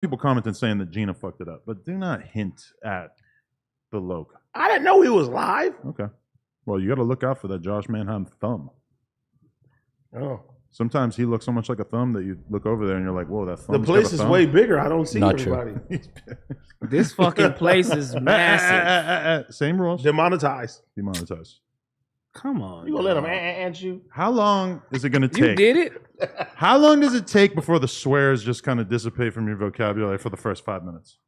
people commenting saying that Gina fucked it up, but do not hint at the Loke. I didn't know he was live. Okay. Well, you got to look out for that Josh Manheim thumb. Oh. Sometimes he looks so much like a thumb that you look over there and you're like, whoa, that thumb. The place is way bigger. I don't see everybody. This fucking place is massive. Same rules. Demonetized. Come on. You gonna let him ant you? How long is it going to take? You did it? How long does it take before the swears just kind of dissipate from your vocabulary for the first 5 minutes?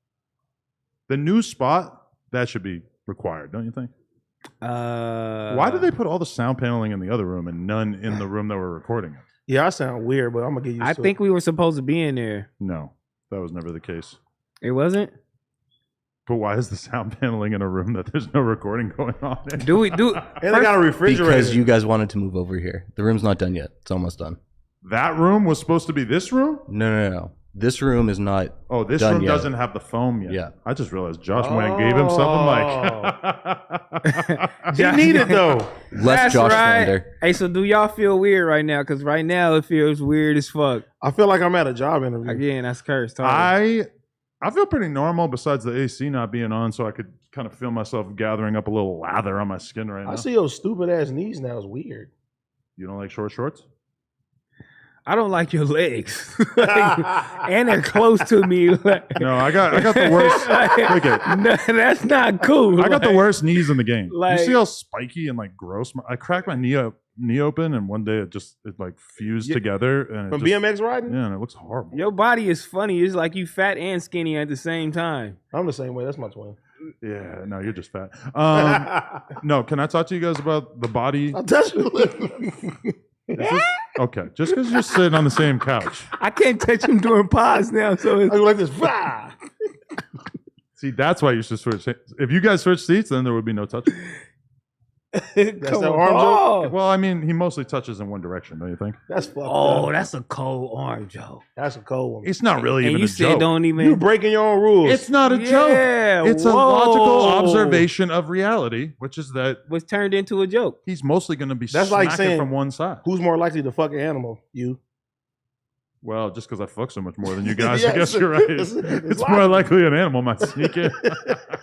The new spot, that should be required, don't you think? Why did they put all the sound paneling in the other room and none in the room that we're recording in? Yeah, I sound weird, but I'm gonna get used to it. I think we were supposed to be in there. No, that was never the case. It wasn't? But why is the sound paneling in a room that there's no recording going on in? Do we do? And they got a refrigerator. Because you guys wanted to move over here. The room's not done yet. It's almost done. That room was supposed to be this room? No. This room is not. Oh, this room doesn't have the foam yet. Yeah. I just realized Josh went and gave himself a mic. He needed though. Less Josh slander. Hey, so do y'all feel weird right now? Because right now it feels weird as fuck. I feel like I'm at a job interview. Again, that's cursed. Totally. I feel pretty normal besides the AC not being on, so I could kind of feel myself gathering up a little lather on my skin right now. I see your stupid ass knees now. It's weird. You don't like short shorts? I don't like your legs, and they're close to me. No, I got the worst. No, that's not cool. I got the worst knees in the game. Like, you see how spiky and like gross? I cracked my knee open, and one day it like fused together. And from BMX riding? Yeah, and it looks horrible. Your body is funny. It's like you fat and skinny at the same time. I'm the same way. That's my twin. Yeah, no, you're just fat. No, can I talk to you guys about the body? I'll touch you. Okay, just because you're sitting on the same couch. I can't touch him during pods now, so it's I go like this. See, that's why you should switch. If you guys switch seats, then there would be no touching. That's that arm joke? Well, I mean, he mostly touches in one direction, don't you think? That's fucked up. That's a cold arm joke. That's a cold one. It's not really and even you a said joke. Don't even. You breaking your own rules. It's not a joke. It's a logical observation of reality, which is that was turned into a joke. He's mostly going to be That's like smacking saying, from one side. Who's more likely to fuck an animal? You. Well, just because I fuck so much more than you guys, Yes, I guess you're right. It's more likely an animal might sneak in.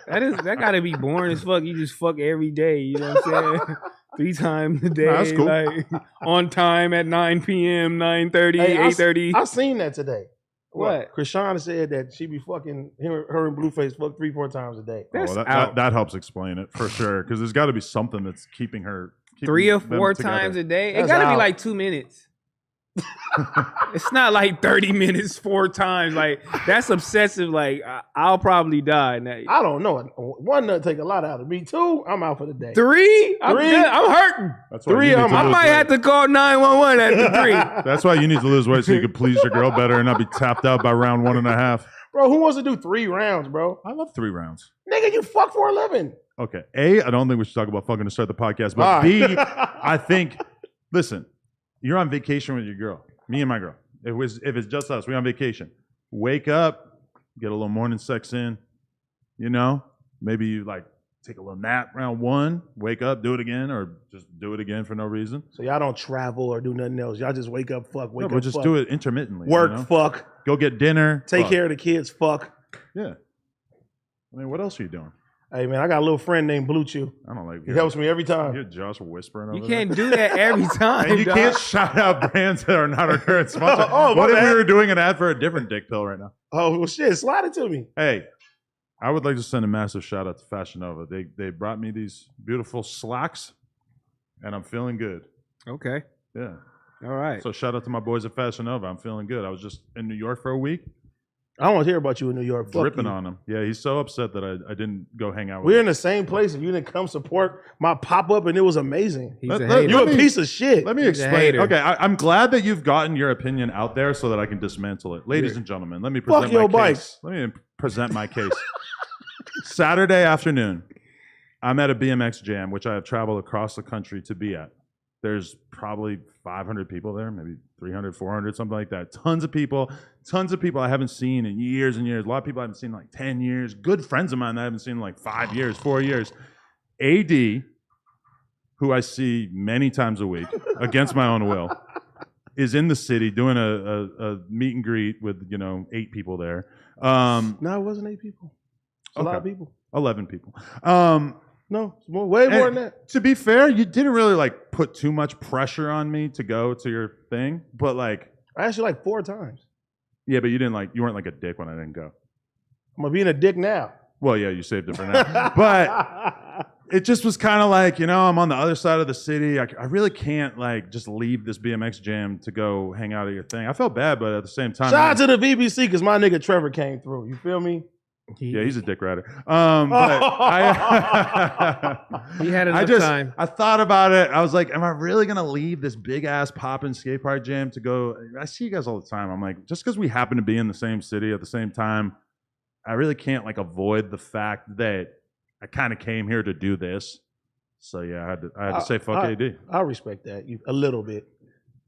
That gotta be boring as fuck. You just fuck every day. You know what I'm saying? 3 times a day. Nah, that's cool. Like, on time at 9 p.m., 9:30, 8:30. I seen that today. What? Krishan said that she be fucking her and Blueface fuck 3-4 times a day. That helps explain it for sure. Because there's got to be something that's keeping her 3 or 4 times a day. It gotta be like 2 minutes. It's not like 30 minutes 4 times. Like, that's obsessive. Like, I'll probably die now. I don't know. 1 nut take a lot out of me. 2, I'm out for the day. 3? I'm hurting. That's why 3, I might have to call 911 after 3. That's why you need to lose weight so you can please your girl better and not be tapped out by round 1.5. Bro, who wants to do 3 rounds, bro? I love 3 rounds. Nigga, you fuck for a living. Okay. A, I don't think we should talk about fucking to start the podcast. But B, I think, listen, you're on vacation with your girl. Me and my girl. If it's just us, we're on vacation. Wake up, get a little morning sex in. You know, maybe you like take a little nap round 1, wake up, do it again, or just do it again for no reason. So y'all don't travel or do nothing else. Y'all just wake up, fuck, wake up, but just fuck. do it intermittently. Work, you know? fuck. Go get dinner. Take fuck. care of the kids, fuck. Yeah. I mean, what else are you doing? Hey, man, I got a little friend named Blue Chew. I don't like. He helps me every time. You're Josh whispering over You can't do that every time. And you dog. can't shout out brands that are not our current sponsor. What if we were doing an ad for a different dick pill right now? Oh, well, shit. Slide it to me. Hey, I would like to send a massive shout out to Fashion Nova. They brought me these beautiful slacks, and I'm feeling good. Okay. Yeah. All right. So shout out to my boys at Fashion Nova. I'm feeling good. I was just in New York for a week. I don't want to hear about you in New York. Fuck Dripping you. on him. Yeah, he's so upset that I didn't go hang out with We're him. in the same place and you didn't come support my pop-up and it was amazing. He's a hater. You're a piece of shit. Let me explain. Okay, I'm glad that you've gotten your opinion out there so that I can dismantle it. Ladies and gentlemen, let me present my case. Let me present my case. Saturday afternoon, I'm at a BMX jam, which I have traveled across the country to be at. There's probably 500 people there, maybe 300, 400, something like that. Tons of people I haven't seen in years and years. A lot of people I haven't seen in like 10 years. Good friends of mine that I haven't seen in like 5 years, 4 years. AD, who I see many times a week against my own will, is in the city doing a meet and greet with 8 people there. No, it wasn't 8 people. It's a lot of people. 11 people. No, it's way more than that. To be fair, you didn't really like put too much pressure on me to go to your thing, but like I asked you like 4 times. Yeah, but you weren't like a dick when I didn't go. I'm being a dick now. Well, yeah, you saved it for now. But it just was kind of like, I'm on the other side of the city. I really can't like just leave this BMX jam to go hang out at your thing. I felt bad, but at the same time. Shout out to the BBC because my nigga Trevor came through. You feel me? Yeah, he's a dick rider. But he had enough time. I thought about it. I was like, am I really going to leave this big ass poppin' skate park jam to go? I see you guys all the time. I'm like, just because we happen to be in the same city at the same time, I really can't like avoid the fact that I kind of came here to do this. So yeah, I had to say fuck AD. I respect that a little bit.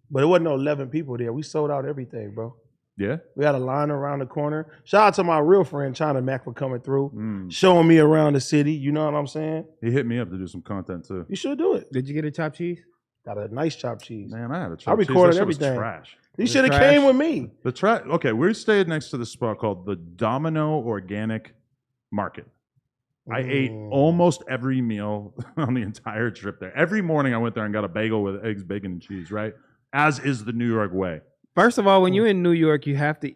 But it wasn't no 11 people there. We sold out everything, bro. Yeah? We had a line around the corner. Shout out to my real friend, China Mac, for coming through, showing me around the city. You know what I'm saying? He hit me up to do some content, too. You should do it. Did you get a chopped cheese? Got a nice chopped cheese. Man, I had a chopped cheese. I recorded that everything. Was trash. You should have came with me. Okay, we stayed next to this spot called the Domino Organic Market. I ate almost every meal on the entire trip there. Every morning I went there and got a bagel with eggs, bacon, and cheese, right? As is the New York way. First of all, when you're in New York, you have to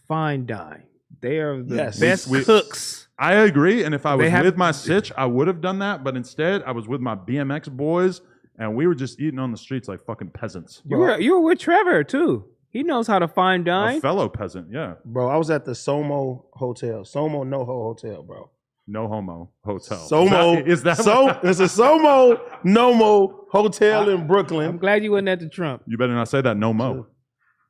fine dine. They are the best cooks. I agree. And if I was with my sitch, I would have done that. But instead, I was with my BMX boys, and we were just eating on the streets like fucking peasants. You were with Trevor, too. He knows how to fine dine. A fellow peasant, yeah. Bro, I was at the Somo Hotel. Somo NoHo Hotel, bro. No Homo Hotel. Somo. It's a Somo Nomo Hotel in Brooklyn. I'm glad you wasn't at the Trump. You better not say that, no mo.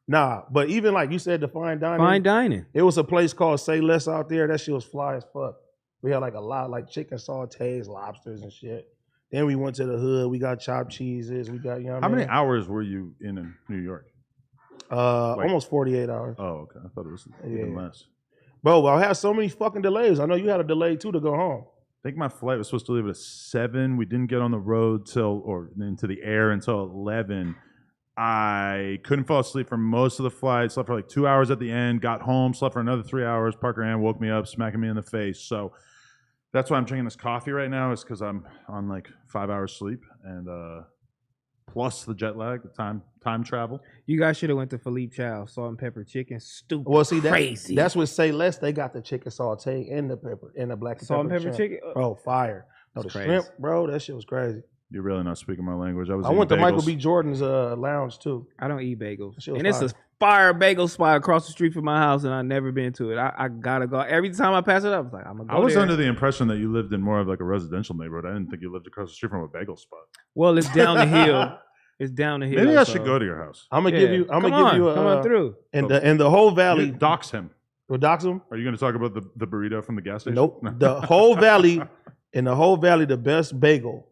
Nah, but even like you said, the fine dining. Fine dining. It was a place called Say Less out there. That shit was fly as fuck. We had like a lot, like chicken sautés, lobsters and shit. Then we went to the hood. We got chopped cheeses. We got, How many hours were you in New York? Almost 48 hours. Oh, okay. I thought it was even less. Bro, I had so many fucking delays. I know you had a delay too to go home. I think my flight was supposed to leave at 7. We didn't get on the road into the air until 11. I couldn't fall asleep for most of the flight. Slept for like 2 hours at the end. Got home. Slept for another 3 hours. Parker Ann woke me up, smacking me in the face. So that's why I'm drinking this coffee right now. Is because I'm on like 5 hours sleep and plus the jet lag, the time travel. You guys should have went to Philippe Chow, salt and pepper chicken. Stupid. Well, see, crazy. That's what Say Less. They got the chicken saute and the pepper and the black salt and pepper chicken. Bro, fire. No, the shrimp, bro. That shit was crazy. You're really not speaking my language. I went to Michael B. Jordan's lounge too. I don't eat bagels, and it's a fire bagel spot across the street from my house, and I've never been to it. I gotta go. Every time I pass it up, I was like, I'm gonna go. I was there. under the impression that you lived in more of like a residential neighborhood. I didn't think you lived across the street from a bagel spot. Well, it's down the hill. It's down the hill. Maybe I should go to your house. I'm gonna give you. I'm gonna give you a. Come on through. And the whole valley. Dox him. We'll dox him. Are you going to talk about the burrito from the gas station? Nope. The whole valley. In the whole valley, the best bagel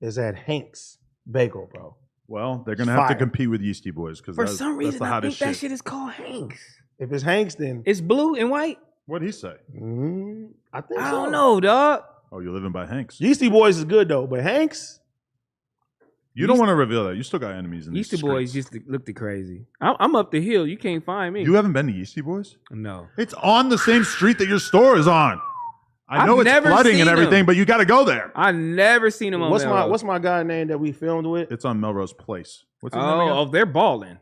is at Hank's Bagel, bro. Well, they're going to have to compete with Yeasty Boys because for some reason I think that shit is called Hank's. If it's Hank's, then it's blue and white. What'd he say? I think I don't know, dog. Oh, you're living by Hank's. Yeasty Boys is good though, but Hank's. You don't want to reveal that. You still got enemies in Yeasty Boys just looked crazy. I'm up the hill. You can't find me. You haven't been to Yeasty Boys? No. It's on the same street that your store is on. I know it's flooding and everything, but you got to go there. I never seen them on Melrose. What's my guy name that we filmed with? It's on Melrose Place. What's his name again? Oh, they're balling.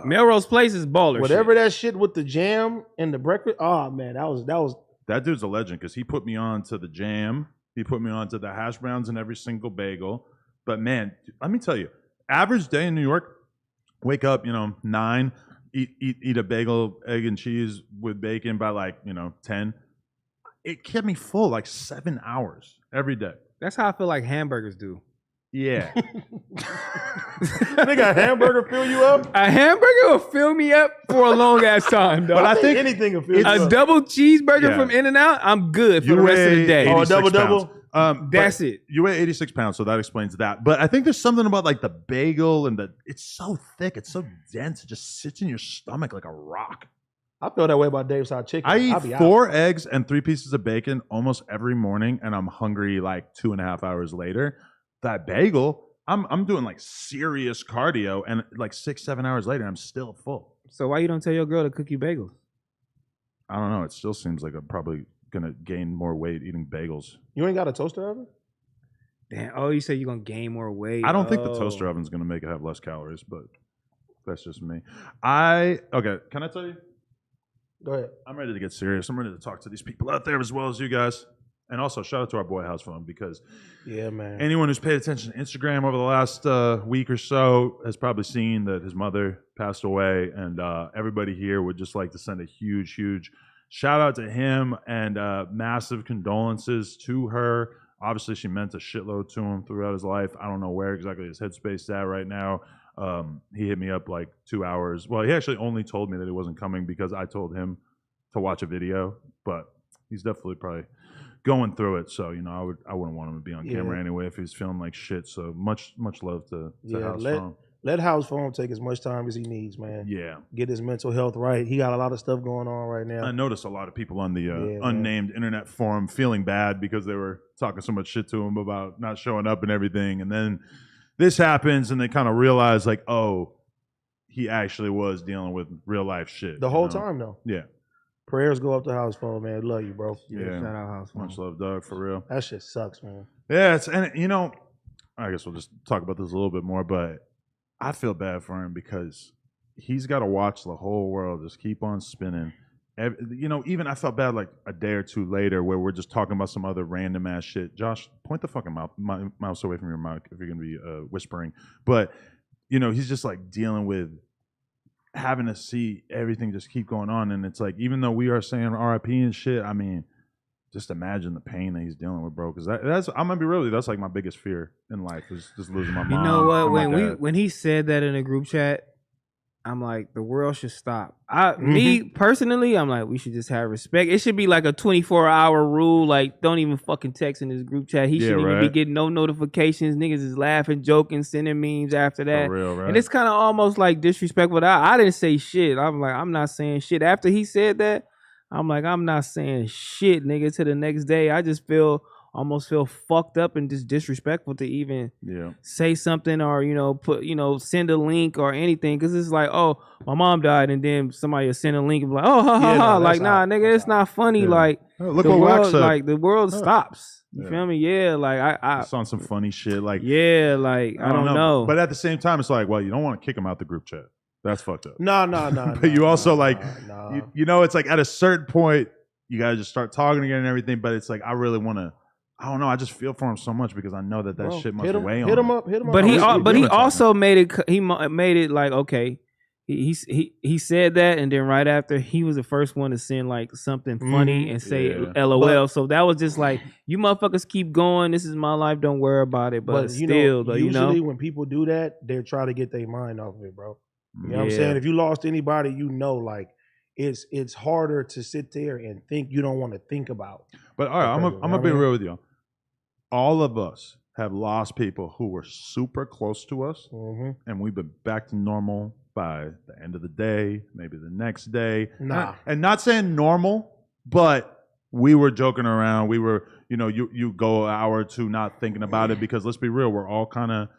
Melrose Place is baller. Whatever that shit with the jam and the breakfast. Oh man, that was. That dude's a legend because he put me on to the jam. He put me on to the hash browns and every single bagel. But man, let me tell you, average day in New York, wake up, 9, eat a bagel, egg and cheese with bacon by 10. It kept me full 7 hours every day. That's how I feel like hamburgers do. Yeah. They got hamburger fill you up? A hamburger will fill me up for a long ass time, dog. But I think anything will fill you up. A double cheeseburger from In-N-Out, I'm good for the rest of the day. Oh, a double? That's it. You weigh 86 pounds, so that explains that. But I think there's something about the bagel and it's so thick, it's so dense, it just sits in your stomach like a rock. I feel that way about Dave's Hot Chicken. I eat 4 eggs and 3 pieces of bacon almost every morning, and I'm hungry 2.5 hours later. That bagel, I'm doing serious cardio, and 6-7 hours later, I'm still full. So why you don't tell your girl to cook you bagels? I don't know. It still seems like I'm probably gonna gain more weight eating bagels. You ain't got a toaster oven? Damn. Oh, you say you're gonna gain more weight? I don't think the toaster oven's gonna make it have less calories, but that's just me. Okay. Can I tell you? Go ahead. I'm ready to get serious. I'm ready to talk to these people out there as well as you guys. And also, shout out to our boy House Phone because man, anyone who's paid attention to Instagram over the last week or so has probably seen that his mother passed away, and everybody here would just like to send a huge, huge shout out to him and massive condolences to her. Obviously, she meant a shitload to him throughout his life. I don't know where exactly his headspace is at right now. He hit me up like 2 hours. Well, he actually only told me that he wasn't coming because I told him to watch a video, but he's definitely probably going through it. So, I wouldn't want him to be on camera anyway if he's feeling like shit. So much love to House Phone. Let House Phone take as much time as he needs, man. Yeah. Get his mental health right. He got a lot of stuff going on right now. I noticed a lot of people on the unnamed internet forum feeling bad because they were talking so much shit to him about not showing up and everything. And then this happens and they kind of realize like, oh, he actually was dealing with real life shit. The whole time, though. Yeah. Prayers go up to House Phone, man. Love you, bro. Yeah. Shout out House Phone. Much love, dog, for real. That shit sucks, man. Yeah, I guess we'll just talk about this a little bit more, but I feel bad for him because he's got to watch the whole world just keep on spinning. Even I felt bad like a day or two later where we're just talking about some other random ass shit. Josh, point the fucking mouse away from your mic if you're going to be whispering. But, he's just like dealing with having to see everything just keep going on. And it's like, even though we are saying RIP and shit, I mean, just imagine the pain that he's dealing with, bro. Because that's I'm gonna be real with you, that's like my biggest fear in life is just losing my mom. You know what? When he said that in a group chat, I'm like, the world should stop. Me personally, I'm like, we should just have respect. It should be like a 24-hour rule. Like, don't even fucking text in this group chat. He shouldn't even be getting no notifications. Niggas is laughing, joking, sending memes after that. For real, right? And it's kind of almost like disrespectful. I didn't say shit. I'm like, I'm not saying shit. After he said that, I'm like, I'm not saying shit, nigga, to the next day. I just almost feel fucked up and just disrespectful to even say something or, send a link or anything. Cause it's like, oh, my mom died and then somebody will send a link and be like, oh, ha, ha, ha. Like, nah, nigga, it's not funny. Yeah. Like, look what Wax said. Like, the world stops. You feel me? Yeah, like, it's on some funny shit. Like, yeah, like, I don't know. But at the same time, it's like, well, you don't want to kick him out the group chat. That's fucked up. No. But you also it's like at a certain point, you got to just start talking again and everything. But it's like, I really want to, I don't know. I just feel for him so much because I know that shit must weigh on him. Hit him up. But he also made it like, okay, he said that, and then right after he was the first one to send like something funny and say LOL. So that was just like, you motherfuckers keep going. This is my life. Don't worry about it. But still, usually when people do that, they're trying to get their mind off of it, bro. You know what I'm saying? If you lost anybody, like it's harder to sit there and think you don't want to think about. But all right, I'm gonna be real with you. All of us have lost people who were super close to us, and we've been back to normal by the end of the day, maybe the next day. And not saying normal, but we were joking around. We were, you go an hour or two not thinking about it because let's be real, we're all kind of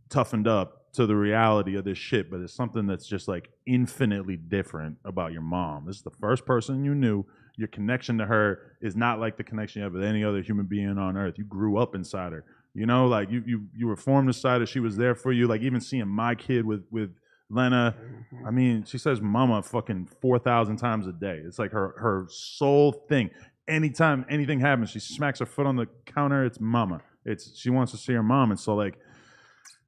toughened up to the reality of this shit, but it's something that's just like infinitely different about your mom. This is the first person you knew. Your connection to her is not like the connection you have with any other human being on earth. You grew up inside her. Like you were formed inside her. She was there for you. Like even seeing my kid with Lena, I mean, she says mama fucking 4,000 times a day. It's like her sole thing. Anytime anything happens, she smacks her foot on the counter, it's mama. She wants to see her mom. And so like,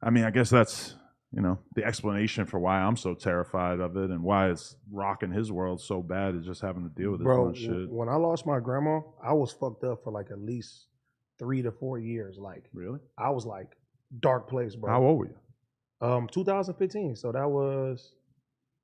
I mean, I guess that's, the explanation for why I'm so terrified of it and why it's rocking his world so bad is just having to deal with this much shit. When I lost my grandma, I was fucked up for like at least 3 to 4 years. Like, really? I was like dark place, bro. How old were you? 2015. So that was,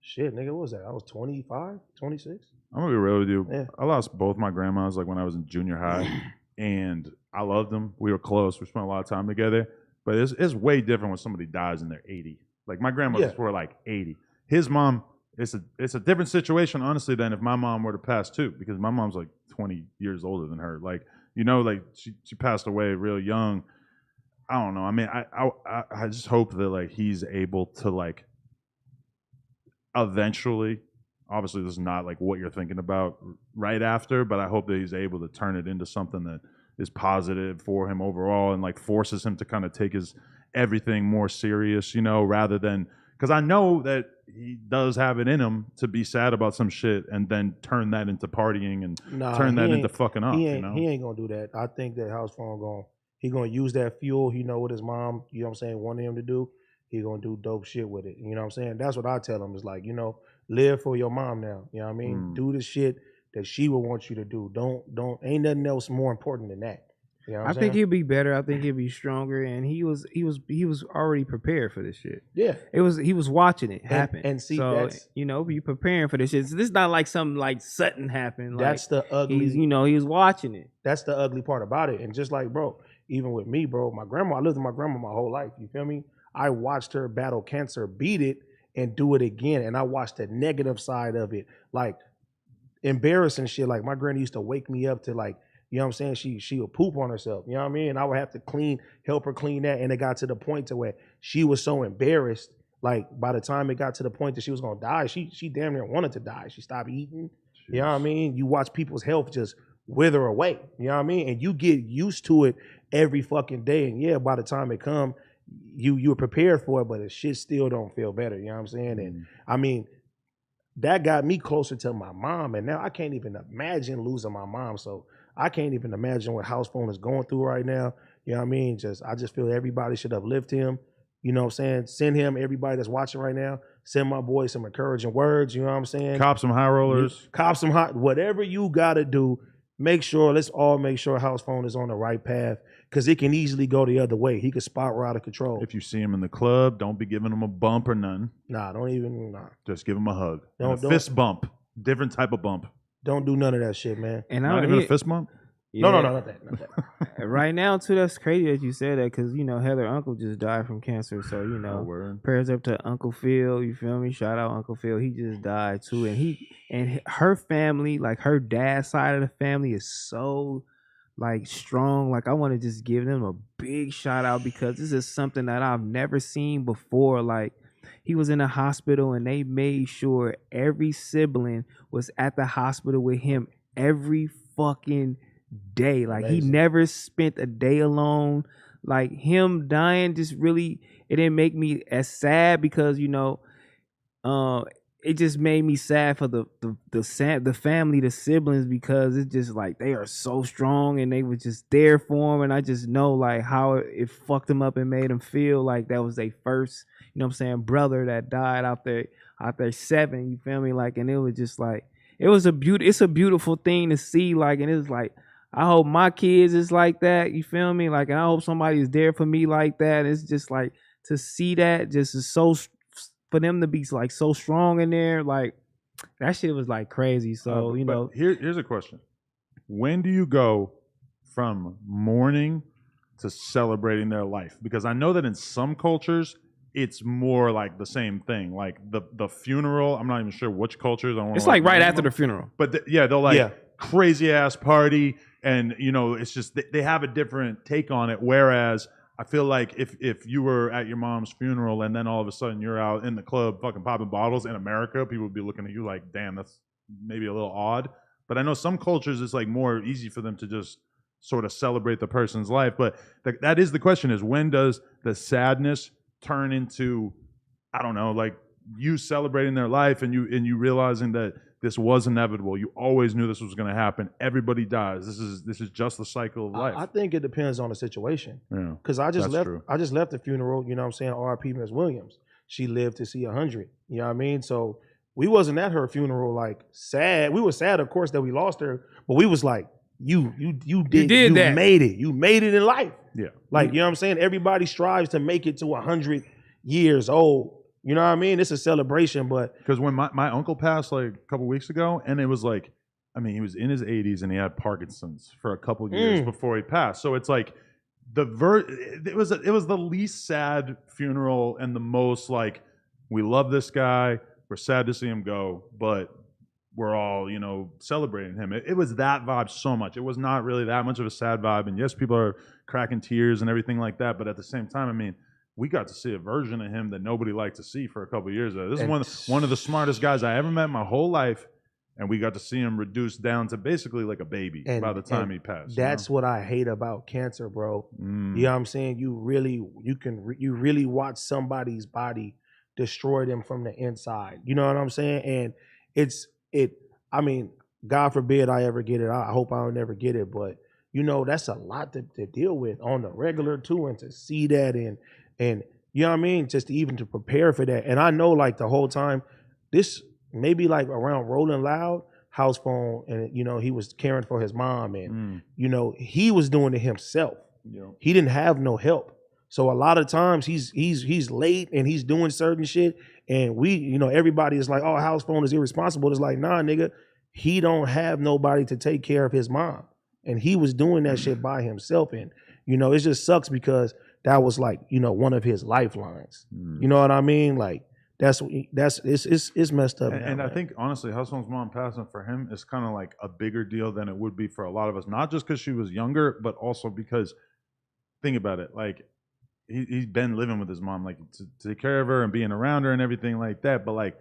shit, nigga, what was that? I was 25, 26. I'm gonna be real with you. Yeah. I lost both my grandmas like when I was in junior high, and I loved them. We were close. We spent a lot of time together. But it's way different when somebody dies and they're 80. Like my grandmother's were like 80. His mom, it's a different situation, honestly, than if my mom were to pass too, because my mom's like 20 years older than her. Like, like she passed away real young. I don't know. I mean, I just hope that like he's able to like eventually obviously this is not like what you're thinking about right after, but I hope that he's able to turn it into something that is positive for him overall and like forces him to kind of take his everything more serious, you know, rather than, because I know that he does have it in him to be sad about some shit and then turn that into partying and turn that into fucking up. He ain't gonna do that. I think that House Phone gonna use that fuel. He know what his mom, you know what I'm saying, wanted him to do. He gonna do dope shit with it. You know what I'm saying? That's what I tell him is like, you know, live for your mom now. You know what I mean? Do the shit that she would want you to do. Ain't nothing else more important than that. You know what I'm saying? think he'll be better. I think he'll be stronger, and he was already prepared for this shit. Yeah, he was watching it happen, and see, so that's, you know, be preparing for this shit. So this is not like something like sudden happened. Like, that's the ugly. you know, he was watching it. That's the ugly part about it. And just like, bro, even with me, bro, I lived with my grandma my whole life. You feel me? I watched her battle cancer, beat it, and do it again. And I watched the negative side of it, like embarrassing shit. Like my granny used to wake me up to like, you know what I'm saying? She would poop on herself. You know what I mean? And I would have to help her clean that. And it got to the point to where she was so embarrassed. Like by the time it got to the point that she was gonna die, she damn near wanted to die. She stopped eating. Jeez. You know what I mean? You watch people's health just wither away. You know what I mean? And you get used to it every fucking day. And yeah, by the time it come, you were prepared for it, but the shit still don't feel better. You know what I'm saying? And I mean, that got me closer to my mom. And now I can't even imagine losing my mom. So I can't even imagine what House Phone is going through right now. You know what I mean? I just feel everybody should uplift him. You know what I'm saying? Send him, everybody that's watching right now, send my boy some encouraging words. You know what I'm saying? Cop some high rollers. Cop some hot, whatever you got to do. Let's all make sure House Phone is on the right path, because it can easily go the other way. He could spiral out of control. If you see him in the club, don't be giving him a bump or none. Nah. Just give him a hug. Don't fist bump. Different type of bump. Don't do none of that shit, man. And not even a fist bump? Yeah. No, not that. Right now, too, that's crazy that you said that, because, you know, Heather uncle just died from cancer. So, you know, prayers up to Uncle Phil. You feel me? Shout out Uncle Phil. He just died, too. And her family, like her dad's side of the family, is so, like, strong. Like, I want to just give them a big shout out, because this is something that I've never seen before. Like, he was in a hospital, and they made sure every sibling was at the hospital with him every fucking day. Like, amazing. He never spent a day alone. Like, him dying just really, it didn't make me as sad, because, you know, it just made me sad for the family, the siblings, because it's just like they are so strong and they were just there for him. And I just know like how it fucked them up and made them feel like that was their first, you know what I'm saying, brother that died out there 7, you feel me? Like, and it was just like, it's a beautiful thing to see. Like, and it's like, I hope my kids is like that, you feel me? Like, and I hope somebody is there for me like that. It's just like, to see that just is so, for them to be like so strong in there, like that shit was like crazy. So, you know. Here's a question. When do you go from mourning to celebrating their life? Because I know that in some cultures, it's more like the same thing. Like the funeral, I'm not even sure which cultures. It's like right after the funeral. But they'll like crazy ass party. And, you know, it's just they have a different take on it. Whereas I feel like if you were at your mom's funeral and then all of a sudden you're out in the club fucking popping bottles in America, people would be looking at you like, damn, that's maybe a little odd. But I know some cultures it's like more easy for them to just sort of celebrate the person's life. But that is the question, is when does the sadness turn into, I don't know, like you celebrating their life and you realizing that this was inevitable. You always knew this was going to happen. Everybody dies. This is just the cycle of life. I think it depends on the situation. Yeah, because I just left the funeral. You know what I'm saying? R.I.P. Miss Williams. She lived to see 100. You know what I mean? So we wasn't at her funeral like sad. We were sad, of course, that we lost her, but we was like, you did that. Made it. You made it in life. Yeah. Like, you know what I'm saying? Everybody strives to make it to 100 years old. You know what I mean? It's a celebration, but because when my uncle passed like a couple weeks ago, and it was like, I mean, he was in his 80s and he had Parkinson's for a couple years before he passed. So it's like it was the least sad funeral and the most like, we love this guy, we're sad to see him go, but we're all, you know, celebrating him. It was that vibe so much. It was not really that much of a sad vibe. And yes, people are cracking tears and everything like that, but at the same time, I mean, we got to see a version of him that nobody liked to see for a couple of years. This is one of the smartest guys I ever met in my whole life. And we got to see him reduced down to basically like a baby by the time he passed. That's what I hate about cancer, bro. You know what I'm saying? You really watch somebody's body destroy them from the inside. You know what I'm saying? And I mean, God forbid I ever get it. I hope I'll never get it, but you know, that's a lot to deal with on the regular too, and to see that and you know what I mean? Just to prepare for that. And I know like the whole time, this maybe like around Rolling Loud, house phone, and you know, he was caring for his mom, and you know, he was doing it himself. Yeah. He didn't have no help. So a lot of times he's late and he's doing certain shit, and we, you know, everybody is like, oh, house phone is irresponsible. It's like, nah, nigga, he don't have nobody to take care of his mom. And he was doing that shit by himself. And, you know, it just sucks because that was like, you know, one of his lifelines. You know what I mean? Like, it's messed up. And I think, honestly, house phone's mom passing for him is kind of like a bigger deal than it would be for a lot of us. Not just because she was younger, but also because, think about it, like, he's been living with his mom, like, to take care of her and being around her and everything like that. But, like,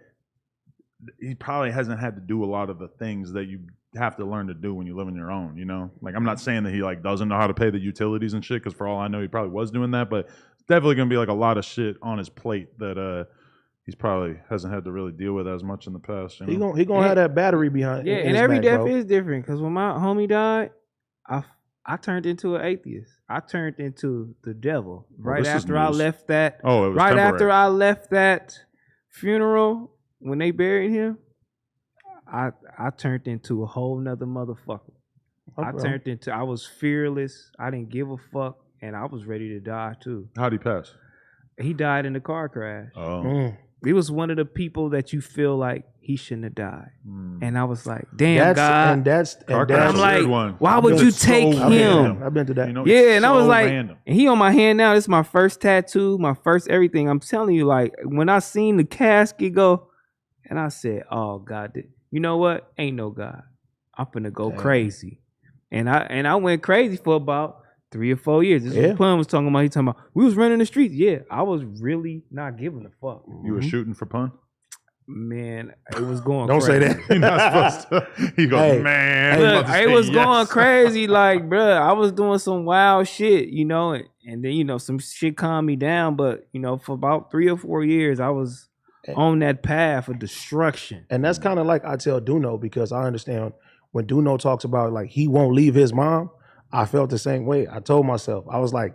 he probably hasn't had to do a lot of the things that you have to learn to do when you live on your own, you know? Like, I'm not saying that he, like, doesn't know how to pay the utilities and shit, because for all I know, he probably was doing that. But it's definitely going to be, like, a lot of shit on his plate that he's probably hasn't had to really deal with as much in the past. You know? He gonna have that battery behind. Yeah, and every death is different. Because when my homie died, I turned into an atheist. I turned into the devil right after I left that. Oh, it was right temporary. after I left that funeral when they buried him. I turned into a whole nother motherfucker. Okay. I was fearless. I didn't give a fuck, and I was ready to die too. How'd he pass? He died in a car crash. Oh. He was one of the people that you feel like he shouldn't have died. And I was like, damn, God. And I'm like, why would you take him? I've been to that. You know, yeah, and so I was like, random. And he on my hand now. This is my first tattoo, my first everything. I'm telling you, like, when I seen the casket go, and I said, oh, God, you know what? Ain't no God. I'm finna go crazy. And I went crazy for about 3 or 4 years. This is what Pun was talking about. He talking about, we was running the streets. Yeah, I was really not giving a fuck. You were shooting for Pun? Man, it was going Don't crazy. say that. You're not supposed to. He goes, man. Look, it was going crazy. Like, bruh, I was doing some wild shit, you know, and then, you know, some shit calmed me down. But, you know, for about 3 or 4 years, I was on that path of destruction. And that's kind of like I tell Duno, because I understand when Duno talks about, like, he won't leave his mom, I felt the same way. I told myself, I was like,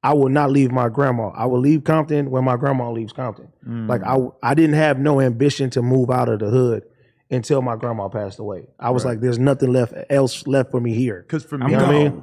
I will not leave my grandma. I will leave Compton when my grandma leaves Compton. Like, I didn't have no ambition to move out of the hood until my grandma passed away. I was like, there's nothing else left for me here. Because for me,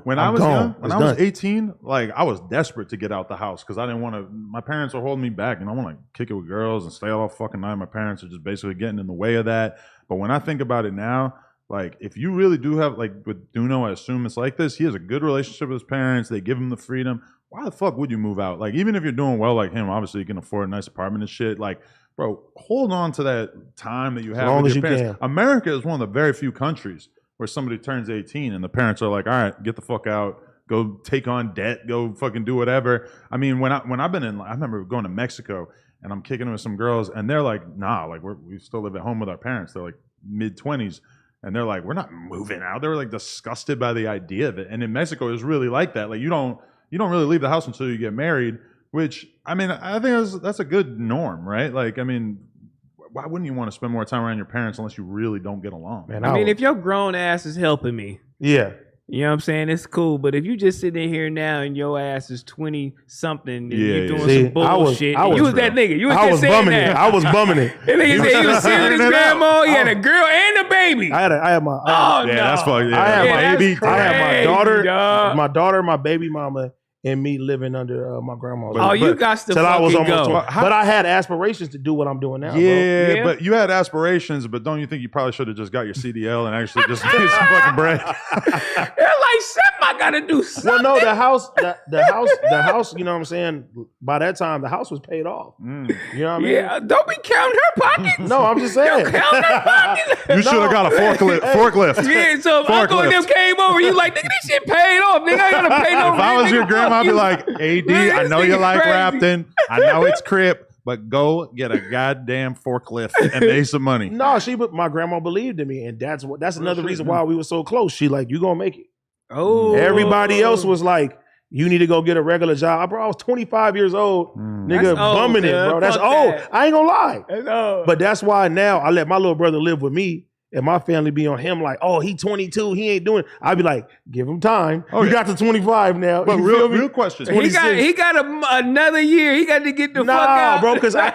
when I was young, when I was 18, like, I was desperate to get out the house because I didn't want to, my parents were holding me back, and I want to kick it with girls and stay all fucking night. My parents are just basically getting in the way of that. But when I think about it now, like, if you really do have, like, with Duno, I assume it's like this. He has a good relationship with his parents. They give him the freedom. Why the fuck would you move out? Like, even if you're doing well like him, obviously you can afford a nice apartment and shit. Like, bro, hold on to that time that you have with your parents. America is one of the very few countries where somebody turns 18 and the parents are like, all right, get the fuck out. Go take on debt. Go fucking do whatever. I mean, when I've been in, I remember going to Mexico and I'm kicking it with some girls and they're like, nah, like, we still live at home with our parents. They're like mid-20s. And they're like, we're not moving out. They were like disgusted by the idea of it. And in Mexico, it's really like that. Like, you don't really leave the house until you get married, which, I mean, I think that's a good norm, right? Like, I mean, why wouldn't you want to spend more time around your parents unless you really don't get along? Man, I mean, if your grown ass is helping me. Yeah. You know what I'm saying? It's cool. But if you just sitting in here now and your ass is 20-something and you're doing some bullshit, you was that nigga. You was just saying that. I was bumming it. That nigga said he was sitting with his grandma. He had a girl and a baby. I had my... that's fucking... Yeah. I had my daughter, my baby mama, and me living under my grandma's. You got to fucking go. But I had aspirations to do what I'm doing now. Yeah, bro. but you had aspirations, but don't you think you probably should have just got your CDL and actually just made some fucking bread? They're like, something I gotta do something. Well, no, the house, you know what I'm saying? By that time, the house was paid off. You know what I mean? Yeah, don't be counting her pockets. No, I'm just saying. Don't count her pockets. You should have got a forklift. Yeah, so if Uncle and them came over, you like, nigga, this shit paid off. Nigga, I ain't gotta pay no rent. If I was your grandma, I'll be like, AD, I know you like rapping. I know it's crip, but go get a goddamn forklift and make some money. No, my grandma believed in me, and that's another reason why we were so close. She like, you gonna make it. Oh, everybody else was like, you need to go get a regular job. Bro, I was 25 years old, nigga, bumming it, bro. That's old. I ain't gonna lie. That's old. But that's why now I let my little brother live with me. And my family be on him like, oh, he 22, he ain't doing it. I'd be like, give him time. You got to 25 now. But real question. He got another year. He got to get the fuck out. Bro, because I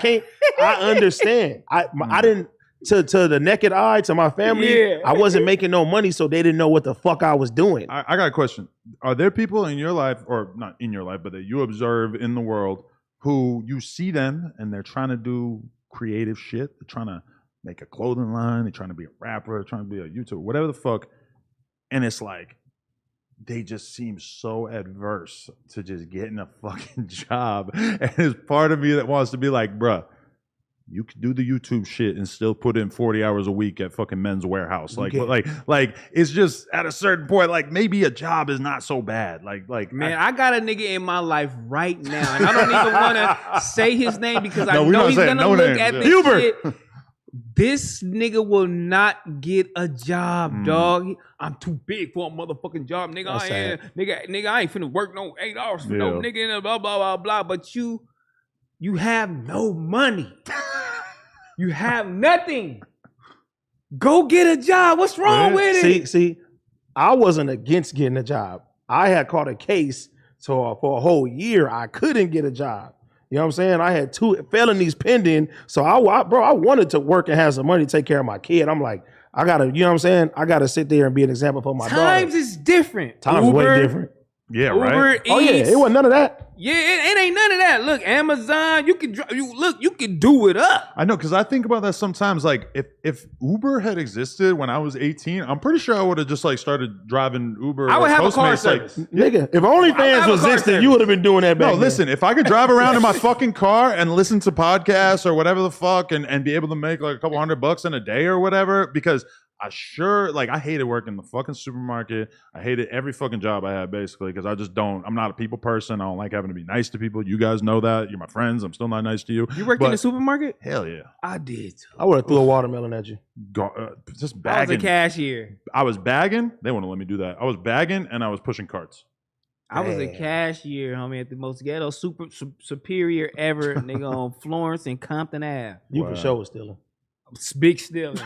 understand. I didn't, to the naked eye, to my family, I wasn't making no money, so they didn't know what the fuck I was doing. I got a question. Are there people in your life, or not in your life, but that you observe in the world who you see them and they're trying to do creative shit? They're trying to make a clothing line, they're trying to be a rapper, they're trying to be a YouTuber, whatever the fuck. And it's like, they just seem so adverse to just getting a fucking job. And there's part of me that wants to be like, bruh, you could do the YouTube shit and still put in 40 hours a week at fucking Men's Warehouse. Like it's just at a certain point, like maybe a job is not so bad. Like man, I got a nigga in my life right now, and I don't even want to say his name because I know he's gonna look at this shit. This nigga will not get a job, dog. I'm too big for a motherfucking job, nigga. Nigga, I ain't finna work no 8 hours for no nigga in a blah blah blah blah. But you have no money. You have nothing. Go get a job. What's wrong with it? See, I wasn't against getting a job. I had caught a case, so for a whole year I couldn't get a job. You know what I'm saying? I had 2 felonies pending. So I wanted to work and have some money to take care of my kid. I'm like, I gotta, you know what I'm saying? I gotta sit there and be an example for my daughter. Times is different. Times is way different. Yeah, Uber right. Eats. Oh yeah, it wasn't none of that. Yeah, it ain't none of that. Look, Amazon, you can do it up. I know, because I think about that sometimes. Like, if Uber had existed when I was 18, I'm pretty sure I would have just like started driving Uber. I would have a car Postmates, service. Nigga, if OnlyFans was existing, you would have been doing that back then. Listen, if I could drive around in my fucking car and listen to podcasts or whatever the fuck and be able to make like a couple $100 in a day or whatever, because I hated working in the fucking supermarket. I hated every fucking job I had basically because I'm not a people person. I don't like having to be nice to people. You guys know that. You're my friends. I'm still not nice to you. You worked in the supermarket? Hell yeah. I did. I would have threw a watermelon at you. Just bagging. I was a cashier. I was bagging. They wouldn't let me do that. I was bagging and I was pushing carts. I was a cashier, homie, at the most ghetto superior ever, nigga, on Florence and Compton Ave. You for sure was stealing. Big stealing.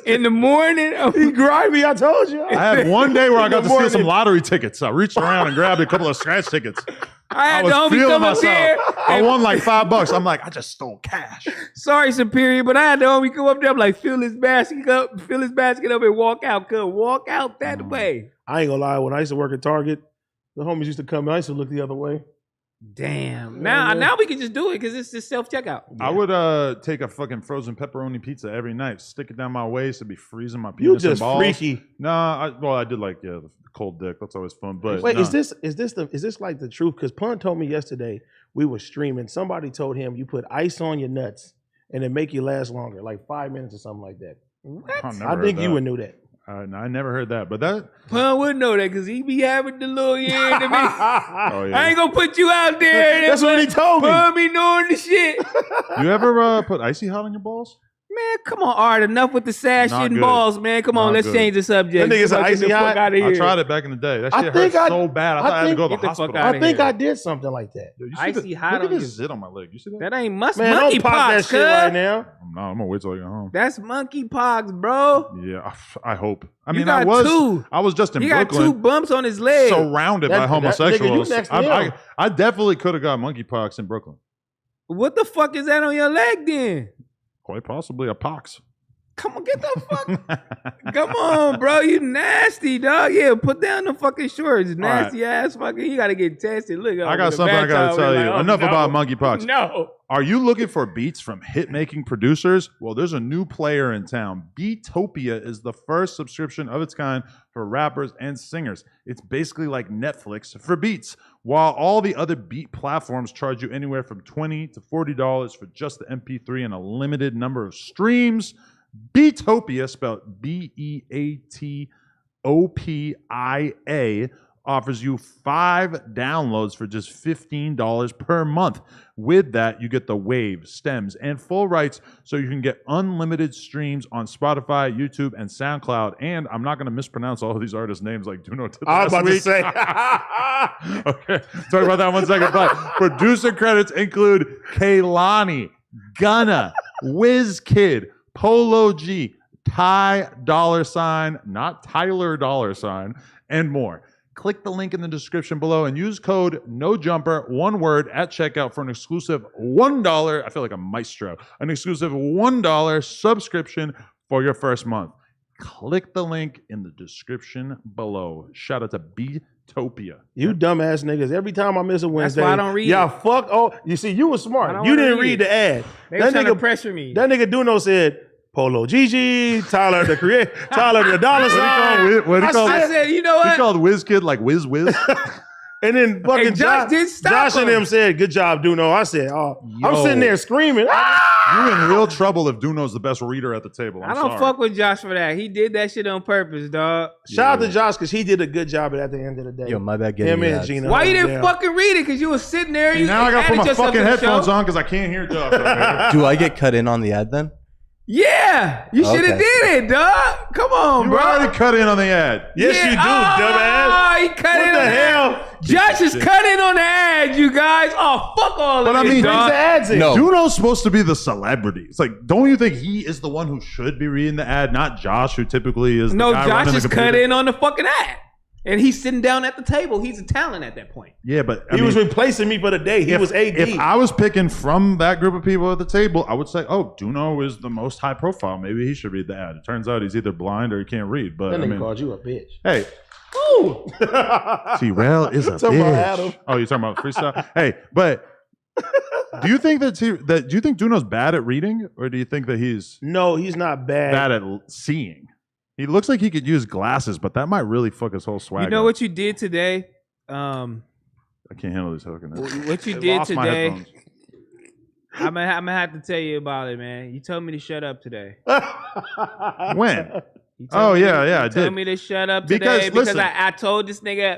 In the morning. He grimy, I told you. I had one day where I got to steal some lottery tickets. I reached around and grabbed a couple of scratch tickets. I was feeling myself. I won like $5. I'm like, I just stole cash. Sorry, Superior, but I had the homie come up there. I'm like, fill his basket up, and walk out. Walk out that way. I ain't gonna lie. When I used to work at Target, the homies used to come in. I used to look the other way. Damn. Now we can just do it because it's just self-checkout. Yeah. I would take a fucking frozen pepperoni pizza every night, stick it down my waist, and be freezing my penis and balls. You just freaky. Nah, I did like the cold dick. That's always fun. But wait, is this like the truth? Because Pun told me yesterday we were streaming. Somebody told him you put ice on your nuts and it make you last longer, like 5 minutes or something like that. What? I think you would knew that. No, I never heard that, but that Pun would know that because he be having the little to me. I ain't gonna put you out there. That's what he told me. Pun be knowing the shit. You ever put icy hot on your balls? Man, come on, Art. Enough with the sad shit and balls, man. Come on, let's change the subject. That nigga's icy hot. I tried it back in the day. That shit hurt so bad. I thought I had to go to the hospital. I think I did something like that. Icy hot on your... Look at this zit on my leg. You see that? That ain't Man, monkeypox, don't pop that shit right now. No, I'm gonna wait till I get home. That's monkeypox, bro. Yeah, I hope. I You mean, got two. I was just in He Brooklyn. got 2 bumps on his leg. Surrounded by homosexuals. Nigga, I definitely could have got monkeypox in Brooklyn. What the fuck is that on your leg then? Quite possibly a pox. Come on, get the fuck. Come on, bro. You nasty, dog. Yeah, put down the fucking shorts. Nasty ass fucking. You got to get tested. Look, I got something I got to tell you. Enough about monkeypox. No. Are you looking for beats from hit-making producers? Well, there's a new player in town. Beatopia is the first subscription of its kind for rappers and singers. It's basically like Netflix for beats. While all the other beat platforms charge you anywhere from $20 to $40 for just the MP3 and a limited number of streams, Beatopia, spelled Beatopia, OPIA offers you 5 downloads for just $15 per month. With that, you get the wave, stems, and full rights so you can get unlimited streams on Spotify, YouTube, and SoundCloud. And I'm not going to mispronounce all of these artists' names like Duno did I was last about week. to say. Okay, sorry about that 1 second. But producer credits include Kaylani, Gunna, WizKid, Polo G, Ty $, not Tyler $, and more. Click the link in the description below and use code NOJUMPER, one word, at checkout for an exclusive $1. I feel like a maestro. An exclusive $1 subscription for your first month. Click the link in the description below. Shout out to Beatopia. You dumbass niggas. Every time I miss a Wednesday, why I don't read y'all it. fuck. Oh, you see, you was I smart. don't You wanna didn't read read it. the ad. They were trying to pressure me. That nigga Duno said, Polo Gigi, Tyler the creator, Tyler the dollar sign. What do you call I it? said, you know He what? called WizKid like Wiz. And then fucking And Josh did stop Josh and him. them said, good job, Duno. I said, oh, I'm Yo. sitting there screaming. Ah! You're in real trouble if Duno's the best reader at the table. I don't fuck with Josh for that. He did that shit on purpose, dog. Shout out to Josh because he did a good job at the end of the day. Yo, my bad getting Him you and that. Gina. Why you didn't Yeah. fucking read it? Because you was sitting there. See, You now I gotta put added my yourself fucking to the headphones show. on because I can't hear Josh. over here. Do I get cut in on the ad then? Yeah, you should have Okay. did it, dog. Come on, You bro. already cut in on the ad. Yes, you do, dumbass. Oh, he cut What in the on hell? that. Josh is cutting on the ad, you guys. Oh, fuck all But of I this, mean, Brings dog. the ads in. No. Duno's supposed to be the celebrity. It's like, don't you think he is the one who should be reading the ad, not Josh, who typically is the No, guy Josh running the is computer? cut in on the fucking ad. And he's sitting down at the table. He's a talent at that point. Yeah, but I He mean, was replacing me for the day. He was AD. If I was picking from that group of people at the table, I would say, oh, Duno is the most high profile. Maybe he should read the ad. It turns out he's either blind or he can't read. But that I nigga mean, called you a bitch. hey, Ooh. T-Rail is a Talking about bitch. Adam. Oh, you're talking about freestyle? Hey, but do you think do you think Duno's bad at reading, or do you think that he's No, he's not bad. bad at seeing? He looks like he could use glasses, but that might really fuck his whole swag. You know up. what you did today? I can't handle this hooking. What you I did lost my today? headphones. I'm gonna have to tell you about it, man. You told me to shut up today. When? You Oh, told me yeah, yeah, I You did. told me to shut up Because, today because listen. I told this nigga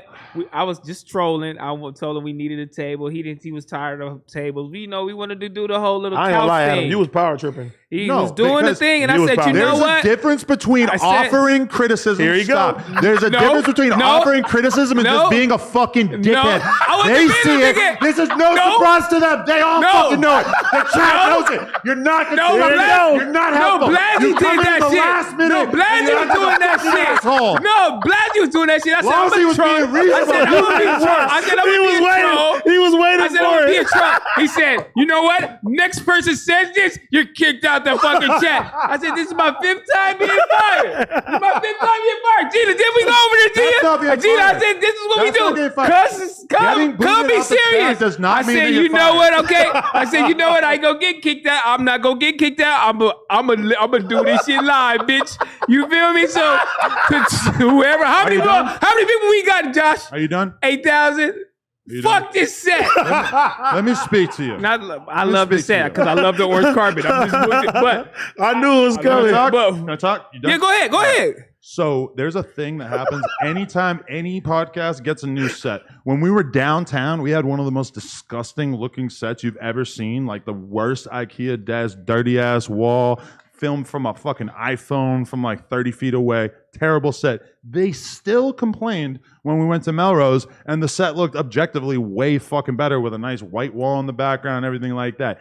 I was just trolling. Told him we needed a table. He was tired of tables. We we wanted to do the whole little I ain't couch gonna lie, Adam. thing. You was power tripping. He No, was doing the because thing, and you I was said, you power- know There's what? a difference between I said- offering criticism. Here you go. Stop. There's a No, difference between no, offering criticism and no, just being a fucking dickhead. I wasn't They being a see it. dickhead. This is no No. surprise to them. They all No. fucking know it. The chat No. knows it. You're not No, you're, Blas- you're not no, helpful. Blasey You come did in that the shit. last minute. No, Blasey and you're was like a doing that fucking shit. asshole. No, Blasey was doing that shit. I said, Blasey I'm was a troll. being reasonable. I said, I'm You gonna be did a troll. worse. I said, I'm He gonna was be a troll. waiting. He was waiting I said, for I'm gonna be a it. troll. He said, you know what? Next person says this, you're kicked out the fucking chat. I said, this is my 5th time being fired. This is my 5th time being fired. Gina, did we go over there, That's not Gina? being Gina, I fired. said, this is what That's not we being do. fired. Getting Come booted be out the chat serious. does not I mean said, that you're you know fired. what? Okay. I said, you know what? I ain't gonna get kicked out. I'm not gonna get kicked out. I'm gonna do this shit live, bitch. You feel me? So whoever, how many people we got, Josh? Are you done? 8,000. You Fuck this set. Let me speak to you. I love the speak to set you. because I love the orange carpet. I'm just, but I knew it was Can I coming. talk? but- Can I talk? You done? yeah, go ahead. So there's a thing that happens anytime any podcast gets a new set. When we were downtown, we had one of the most disgusting looking sets you've ever seen. Like the worst IKEA desk, dirty ass wall, filmed from a fucking iPhone from like 30 feet away. Terrible set. They still complained when we went to Melrose, and the set looked objectively way fucking better with a nice white wall in the background and everything like that.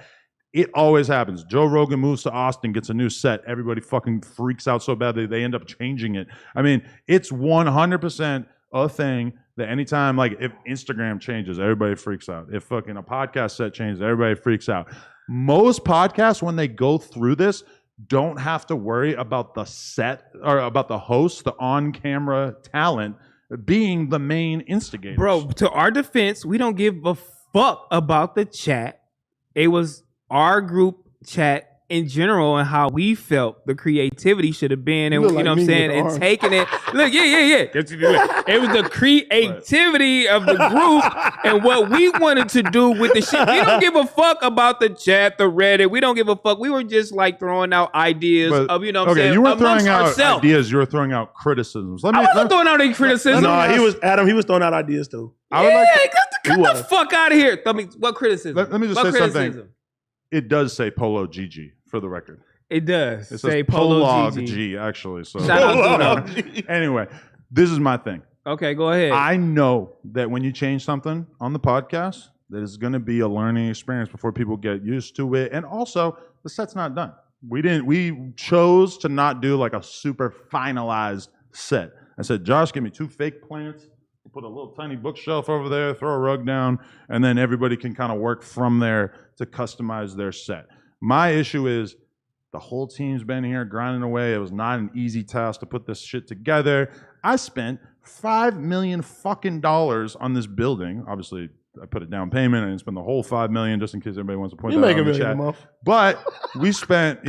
It always happens. Joe Rogan moves to Austin, gets a new set. Everybody fucking freaks out so bad that they end up changing it. I mean, it's 100% a thing that anytime, like if Instagram changes, everybody freaks out. If fucking a podcast set changes, everybody freaks out. Most podcasts, when they go through this, don't have to worry about the set or about the host, the on-camera talent being the main instigator. Bro, to our defense, we don't give a fuck about the chat. It was our group chat in general and how we felt the creativity should have been, and you know what I'm saying, and taking it. Look, yeah. It was the creativity of the group and what we wanted to do with the shit. We don't give a fuck about the chat, the Reddit. We don't give a fuck. We were just like throwing out ideas of, you know what I'm saying, you were throwing out ourselves. ideas. You were throwing out criticisms. I wasn't throwing out any criticism. No, he was throwing out ideas too. Get the fuck out of here. Tell me, what criticism? Let me just say something. It does say Polo GG for the record. It does. It say says Polo G actually. So shout out to them. Anyway, this is my thing. Okay, go ahead. I know that when you change something on the podcast, that it's going to be a learning experience before people get used to it. And also, the set's not done. We chose to not do like a super finalized set. I said, Josh, give me 2 fake plants. Put a little tiny bookshelf over there, throw a rug down, and then everybody can kind of work from there to customize their set. My issue is the whole team's been here grinding away. It was not an easy task to put this shit together. I spent $5 million fucking on this building. Obviously, I put a down payment. I didn't spend the whole $5 million, just in case anybody wants to point that out in the chat. But we spent,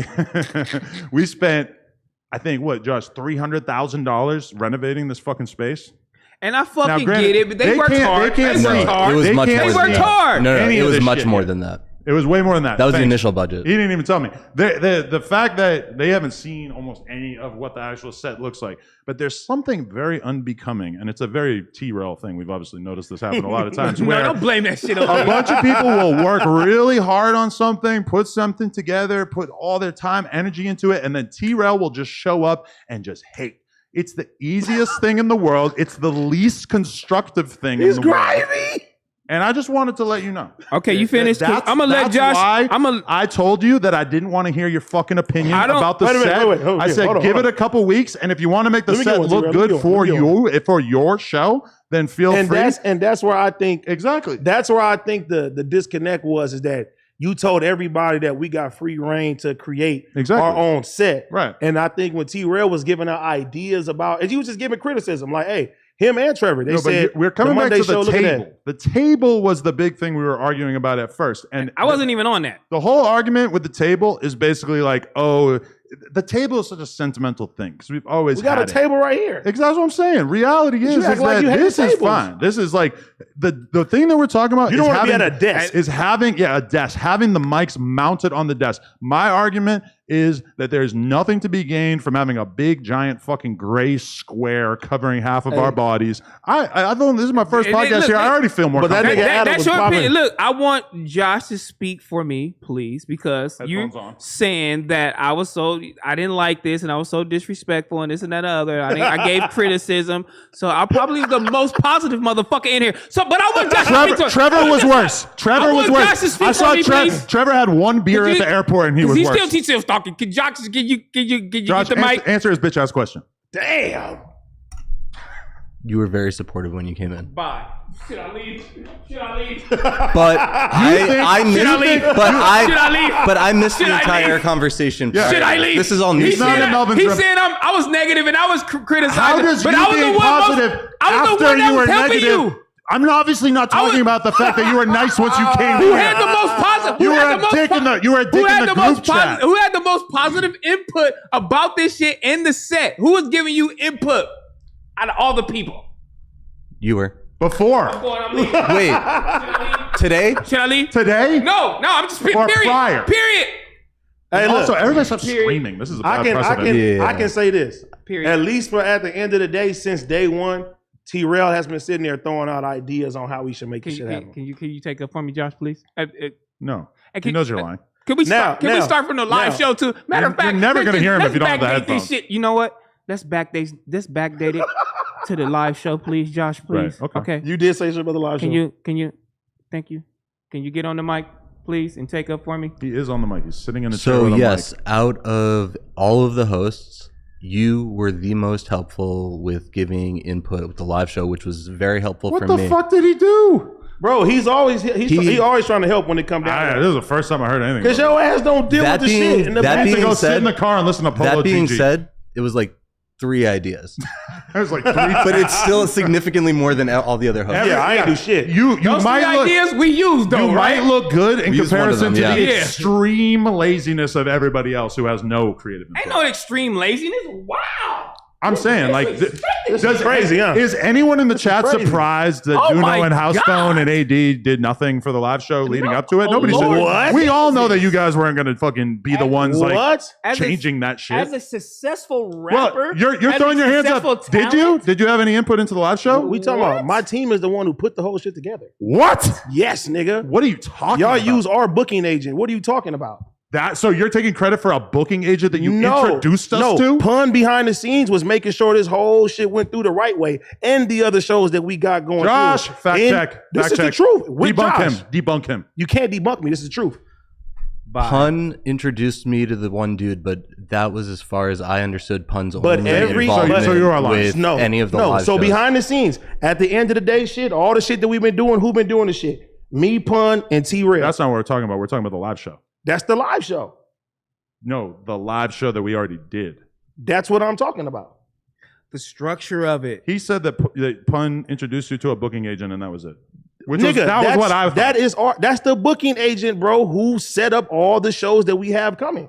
I think, what, Josh, $300,000 renovating this fucking space. And I fucking get it, but they worked hard. They worked hard. No, it was much more than that. It was way more than that. That was the initial budget. He didn't even tell me. The fact that they haven't seen almost any of what the actual set looks like, but there's something very unbecoming, and it's a very T-Rail thing. We've obviously noticed this happen a lot of times. No, don't blame that shit on a bunch of people will work really hard on something, put something together, put all their time, energy into it, and then T-Rail will just show up and just hate. It's the easiest thing in the world. It's the least constructive thing in the world. And I just wanted to let you know. Okay, you finished. I'm gonna let Josh. I told you that I didn't want to hear your fucking opinion about the set. I said give it a couple weeks, and if you want to make the set look good for your show, then feel free. And that's where I think exactly. That's where I think the disconnect is that you told everybody that we got free reign to create our own set. Right. And I think when T-Rail was giving out ideas about, and he was just giving criticism, like, hey, him and Trevor, they said, we're coming back to the table. The table was the big thing we were arguing about at first. And I wasn't even on that. The whole argument with the table is basically like, oh, the table is such a sentimental thing because we got a table right here. Exactly what I'm saying. Reality is that this is fine. This is like the thing that we're talking about. You don't want to be at a desk. Is having a desk, having the mics mounted on the desk. My argument is that there's nothing to be gained from having a big giant fucking gray square covering half of our bodies. I don't. This is my first podcast here. I already feel more. But that's your opinion. Look, I want Josh to speak for me, please, because you're saying that I didn't like this and I was so disrespectful and this and that and other. I gave criticism, so I'm probably the most positive motherfucker in here. So, but I want Josh. Trevor was worse. Trevor was worse. I saw Trevor had one beer at the airport and he was worse. He's still talking. Can Josh, can you Josh, get the mic? Answer his bitch ass question. Damn. You were very supportive when you came in. Bye. Should I leave? But I missed the entire conversation. Yeah. Should I leave? This is all new. He said I was negative and I was criticizing. But I was the one. I was the one that was helping you. I'm obviously not talking about the fact that you were nice once you came here. Who had the most positive? You were a dick in the group chat. Who had the most positive input about this shit in the set? Who was giving you input out of all the people? You were. Before. I'm leaving. Wait. Today? Should I leave? Today? No, I'm just period. Prior. Period. Hey, also, everybody stop screaming. This is a bad precedent. I can say this. Period. At least at the end of the day, since day one, T-Rail has been sitting there throwing out ideas on how we should make this shit happen. Can you take up for me, Josh, please? No. He knows you're lying. Can we start from the live show too? Matter of fact, you're never gonna hear him if you don't have the headphones. This shit. You know what? Let's backdate it to the live show, please, Josh. Please. Right. Okay. You did say something about the live show. Can you? Thank you. Can you get on the mic, please, and take up for me? He is on the mic. He's sitting in a chair. So with a yes, mic. Out of all of the hosts, you were the most helpful with giving input with the live show, which was very helpful for me. What the fuck did he do? Bro, he's always trying to help when it comes down. This is the first time I heard anything. Because your ass don't deal with the shit. Sit in the car and listen to Polo That being GG. said, it was like 3 ideas. I was like 3, But it's still significantly more than all the other hosts. Yeah, I ain't do shit. You Those might 3 look, ideas we used though, you right? might look good in We used one of comparison them, to the yeah. extreme laziness of everybody else who has no creative input. Ain't no extreme laziness. Wow. I'm saying, like, This is crazy, huh? Is anyone in the chat crazy. surprised that Oh my Duno and House God. Phone and AD did nothing for the live show leading up to it? Oh, Nobody Lord. said. What? We all know that you guys weren't going to fucking be the ones like What? changing that shit. As a successful rapper, Well, you're as throwing a your hands up. successful Did you? talent, Did you have any input into the live show? We talking What? about my team is the one who put the whole shit together. What? Yes, nigga. What are you talking Y'all about? use our booking agent. What are you talking about? That, so you're taking credit for a booking agent that you introduced us to? Pun behind the scenes was making sure this whole shit went through the right way, and the other shows that we got going. Josh, through. fact And check. This Fact is check. the truth. With Debunk Josh. him. Debunk him. You can't debunk me. This is the truth. Pun introduced me to the one dude, but that was as far as I understood Pun's But only every- involvement so you're alive. with No, any of the no. live So shows. behind the scenes, at the end of the day, shit, all the shit that we've been doing, who been doing the shit? Me, Pun, and T-Rail. That's not what we're talking about. We're talking about the live show. That's the live show. No, the live show that we already did. That's what I'm talking about. the structure of it. He said that Pun introduced you to a booking agent and that was it. Which Nigga, that was what I thought. that's the booking agent, bro, who set up all the shows that we have coming.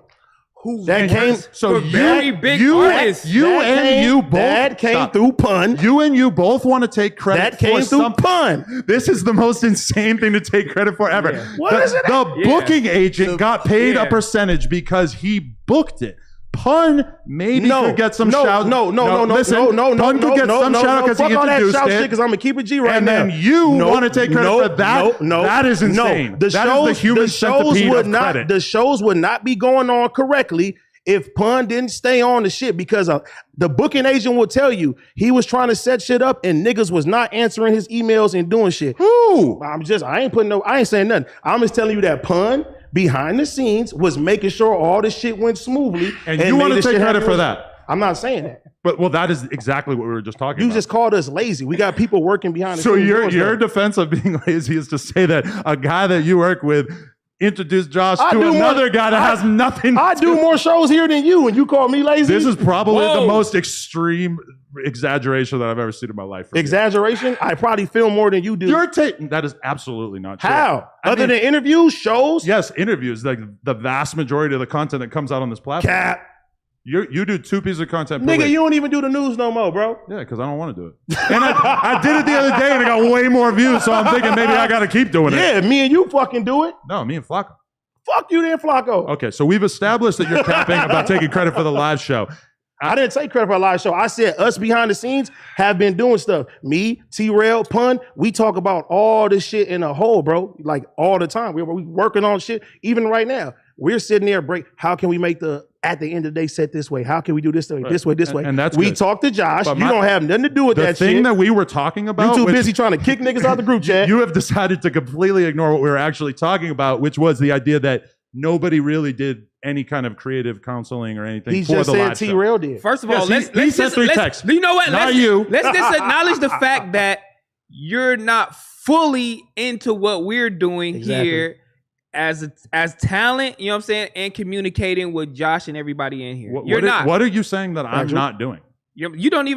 Who That came So for very big artists. you both that came stop. through Pun. You and you both want to take credit That came for through something. Pun. This is the most insane thing to take credit for ever. Yeah. What the is it? the Yeah. booking agent got paid Yeah. a percentage because he booked it. Pun maybe No, could get some no, shout. no, listen, Pun could get some shout out because he Fuck all that introduced shout it. shit because I'm gonna keep it G right And now. then you want to take credit for that? No, that is insane. No. That is the human centipede would of not. credit. The shows would not be going on correctly if Pun didn't stay on the shit because the booking agent will tell you he was trying to set shit up and niggas was not answering his emails and doing shit. Who? I ain't saying nothing. I'm just telling you that Pun behind the scenes was making sure all this shit went smoothly. And you want to take credit for that? I'm not saying that. But that is exactly what we were just talking You about. just called us lazy. We got people working behind the So scenes. your doing stuff. defense of being lazy is to say that a guy that you work with introduced Josh I to do more- another guy that has nothing. I do more shows here than you, and you call me lazy. This is probably Whoa. the most extreme exaggeration that I've ever seen in my life. from you. exaggeration. I probably film more than you do. Your take, that is absolutely not true. How? I Other mean, than interviews, shows, yes, interviews, like the vast majority of the content that comes out on this platform. cap. You do 2 pieces of content per Nigga, week. you don't even do the news no more, bro. Yeah, because I don't want to do it. And I did it the other day and it got way more views, so I'm thinking maybe I got to keep doing it. Yeah, me and you fucking do it. No, me and Flacco. Fuck you then, Flacco. Okay, so we've established that you're capping about taking credit for the live show. I didn't take credit for a live show. I said us behind the scenes have been doing stuff. Me, T-Rail, Pun, we talk about all this shit in a whole, bro. Like all the time. We working on shit. Even right now, we're sitting there, how can we make at the end of the day set this way? How can we do this way, this way, this way? And that's we good. talk to Josh. But you don't have nothing to do with The that thing shit. that we were talking about, You too which busy trying to kick niggas out the group chat. you have decided to completely ignore what we were actually talking about, which was the idea that nobody really did any kind of creative counseling or anything He for just the said live show. T-Rail did. First of all, Yes, he let's sent just, 3 let's- texts. You know what? Not you. Let's just acknowledge the fact that you're not fully into what we're doing Exactly. here as talent. You know what I'm saying, and communicating with Josh and everybody in here. You're not. What are you saying that I'm Andrew? not doing? You didn't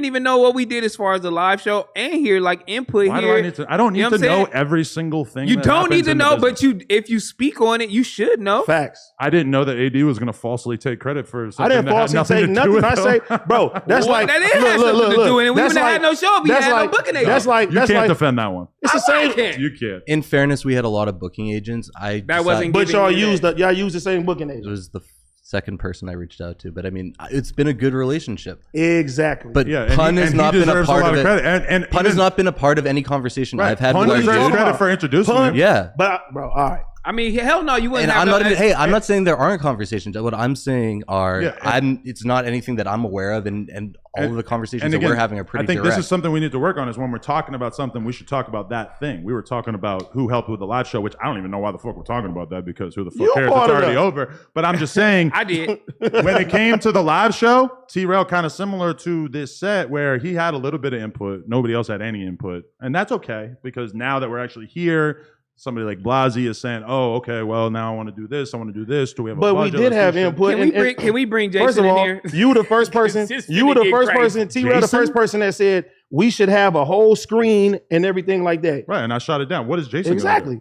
even know what we did as far as the live show and here, like input Why here. do I need to? I don't need You know to what I'm know saying? every single thing. You that don't need happens to in the know, business. but if you speak on it, you should know. Facts. I didn't know that AD was going to falsely take credit for something I didn't that had falsely nothing take to do nothing. with I say, them. bro, that's Well, like that has something to do with it. We wouldn't have had no show if we that's had no like- booking agent. That's like You that's can't like defend that one. it's the I same. can't. You can't. In fairness, we had a lot of booking agents. wasn't But giving y'all you use that. y'all use the same booking It agent. was the second person I reached out to, but I mean, it's been a good relationship. Exactly. But Yeah, and Pun he has not been a deserves part lot of it. credit. And Pun even- has not been a part of any conversation Right. I've had Pun with deserves that dude. credit for introducing Pun- him. Yeah. but bro, all right. I mean, hell no, you wouldn't And have I'm no, not even. Hey, I'm not saying there aren't conversations. What I'm saying are, Yeah, it's not anything that I'm aware of, and all of the conversations that again, we're having are pretty I think direct. this is something we need to work on. Is when we're talking about something, we should talk about that thing. We were talking about who helped with the live show, which I don't even know why the fuck we're talking about that because who the fuck You cares? It's brought it already up. over. But I'm just saying, I did. when it came to the live show, T-Rail kind of similar to this set where he had a little bit of input. Nobody else had any input. And that's okay because now that we're actually here, somebody like Blasey is saying, "Oh, okay, well now I want to do this. I want to do this. Do we have?" But we did have input. Can we bring Jason first of all, in here? you were the first person. You were the first person. T-Rail, the first person that said we should have a whole screen and everything like that. Right, and I shot it down. What is Jason? Exactly.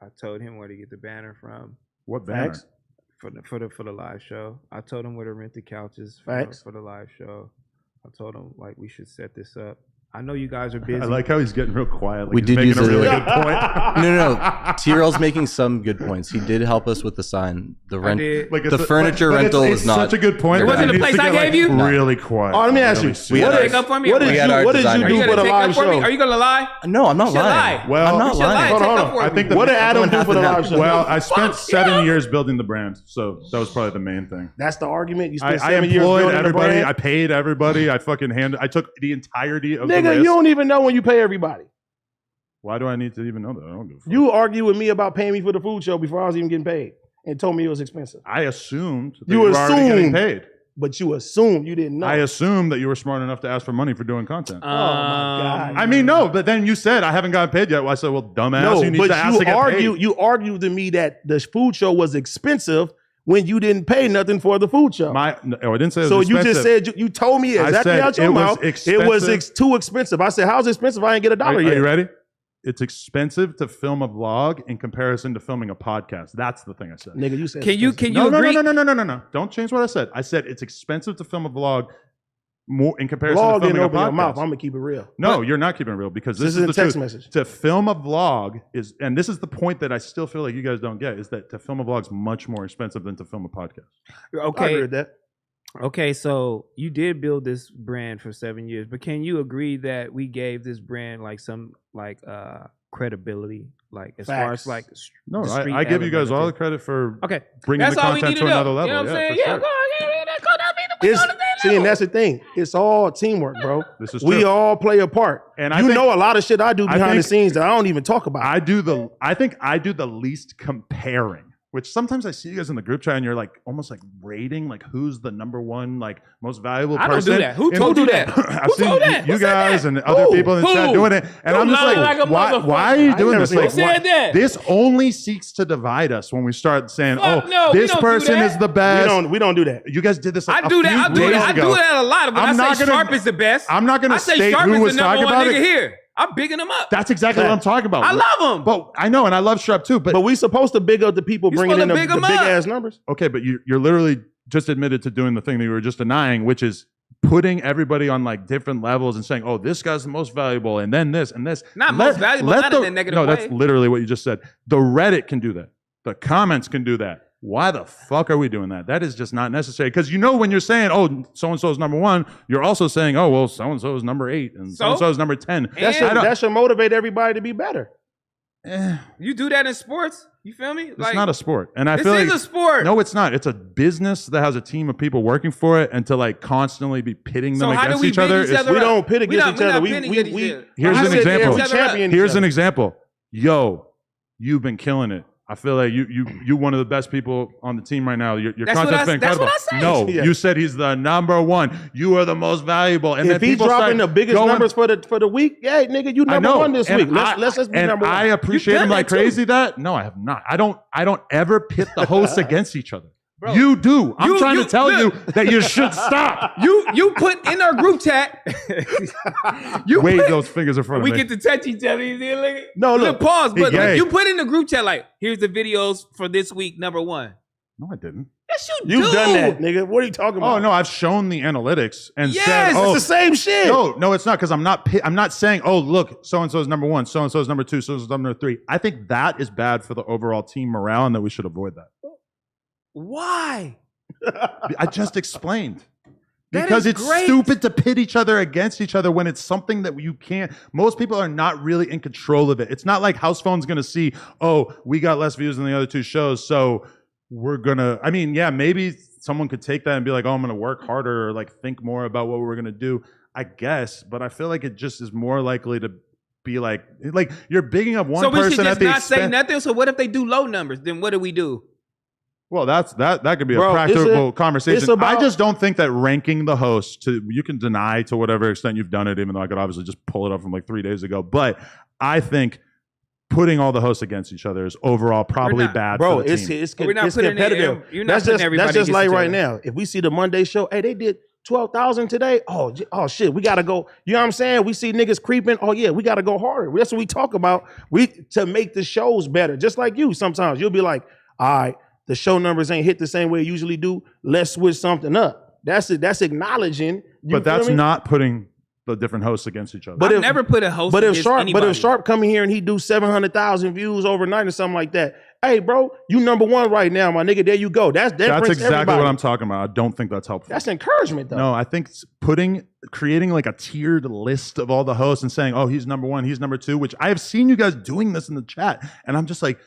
I told him where to get the banner from. What banner? Facts. For the live show. I told him where to rent the couches for the live show. I told him like we should set this up. I know you guys are busy. I like how he's getting real quiet. Like We he's did making use a really a- good point. No. T-Rail's making some good points. He did help us with the sign. The rent, did. Like the furniture rental it's is not. such a good point. It wasn't but the he needs place to I get, gave you? Really quiet. Oh, let me ask Really you. serious. What take up for me? What did We had our you designer. do Are you for the gonna take live up for me? show? Are you gonna lie? No, I'm not You should lying. lie. Well, I'm not You should lie. lying. Hold on, Take hold up on. for I me. think What did Adam do Going for the half live and show? Well, I spent Fuck 7 yeah. years building the brand, so that was probably the main thing. That's the argument. You spent I 7 years employed building the everybody. brand. I paid everybody. I fucking I took the entirety of the Nigga, risk. you don't even know when you pay everybody. Why do I need to even know that? I don't give a fuck. You argue with me about paying me for the food show before I was even getting paid, and told me it was expensive. I assumed that You you were already getting assumed. paid. But you assumed you didn't know. I assumed that you were smart enough to ask for money for doing content. my God. I mean, no, but then you said I havenn't gotten paid yet. Well, I said, well, dumbass, no, you need but to ask to get paid. you argued to me that the food show was expensive when you didn't pay nothing for the food show. I didn't say it was So expensive. you just said you told me I exactly said out your it was mouth. It was expensive. too expensive. I said, "How's it expensive? I ain't get a Are dollar yet." you ready? It's expensive to film a vlog in comparison to filming a podcast. That's the thing I said. Nigga, you said Can you expensive. agree? No. Don't change what I said. I said it's expensive to film a vlog more in comparison Vlog to filming didn't a open your podcast. mouth. I'm gonna keep it real. No, you're not keeping it real because This this is is a the text truth. message. To film a vlog is, and this is the point that I still feel like you guys don't get, is that to film a vlog is much more expensive than to film a podcast. I agree Okay. with that. Okay, so you did build this brand for 7 years, but can you agree that we gave this brand like some credibility, like as far Facts. as like No, the street I give you guys element all of the credit for it? Okay, bringing that's the all we content need to to know. another level. You know what I'm Yeah, saying? for Yeah, sure. go on. Yeah, that don't mean that we It's, on the same see, and level. that's the thing. It's all teamwork, bro. This is We true. all play a part. And I you think- know a lot of shit I do I behind the think- scenes that I don't even talk about. I think I do the least comparing, which sometimes I see you guys in the group chat and you're like almost like rating like who's the number one like most valuable I don't person. do that. Who in- told you that? I've Who seen told that? you Who said guys that? and other Who? people in the chat Who? doing it, and You I'm just lie like, like a why motherfucker. are you I doing never this? said Like, Who said that? this only seeks to divide us when we start saying, Fuck oh, no, we this don't do person that. is the best. we don't do that. You guys did this like I do a that. few I do days that. I ago. do that a lot. But I'm I not say gonna- Sharp is the best. I'm not going I to say state Sharp who is was the number talking one about nigga it. here. I'm bigging him up. That's exactly what I'm talking about. I love him. But I know, and I love Sharp too. But we supposed to big up the people You bringing in supposed the to big big 'em up. ass numbers. Okay, but you're literally just admitted to doing the thing that you were just denying, which is putting everybody on like different levels and saying, "Oh, this guy's the most valuable," and then this and this. Not most valuable, not in a negative No, way. that's literally what you just said. The Reddit can do that. The comments can do that. Why the fuck are we doing that? That is just not necessary. Because you know when you're saying, "Oh, so and so is number 1," you're also saying, "Oh, well, so and so is number 8 and so and so is number 10." That should motivate everybody to be better. You do that in sports? You feel me? It's not a sport, and I this feel is like a sport. no, it's not. It's a business that has a team of people working for it, and to like constantly be pitting them So how do against we each bid other. each is- other We up? don't pit We against not- each we other. not We pitting against each other. Here's I an sit there and example. we champion each Here's an other. example. Yo, you've been killing it. I feel like you one of the best people on the team right now. Your That's what content's been that's incredible. what I say. No, Yeah. you said he's the number 1. You are the most valuable. And If then he's people dropping start the biggest going- numbers for the week, yeah, nigga, you I number know. 1 this And week. Let's just be and number 1. I appreciate You've him done like that too. crazy. That no, I have not. I don't ever pit the hosts against each other. Bro, you do. I'm you- trying you- to tell look. you that you should stop. You put in our group chat. you Wave put- those fingers in front we of me. get to touch each other. You see, look. No, look. Pause. But Hey, like, gay. you put in the group chat like, here's the videos for this week, number 1. No, I didn't. Yes, you do. You've done that, nigga. What are you talking about? Oh no, I've shown the analytics and Yes, said, it's "Oh, It's the same shit. no, it's not because I'm not saying, oh, look, so and so is number 1, so and so is number 2, so and so is number 3. I think that is bad for the overall team morale, and that we should avoid that. Why? I just explained. That Because is it's great. stupid to pit each other against each other when it's something that you can't. Most people are not really in control of it. It's not like House Phone's going to see, oh, we got less views than the other 2 shows, so we're going to. I mean, yeah, maybe someone could take that and be like, oh, I'm going to work harder or like think more about what we're going to do. I guess, but I feel like it just is more likely to be like you're bigging up one So we person should at just the not say expense. nothing. So what if they do low numbers? Then what do we do? Well, that could be Bro, a practical it's conversation. about- I just don't think that ranking the host you can deny to whatever extent you've done it, even though I could obviously just pull it up from like 3 days ago. But I think putting all the hosts against each other is overall probably bad for the team. It's competitive. That's just like right now. If we see the Monday show, hey, they did 12,000 today. Oh shit, we gotta go. You know what I'm saying? We see niggas creeping. Oh yeah, we gotta go harder. That's what we talk about. To make the shows better. Just like you, sometimes you'll be like, all right, the show numbers ain't hit the same way it usually do. Let's switch something up. That's it. That's acknowledging. But that's not putting the different hosts against each other. But I've never put a host against anybody. But if Sharp come in here and he do 700,000 views overnight or something like that, hey, bro, you number one right now, my nigga. There you go. That's exactly everybody. what I'm talking about. I don't think that's helpful. That's encouragement, though. No, I think creating like a tiered list of all the hosts and saying, oh, he's number one, he's number two, which I have seen you guys doing this in the chat, and I'm just like,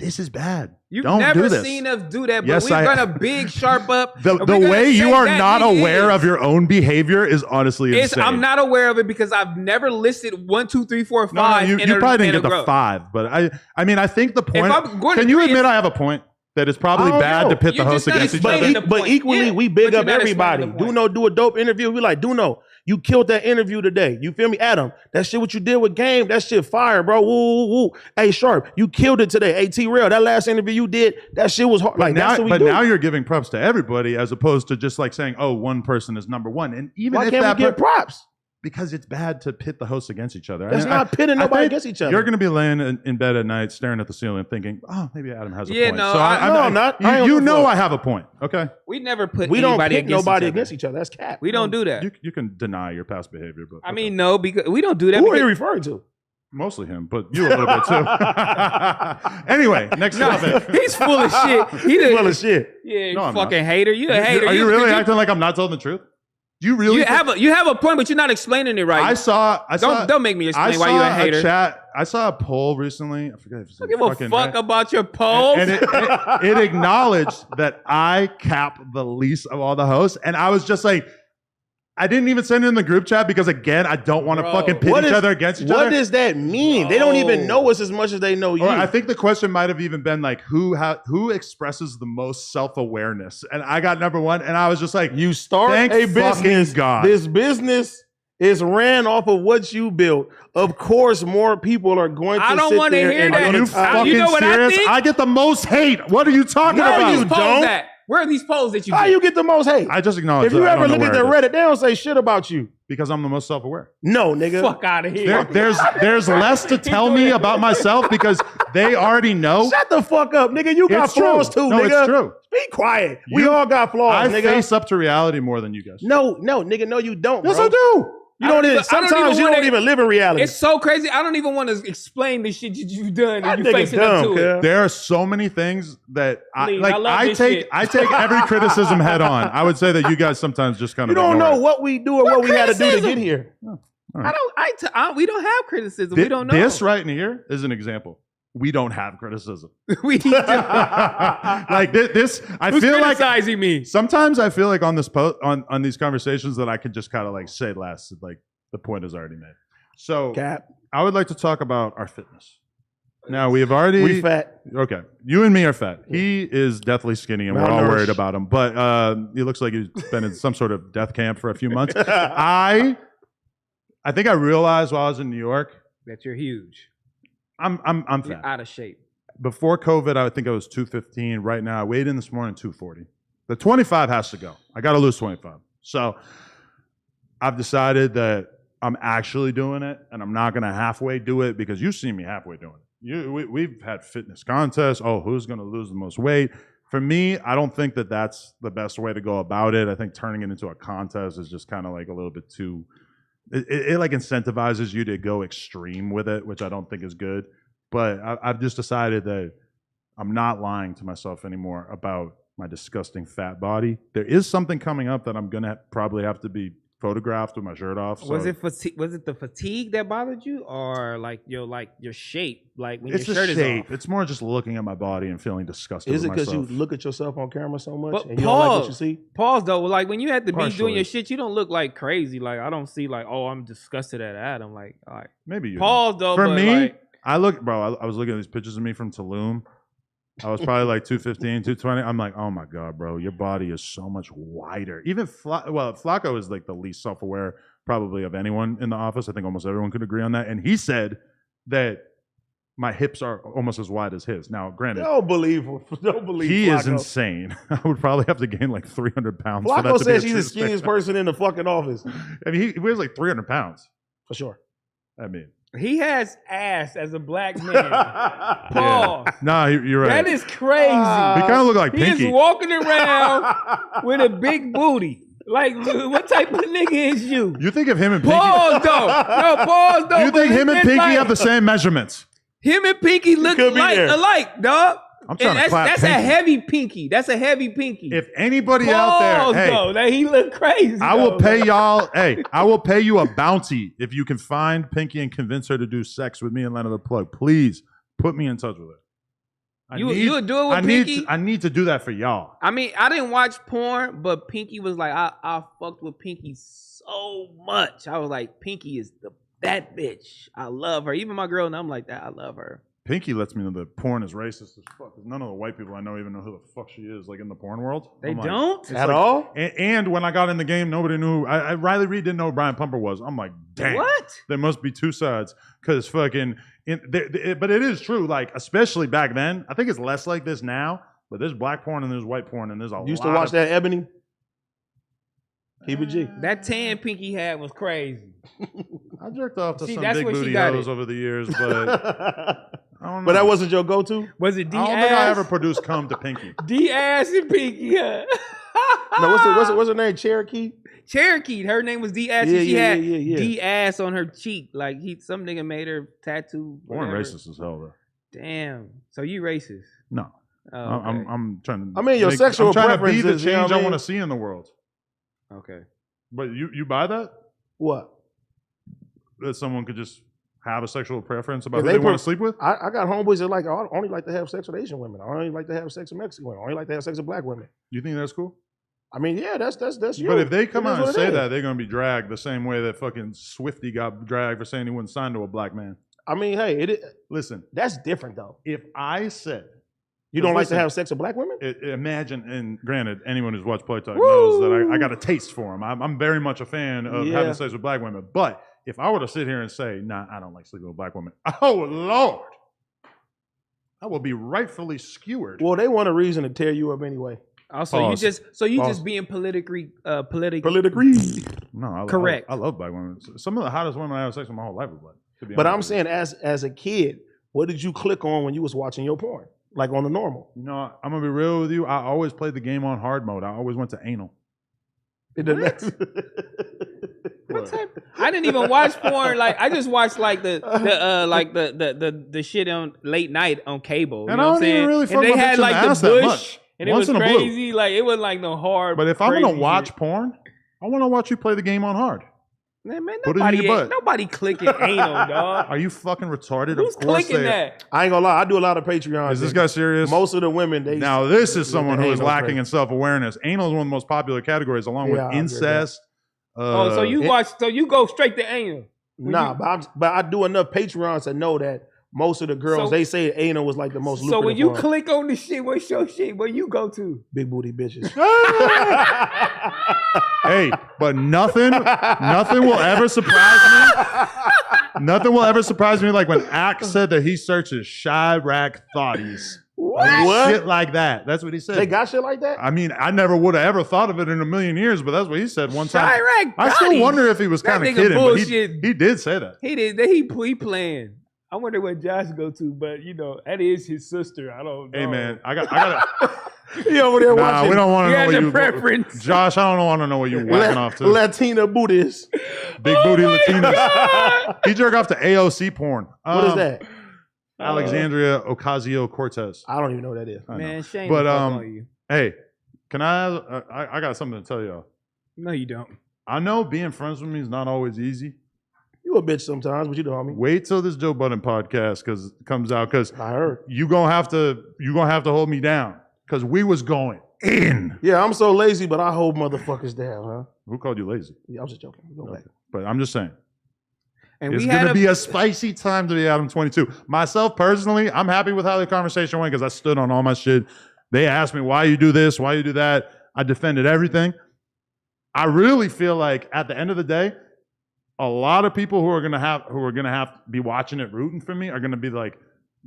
this is bad. You've Don't never do this. seen us do that, but we're gonna big Sharp up. The way you are not aware of your own behavior is honestly insane. I'm not aware of it because I've never listed 1, 2, 3, 4, 5. No, you probably didn't get the 5, but I mean, I think the point. Can you admit I have a point? That it's probably bad to pit the hosts against each other. But equally, we big up everybody. Duno do a dope interview. We like, Duno, you killed that interview today. You feel me? Adam, that shit what you did with Game, that shit fire, bro. Woo, woo, woo. Hey, Sharp, you killed it today. Hey, T-Rail, that last interview you did, that shit was hard. Like, that's what we do. But now you're giving props to everybody as opposed to just like saying, oh, one person is number one. And even Why can't we get props? Because it's bad to pit the hosts against each other. It's not pitting nobody against each other. You're going to be laying in bed at night, staring at the ceiling, thinking, "Oh, maybe Adam has a point." No, so I'm not. You know I have a point. Okay. We never put we don't pit against nobody against each other. That's cat. We don't do that. You can deny your past behavior, but I mean, no, because we don't do that. Who are you referring to? Mostly him, but you a little bit too. Anyway, next topic. He's full of shit. He's full of shit. Yeah, no, fucking hater. You a hater. Are you really acting like I'm not telling the truth? You really have a point, but you're not explaining it right. I saw. Don't make me explain why you're a hater. I saw a poll recently. I forget. I don't give a fuck about your polls. And it acknowledged that I cap the least of all the hosts, and I was just like, I didn't even send it in the group chat because again, I don't want to fucking pit each other against each other. What does that mean? Bro. They don't even know us as much as they know you. Or I think the question might have even been like, who expresses the most self-awareness? And I got number one, and I was just like, you start a business. God. This business is ran off of what you built. Of course, more people are going to I don't want to hear that. Are you fucking serious? I get the most hate. What are you talking about? You don't. Where are these polls that you How get? you get the most hate? I just acknowledge If you ever look at their Reddit, they don't say shit about you. Because I'm the most self-aware. No, nigga. Fuck out of here. There's less to tell me about myself because they already know. Shut the fuck up, nigga. You got flaws too, nigga. No, it's true. Be quiet. We all got flaws, nigga. I face up to reality more than you guys. No, nigga. No, you don't, bro. Yes, I do. Sometimes you don't even live in reality. It's so crazy. I don't even want to explain the shit you've done and you facing up to it. There are so many things that I take every criticism head on. I would say that you guys sometimes just kind of you don't know what we do or what we had to do to get here. Oh, right. We don't have criticism. We don't know. This right here is an example. We don't have criticism. We do. Like this, I Who's feel criticizing like me. Sometimes I feel like on this on these conversations that I could just kind of like say less. Like the point is already made. So I would like to talk about our fitness. Now we fat. Okay, you and me are fat. He is deathly skinny, and we're all worried about him. But he looks like he's been in some sort of death camp for a few months. I think I realized while I was in New York that you're huge. I'm fat. You're out of shape. Before COVID, I think I was 215. Right now, I weighed in this morning 240. The 25 has to go. I got to lose 25. So I've decided that I'm actually doing it, and I'm not going to halfway do it because you see me halfway doing it. We've had fitness contests. Oh, who's going to lose the most weight? For me, I don't think that that's the best way to go about it. I think turning it into a contest is just kind of like a little bit too... It like incentivizes you to go extreme with it, which I don't think is good. But I've just decided that I'm not lying to myself anymore about my disgusting fat body. There is something coming up that I'm gonna probably have to be photographed with my shirt off. So. Was it the fatigue that bothered you, or like your shape? Like when it's your shirt the shape. is off? It's more just looking at my body and feeling disgusted. Is it because you look at yourself on camera so much but and you don't like what you see? Pause though. Like when you have to be doing your shit, you don't look like crazy. Like I don't see like, oh, I'm disgusted at Adam. Like, all right, maybe you. Pause though. For me, like, I was looking at these pictures of me from Tulum. I was probably like 215, 220. I'm like, oh my God, bro, your body is so much wider. Even Flacco is like the least self-aware probably of anyone in the office. I think almost everyone could agree on that. And he said that my hips are almost as wide as his. Now, granted, Don't believe he Flacco. is insane. I would probably have to gain like 300 pounds. Flacco for that to says be he's the skinniest person in the fucking office. I mean, he weighs like 300 pounds. For sure. I mean, He has ass as a black man. Pause. yeah. Nah, you're right. That is crazy. He kind of look like He Pinky. is walking around with a big booty. Like, what type of nigga is you? You think of him and Pinky? Pause though. No, pause though. You think him and It's Pinky like, have the same measurements? Him and Pinky look could be there. alike, dog. I'm trying to clap That's Pinky. a heavy pinky. That's a heavy pinky. If anybody out Pause there, hey, though. That he look crazy. I will though. pay y'all. Hey, I will pay you a bounty if you can find Pinky and convince her to do sex with me and Leonard the Plug. Please put me in touch with her. You would do it with Pinky? I need to do that for y'all. I mean, I didn't watch porn, but Pinky was like, I fucked with Pinky so much. I was like, Pinky is that bitch. I love her. Even my girl, and I'm like that. I love her. Pinky lets me know that porn is racist as fuck. 'Cause none of the white people I know even know who the fuck she is, like in the porn world. They I'm like, don't? it's At like- all? And when I got in the game, nobody knew. Riley Reid didn't know who Brian Pumper was. I'm like, dang. What? There must be two sides. Because fucking, but it is true. Like, especially back then. I think it's less like this now. But there's black porn and there's white porn and there's a lot. You used to watch that Ebony? Keep it G. That tan Pinky had was crazy. I jerked off to See, some that's big where she booty got hoes it. over the years, but I don't know. But that wasn't your go-to? Was it D I don't think I ass? ever produced cum to Pinky. D ass and Pinky. Huh? No, what's her name? Cherokee? Cherokee. Her name was D ass. Yeah, and she yeah, had yeah, yeah. D ass on her cheek. Like some nigga made her tattoo. Born whatever. racist as hell, though. Damn. So you racist? No. Oh, okay. I'm trying to. I mean, your sexual I'm trying to be the preferences, you know change what I I mean? want to see in the world. Okay. But you buy that? What? That someone could just have a sexual preference about If who they they want put- to sleep with? I got homeboys that like, I only like to have sex with Asian women. I only like to have sex with Mexican women. I only like to have sex with black women. You think that's cool? I mean, yeah, that's you. But if they come It is out and what it say is. that, they're going to be dragged the same way that fucking Swifty got dragged for saying he wouldn't sign to a black man. I mean, hey, Listen, that's different though. if I said, You don't like to listen, have sex with black women? imagine, and granted, anyone who's watched Play Talk Woo! knows that I got a taste for him. I'm very much a fan of Yeah. having sex with black women. But if I were to sit here and say, nah, I don't like sleeping with black women, oh, Lord, I will be rightfully skewered. Well, they want a reason to tear you up anyway. Also, Pause. you Pause. just being politically Politically. No, Correct. I love black women. Some of the hottest women I have sex with my whole life were black. to be But honest I'm with saying, as a kid, what did you click on when you was watching your porn? Like on the normal? you. No, I'm gonna be real with you. I always played the game on hard mode. I always went to anal. It doesn't What? What? I didn't even watch porn. Like I just watched like the shit on late night on cable. You And know I what I'm don't even saying? really fuck and they my bitch had in like the the ass that bush, much. and it Once was in a blue. crazy. Like it wasn't like no hard. But if I'm gonna crazy watch shit. porn, I want to watch you play the game on hard. Man, Put it in your butt. nobody clicking anal, dog. Are you fucking retarded? Who's of course clicking they. that? I ain't gonna lie, I do a lot of Patreons. Is this guy serious? Most of the women, they Now this is someone who is anal lacking crazy. in self-awareness. Anal is one of the most popular categories, along Yeah, with I agree with incest. Oh, so you go straight to anal. Nah, but I do enough Patreons to know that most of the girls, So- they say anal was like the most lucrative So when you one. click on the shit, what's your shit? Where you go to? Big booty bitches. Hey, but nothing will ever surprise me. Nothing will ever surprise me like when Axe said that he searches Chirac thotties. What? Shit like that. That's what he said. They got shit like that? I mean, I never would have ever thought of it in a million years, but that's what he said one time. Chirac I still Gotti. wonder if he was That kind of nigga kidding, but bullshit. he did say that. He did. He playing. I wonder what Josh go to, but you know that is his sister. I don't know. Hey man, I got. He over there Nah, watching we don't want He to know has what a you. preference. Josh, I don't want to know what you whacking off to. Latina booties. Big Oh booty my Latinas. God. He jerk off to AOC porn. What is that? Alexandria Ocasio-Cortez. I don't even know what that is. I know. Man, shame But, the fuck on you. Hey, can I got something to tell y'all. No, you don't. I know being friends with me is not always easy. You a bitch sometimes, but you know what I mean. Wait till this Joe Budden podcast comes out, because I heard. you gonna have to hold me down, because we was going in. Yeah, I'm so lazy, but I hold motherfuckers down, huh? Who called you lazy? Yeah, I'm just joking. Go back. But I'm just saying. And It's we going had to be a spicy time to be Adam 22. Myself, personally, I'm happy with how the conversation went because I stood on all my shit. They asked me, why you do this? Why you do that? I defended everything. I really feel like at the end of the day, a lot of people who are going to have to be watching it rooting for me are going to be like,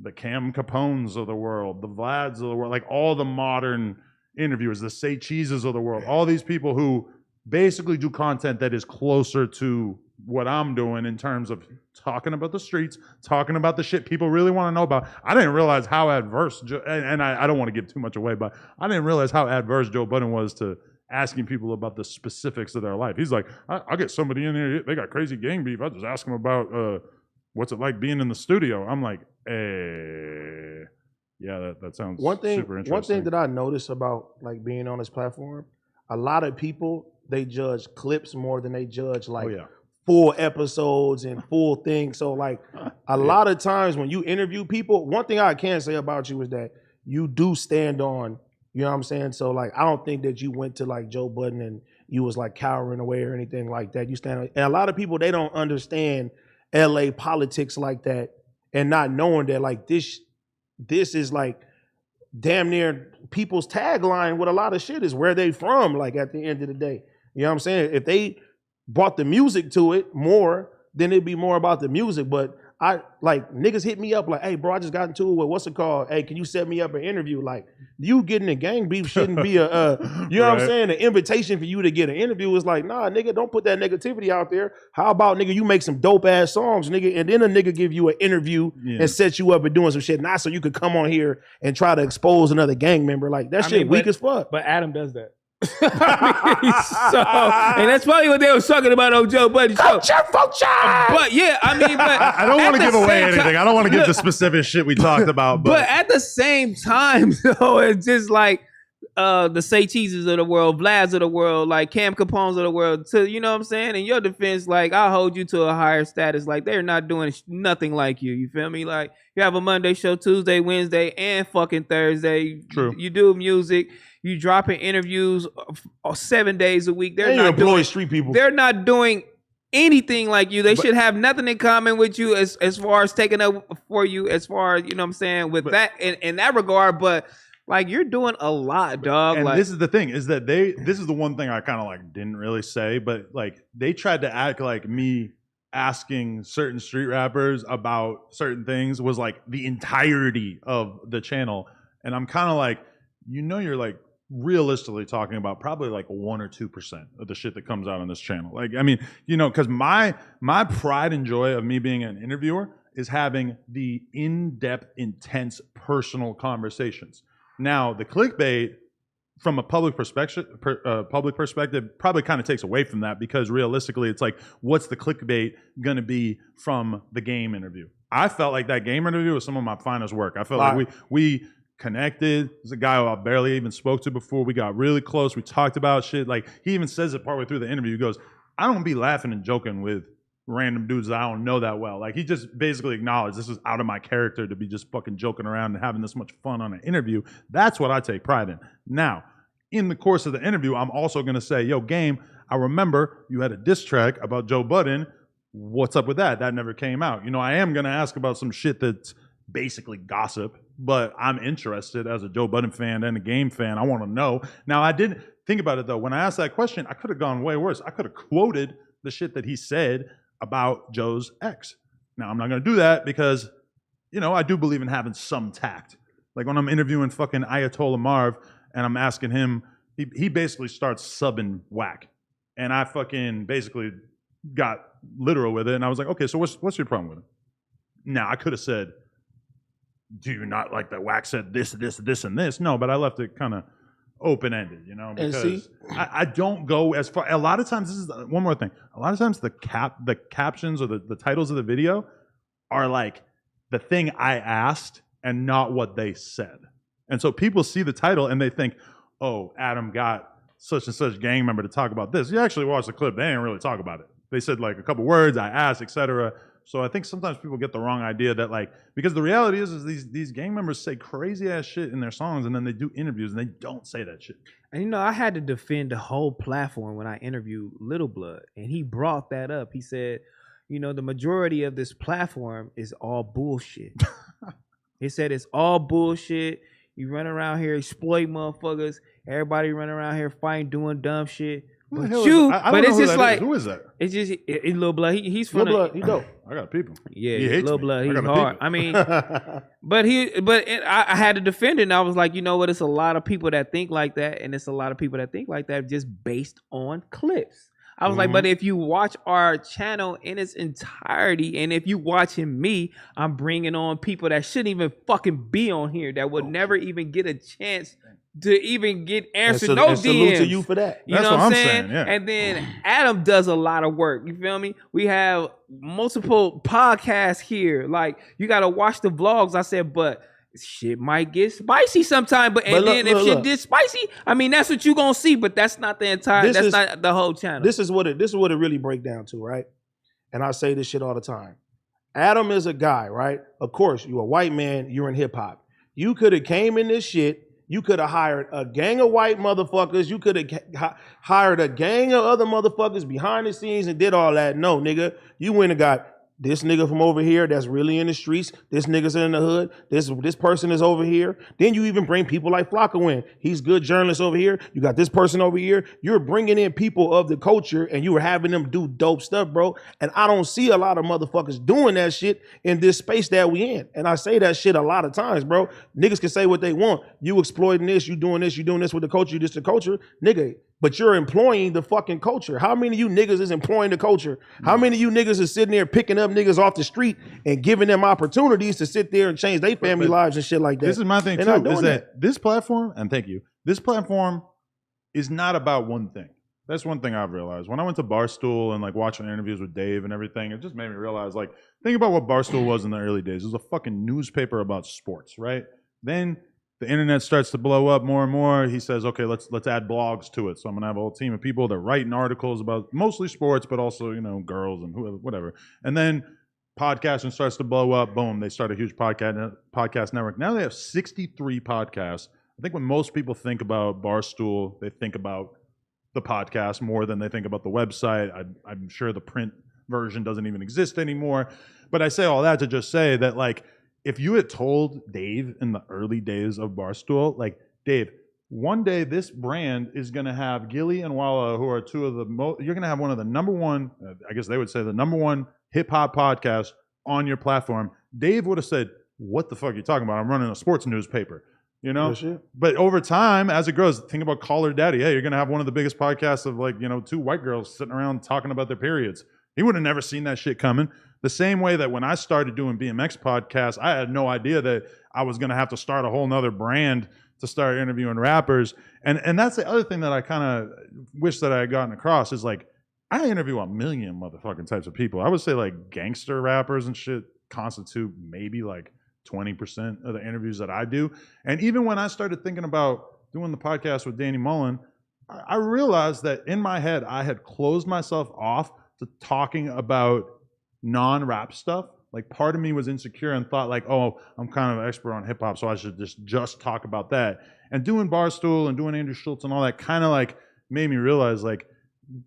the Cam Capones of the world, the Vlads of the world, like all the modern interviewers, the Say Cheeses of the world, all these people who basically do content that is closer to what I'm doing in terms of talking about the streets, talking about the shit people really want to know about. I didn't realize how adverse, and I don't want to give too much away, but I didn't realize how adverse Joe Budden was to asking people about the specifics of their life. He's like, I'll get somebody in here, they got crazy gang beef, I'll just ask them about what's it like being in the studio. I'm like, yeah, that sounds super interesting. One thing that I noticed about like being on this platform, a lot of people, they judge clips more than they judge like full episodes and full things. So like a lot of times when you interview people, one thing I can say about you is that you do stand on, you know what I'm saying? So like I don't think that you went to like Joe Budden and you was like cowering away or anything like that. You stand on, and a lot of people, they don't understand LA politics like that, and not knowing that like this is like damn near people's tagline with a lot of shit is where they from, like at the end of the day. You know what I'm saying? If they brought the music to it more, then it'd be more about the music. But I like niggas hit me up like, hey bro, I just got into it with what's it called? Hey, can you set me up an interview? Like you getting a gang beef shouldn't be a you know what I'm saying? An invitation for you to get an interview is like, nah, nigga, don't put that negativity out there. How about nigga, you make some dope ass songs, nigga, and then a nigga give you an interview and set you up and doing some shit, not so you could come on here and try to expose another gang member. Like that shit weak as fuck. But Adam does that. And that's probably what they was talking about on Joe Budden show. But yeah, I mean, but I don't want to give away anything. I don't want to give the specific shit we talked about. But at the same time, though, it's just like the Say Cheeses of the world, Vlads of the world, like Cam Capones of the world. To you know what I'm saying? In your defense, like I'll hold you to a higher status. Like they're not doing nothing like you. You feel me? Like you have a Monday show, Tuesday, Wednesday, and fucking Thursday. True. You do music. You dropping interviews 7 days a week. They're not employing street people. They're not doing anything like you. They should have nothing in common with you as far as taking up for you, as far as, you know what I'm saying, with that in that regard. But like you're doing a lot, dog. And like, this is the thing, is that this is the one thing I kind of like didn't really say, but like they tried to act like me asking certain street rappers about certain things was like the entirety of the channel. And I'm kind of like, you're like realistically talking about probably like 1 or 2% of the shit that comes out on this channel. Like, I mean, because my pride and joy of me being an interviewer is having the in-depth, intense, personal conversations. Now, the clickbait from a public perspective probably kind of takes away from that, because realistically, it's like, what's the clickbait going to be from the game interview? I felt like that game interview was some of my finest work. I felt like we connected. There's a guy who I barely even spoke to before. We got really close. We talked about shit. Like, he even says it partway through the interview. He goes, I don't be laughing and joking with random dudes that I don't know that well. Like, he just basically acknowledged this is out of my character to be just fucking joking around and having this much fun on an interview. That's what I take pride in. Now, in the course of the interview, I'm also going to say, yo, Game, I remember you had a diss track about Joe Budden. What's up with that? That never came out. I am going to ask about some shit that's basically gossip, but I'm interested as a Joe Budden fan and a Game fan. I want to know. Now, I didn't think about it, though. When I asked that question, I could have gone way worse. I could have quoted the shit that he said about Joe's ex. Now, I'm not going to do that because, I do believe in having some tact. Like when I'm interviewing fucking Ayatollah Marv and I'm asking him, he basically starts subbing whack. And I fucking basically got literal with it. And I was like, okay, so what's your problem with it? Now, I could have said, do you not like that Wack said this, and this? No, but I left it kind of open-ended, because I don't go as far. A lot of times, this is one more thing. A lot of times the captions or the titles of the video are like the thing I asked and not what they said. And so people see the title and they think, oh, Adam got such and such gang member to talk about this. You actually watch the clip, they didn't really talk about it. They said like a couple words, I asked, etc. So I think sometimes people get the wrong idea that like, because the reality is these gang members say crazy ass shit in their songs and then they do interviews and they don't say that shit. And I had to defend the whole platform when I interviewed Little Blood, and he brought that up. He said, the majority of this platform is all bullshit. He said it's all bullshit. You run around here exploit motherfuckers. Everybody run around here fighting, doing dumb shit. But it's just like who is that? It's just Lil Blood. He's from Lil Blood. He dope. I got people. Yeah, he hates Lil me. Blood. He's hard. I mean, I had to defend it. And I was like, you know what? It's a lot of people that think like that, and it's a lot of people that think like that just based on clips. I was like, but if you watch our channel in its entirety, and if you watching me, I'm bringing on people that shouldn't even fucking be on here, that would never even get a chance to even get answered. No DMs. Salute to you for that. You know what I'm saying? Yeah. And then Adam does a lot of work. You feel me? We have multiple podcasts here. Like, you got to watch the vlogs. I said, but shit might get spicy sometime, but then if shit gets spicy, I mean that's what you gonna see, but that's not the entire. That's not the whole channel. This is what it really breaks down to, right? And I say this shit all the time. Adam is a guy, right? Of course, you're a white man. You're in hip hop. You could have came in this shit. You could have hired a gang of white motherfuckers. You could have hired a gang of other motherfuckers behind the scenes and did all that. No, nigga, you went and got this nigga from over here that's really in the streets. This nigga's in the hood. This person is over here. Then you even bring people like Flocka in. He's good journalist over here. You got this person over here. You're bringing in people of the culture and you were having them do dope stuff, bro. And I don't see a lot of motherfuckers doing that shit in this space that we in. And I say that shit a lot of times, bro. Niggas can say what they want. You exploiting this, you doing this with the culture, you just the culture. Nigga, but you're employing the fucking culture. How many of you niggas is employing the culture? How many of you niggas is sitting there picking up niggas off the street and giving them opportunities to sit there and change their family lives and shit like that? This is my thing too, is that this platform, and thank you, this platform is not about one thing. That's one thing I've realized. When I went to Barstool and like watching interviews with Dave and everything, it just made me realize, like, think about what Barstool was in the early days. It was a fucking newspaper about sports, right? Then the internet starts to blow up more and more. He says, okay, let's add blogs to it. So I'm gonna have a whole team of people that writing articles about mostly sports, but also, you know, girls and whatever. And then podcasting starts to blow up. Boom, they start a huge podcast network. Now they have 63 podcasts. I think when most people think about Barstool, they think about the podcast more than they think about the website. I'm sure the print version doesn't even exist anymore. But I say all that to just say that, like, if you had told Dave in the early days of Barstool, like, Dave, one day this brand is going to have Gilly and Walla, who are two of the most, you're going to have one of the number one, I guess they would say the number one hip hop podcast on your platform. Dave would have said, what the fuck are you talking about? I'm running a sports newspaper, you know? But over time, as it grows, think about Call Her Daddy. Hey, you're going to have one of the biggest podcasts of, like, you know, two white girls sitting around talking about their periods. He would have never seen that shit coming. The same way that when I started doing BMX podcasts, I had no idea that I was going to have to start a whole nother brand to start interviewing rappers. And that's the other thing that I kind of wish that I had gotten across is, like, I interview a million motherfucking types of people. I would say, like, gangster rappers and shit constitute maybe like 20% of the interviews that I do. And even when I started thinking about doing the podcast with Danny Mullen, I realized that in my head, I had closed myself off to talking about non-rap stuff. Like, part of me was insecure and thought, like, oh, I'm kind of an expert on hip hop, so I should just talk about that. And doing Barstool and doing Andrew Schultz and all that kind of, like, made me realize, like,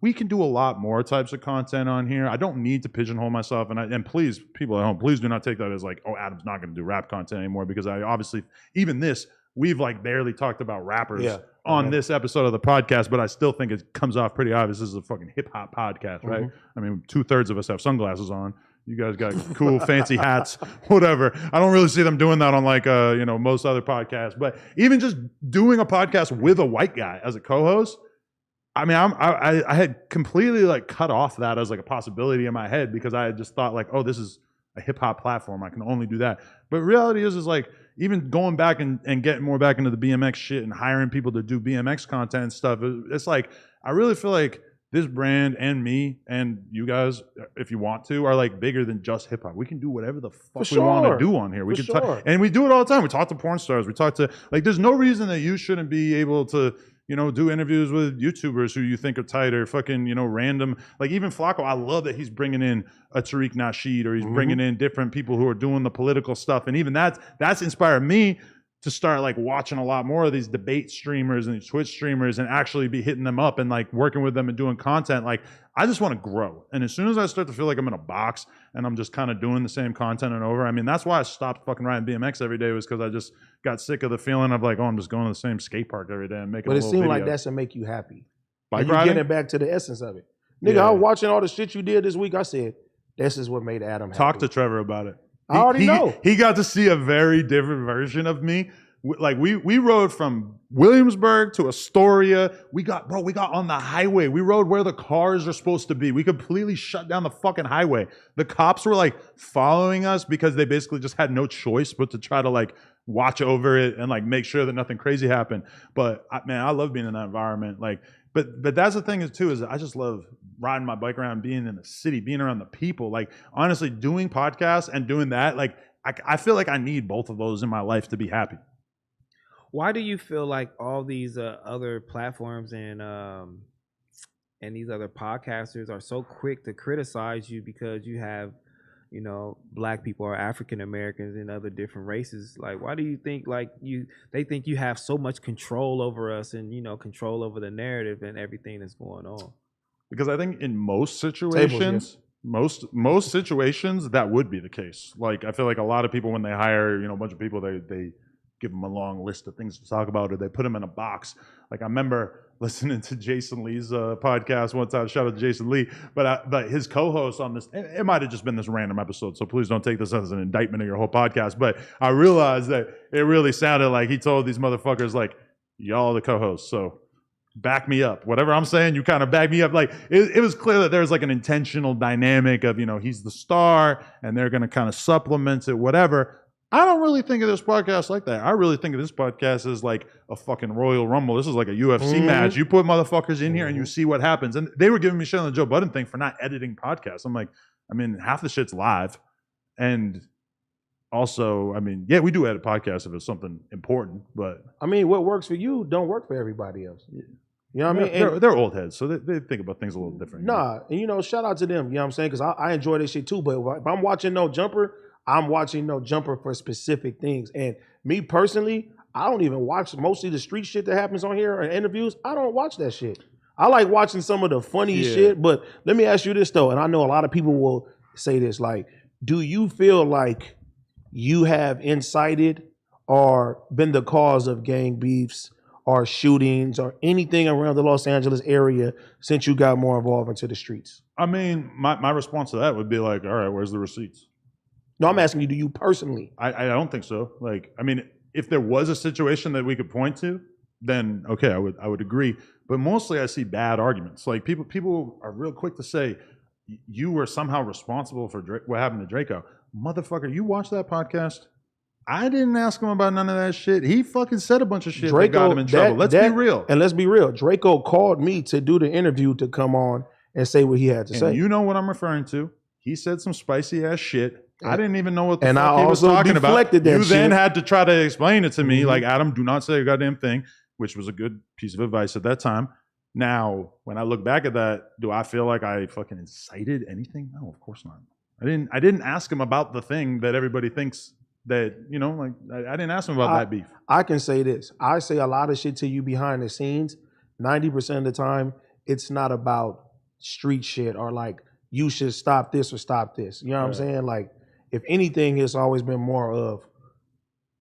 we can do a lot more types of content on here. I don't need to pigeonhole myself. And please, people at home, please do not take that as, like, oh, Adam's not going to do rap content anymore, because I obviously, even this, we've, like, barely talked about rappers on this episode of the podcast, but I still think it comes off pretty obvious. This is a fucking hip hop podcast, right? I mean, 2/3 of us have sunglasses on. You guys got cool, fancy hats, whatever. I don't really see them doing that on, like, you know, most other podcasts. But even just doing a podcast with a white guy as a co-host, I mean, I had completely, like, cut off that as, like, a possibility in my head, because I had just thought, like, oh, this is a hip hop platform. I can only do that. But reality is like, even going back and getting more back into the BMX shit and hiring people to do BMX content and stuff, it's like, I really feel like this brand and me and you guys, if you want to, are, like, bigger than just hip hop. We can do whatever the fuck we want to do on here. We can talk, and we do it all the time. We talk to porn stars. We talk to, like, there's no reason that you shouldn't be able to, you know, do interviews with YouTubers who you think are tight, or fucking, you know, random. Like, even Flocka, I love that he's bringing in a Tariq Nasheed, or he's bringing in different people who are doing the political stuff. And even that's inspired me to start, like, watching a lot more of these debate streamers and these Twitch streamers, and actually be hitting them up and, like, working with them and doing content. Like, I just want to grow. And as soon as I start to feel like I'm in a box and I'm just kind of doing the same content and over, I mean, that's why I stopped fucking riding BMX every day, was because I just got sick of the feeling of, like, oh, I'm just going to the same skate park every day and making a little video. But it seemed like that's to make you happy. Bike and you riding? getting back to the essence of it. Nigga, I was watching all the shit you did this week. I said, this is what made Adam happy. Talk to Trevor about it. I already know. He got to see a very different version of me. Like we rode from Williamsburg to Astoria. We got on the highway. We rode where the cars are supposed to be. We completely shut down the fucking highway. The cops were like following us because they basically just had no choice but to try to like watch over it and like make sure that nothing crazy happened. But man, I love being in that environment. Like, but that's the thing is too, is I just love riding my bike around, being in the city, being around the people. Like honestly, doing podcasts and doing that, like I feel like I need both of those in my life to be happy. Why do you feel like all these other platforms and these other podcasters are so quick to criticize you because you have, you know, black people or African Americans and other different races? Like, why do you think they think you have so much control over us and, you know, control over the narrative and everything that's going on? Because I think in most situations, most situations that would be the case. Like I feel like a lot of people when they hire, you know, a bunch of people, they give them a long list of things to talk about, or they put them in a box. Like I remember listening to Jason Lee's podcast one time. Shout out to Jason Lee, but his co-host on this, it might have just been this random episode, so please don't take this as an indictment of your whole podcast. But I realized that it really sounded like he told these motherfuckers like, y'all are the co-hosts, so back me up. Whatever I'm saying, you kind of back me up. Like it was clear that there's like an intentional dynamic of, you know, he's the star and they're going to kind of supplement it, whatever. I don't really think of this podcast like that. I really think of this podcast as like a fucking Royal Rumble. This is like a UFC match. You put motherfuckers in here and you see what happens. And they were giving me shit on the Joe Budden thing for not editing podcasts. I'm like, I mean, half the shit's live. And also, I mean, yeah, we do edit podcasts if it's something important, but I mean, what works for you don't work for everybody else. You know what I mean? They're old heads, so they think about things a little different. Nah, and you know, shout out to them. You know what I'm saying? Because I enjoy this shit too. But if I'm watching No Jumper, I'm watching No Jumper for specific things. And me personally, I don't even watch mostly the street shit that happens on here and interviews. I don't watch that shit. I like watching some of the funny shit. But let me ask you this though, and I know a lot of people will say this, like, do you feel like you have incited or been the cause of gang beefs or shootings or anything around the Los Angeles area since you got more involved into the streets? I mean, my response to that would be like, all right, where's the receipts? No, I'm asking you, do you personally? I don't think so. Like, I mean, if there was a situation that we could point to, then okay, I would agree. But mostly I see bad arguments. Like people are real quick to say, you were somehow responsible for what happened to Draco. Motherfucker, you watched that podcast? I didn't ask him about none of that shit. He fucking said a bunch of shit that got him in trouble. Let's be real. And let's be real. Draco called me to do the interview to come on and say what he had to say. You know what I'm referring to. He said some spicy ass shit. I didn't even know what the fuck he was talking about. You then had to try to explain it to me. Like, Adam, do not say a goddamn thing, which was a good piece of advice at that time. Now, when I look back at that, do I feel like I fucking incited anything? No, of course not. I didn't ask him about the thing that everybody thinks that, you know, like I didn't ask him about that beef. I can say this. I say a lot of shit to you behind the scenes. 90% of the time, it's not about street shit or like, you should stop this or stop this. You know what I'm saying? Like, if anything, it's always been more of,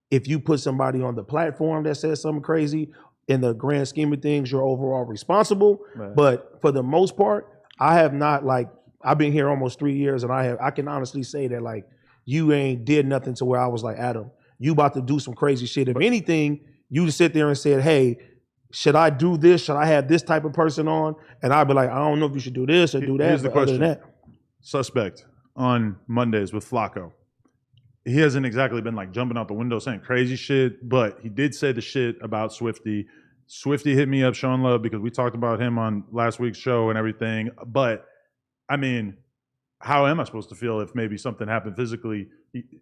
if you put somebody on the platform that says something crazy, in the grand scheme of things, you're overall responsible. Right. But for the most part, I have not, like, I've been here almost 3 years, and I can honestly say that, like, you ain't did nothing to where I was like, Adam, you about to do some crazy shit. If anything, you just sit there and said, hey, should I do this? Should I have this type of person on? And I'd be like, I don't know if you should do this or do that. Here's the question. Suspect on Mondays with Flacco. He hasn't exactly been like jumping out the window saying crazy shit, but he did say the shit about Swifty. Swifty hit me up, showing love, because we talked about him on last week's show and everything. But I mean, how am I supposed to feel if maybe something happened physically,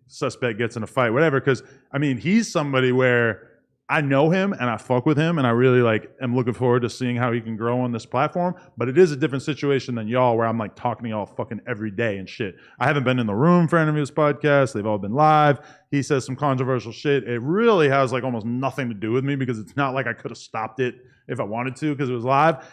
suspect gets in a fight, whatever? Because I mean, he's somebody where I know him and I fuck with him and I really like am looking forward to seeing how he can grow on this platform. But it is a different situation than y'all, where I'm like talking to y'all fucking every day and shit. I haven't been in the room for any of his podcasts. They've all been live. He says some controversial shit. It really has like almost nothing to do with me, because it's not like I could have stopped it if I wanted to, because it was live.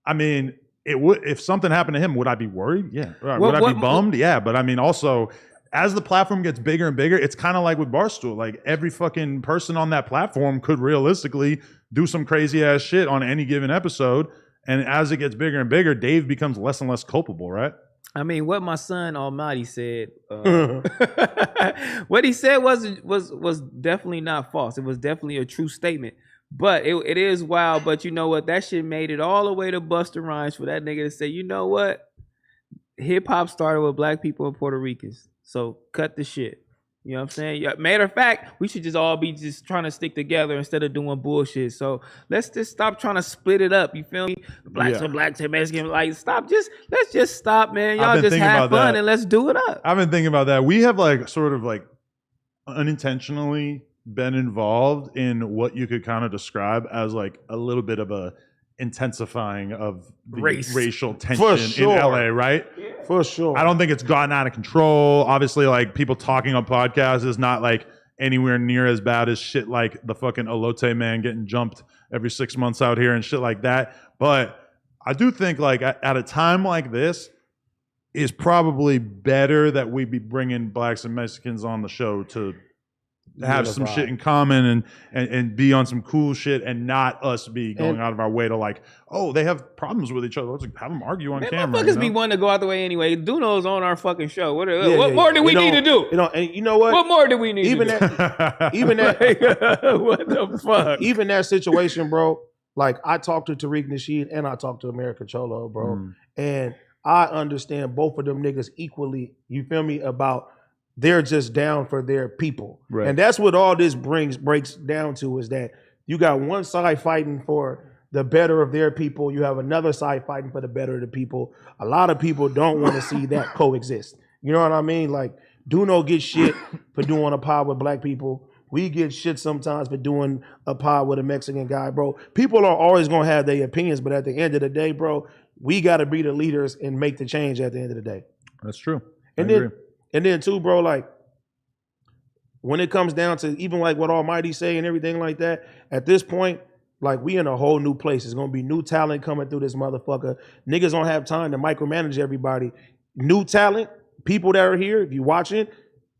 I mean, it would, if something happened to him, would I be worried? Yeah. Would I be bummed? Yeah. But I mean, also, as the platform gets bigger and bigger, it's kind of like with Barstool. Like, every fucking person on that platform could realistically do some crazy ass shit on any given episode. And as it gets bigger and bigger, Dave becomes less and less culpable, right? I mean, what my son Almighty said, what he said was definitely not false. It was definitely a true statement. But it is wild. But you know what? That shit made it all the way to Busta Rhymes for that nigga to say, you know what? Hip hop started with black people and Puerto Ricans. So cut the shit. You know what I'm saying? Yeah, matter of fact, we should just all be just trying to stick together instead of doing bullshit. So let's just stop trying to split it up. You feel me? Blacks are blacks and Mexicans. Like, let's just stop, man. Y'all just have fun and let's do it up. I've been thinking about that. We have sort of unintentionally been involved in what you could kind of describe as a little bit of a intensifying of the racial tension in LA, right? Yeah. For sure. I don't think it's gotten out of control. Obviously, people talking on podcasts is not anywhere near as bad as shit like the fucking Elote man getting jumped every 6 months out here and shit like that. But I do think at a time like this is probably better that we be bringing blacks and Mexicans on the show to have some shit in common and be on some cool shit and not us be going out of our way to they have problems with each other. Let's have them argue on camera. Motherfuckers be wanting to go out the way anyway. Duno's on our fucking show. What more do we need to do? And you know what? What more do we need even to do? Even that what the fuck? Even that situation, bro. I talked to Tariq Nasheed and I talked to America Cholo, bro. And I understand both of them niggas equally. You feel me? About they're just down for their people. Right. And that's what all this breaks down to is that you got one side fighting for the better of their people. You have another side fighting for the better of the people. A lot of people don't want to see that coexist. You know what I mean? Duno gets shit for doing a pod with black people. We get shit sometimes for doing a pod with a Mexican guy, bro. People are always going to have their opinions, but at the end of the day, bro, we got to be the leaders and make the change at the end of the day. That's true. And then too, bro, when it comes down to even what Almighty say and everything like that, at this point, we in a whole new place. It's gonna be new talent coming through this motherfucker. Niggas don't have time to micromanage everybody. New talent, people that are here, if you watching,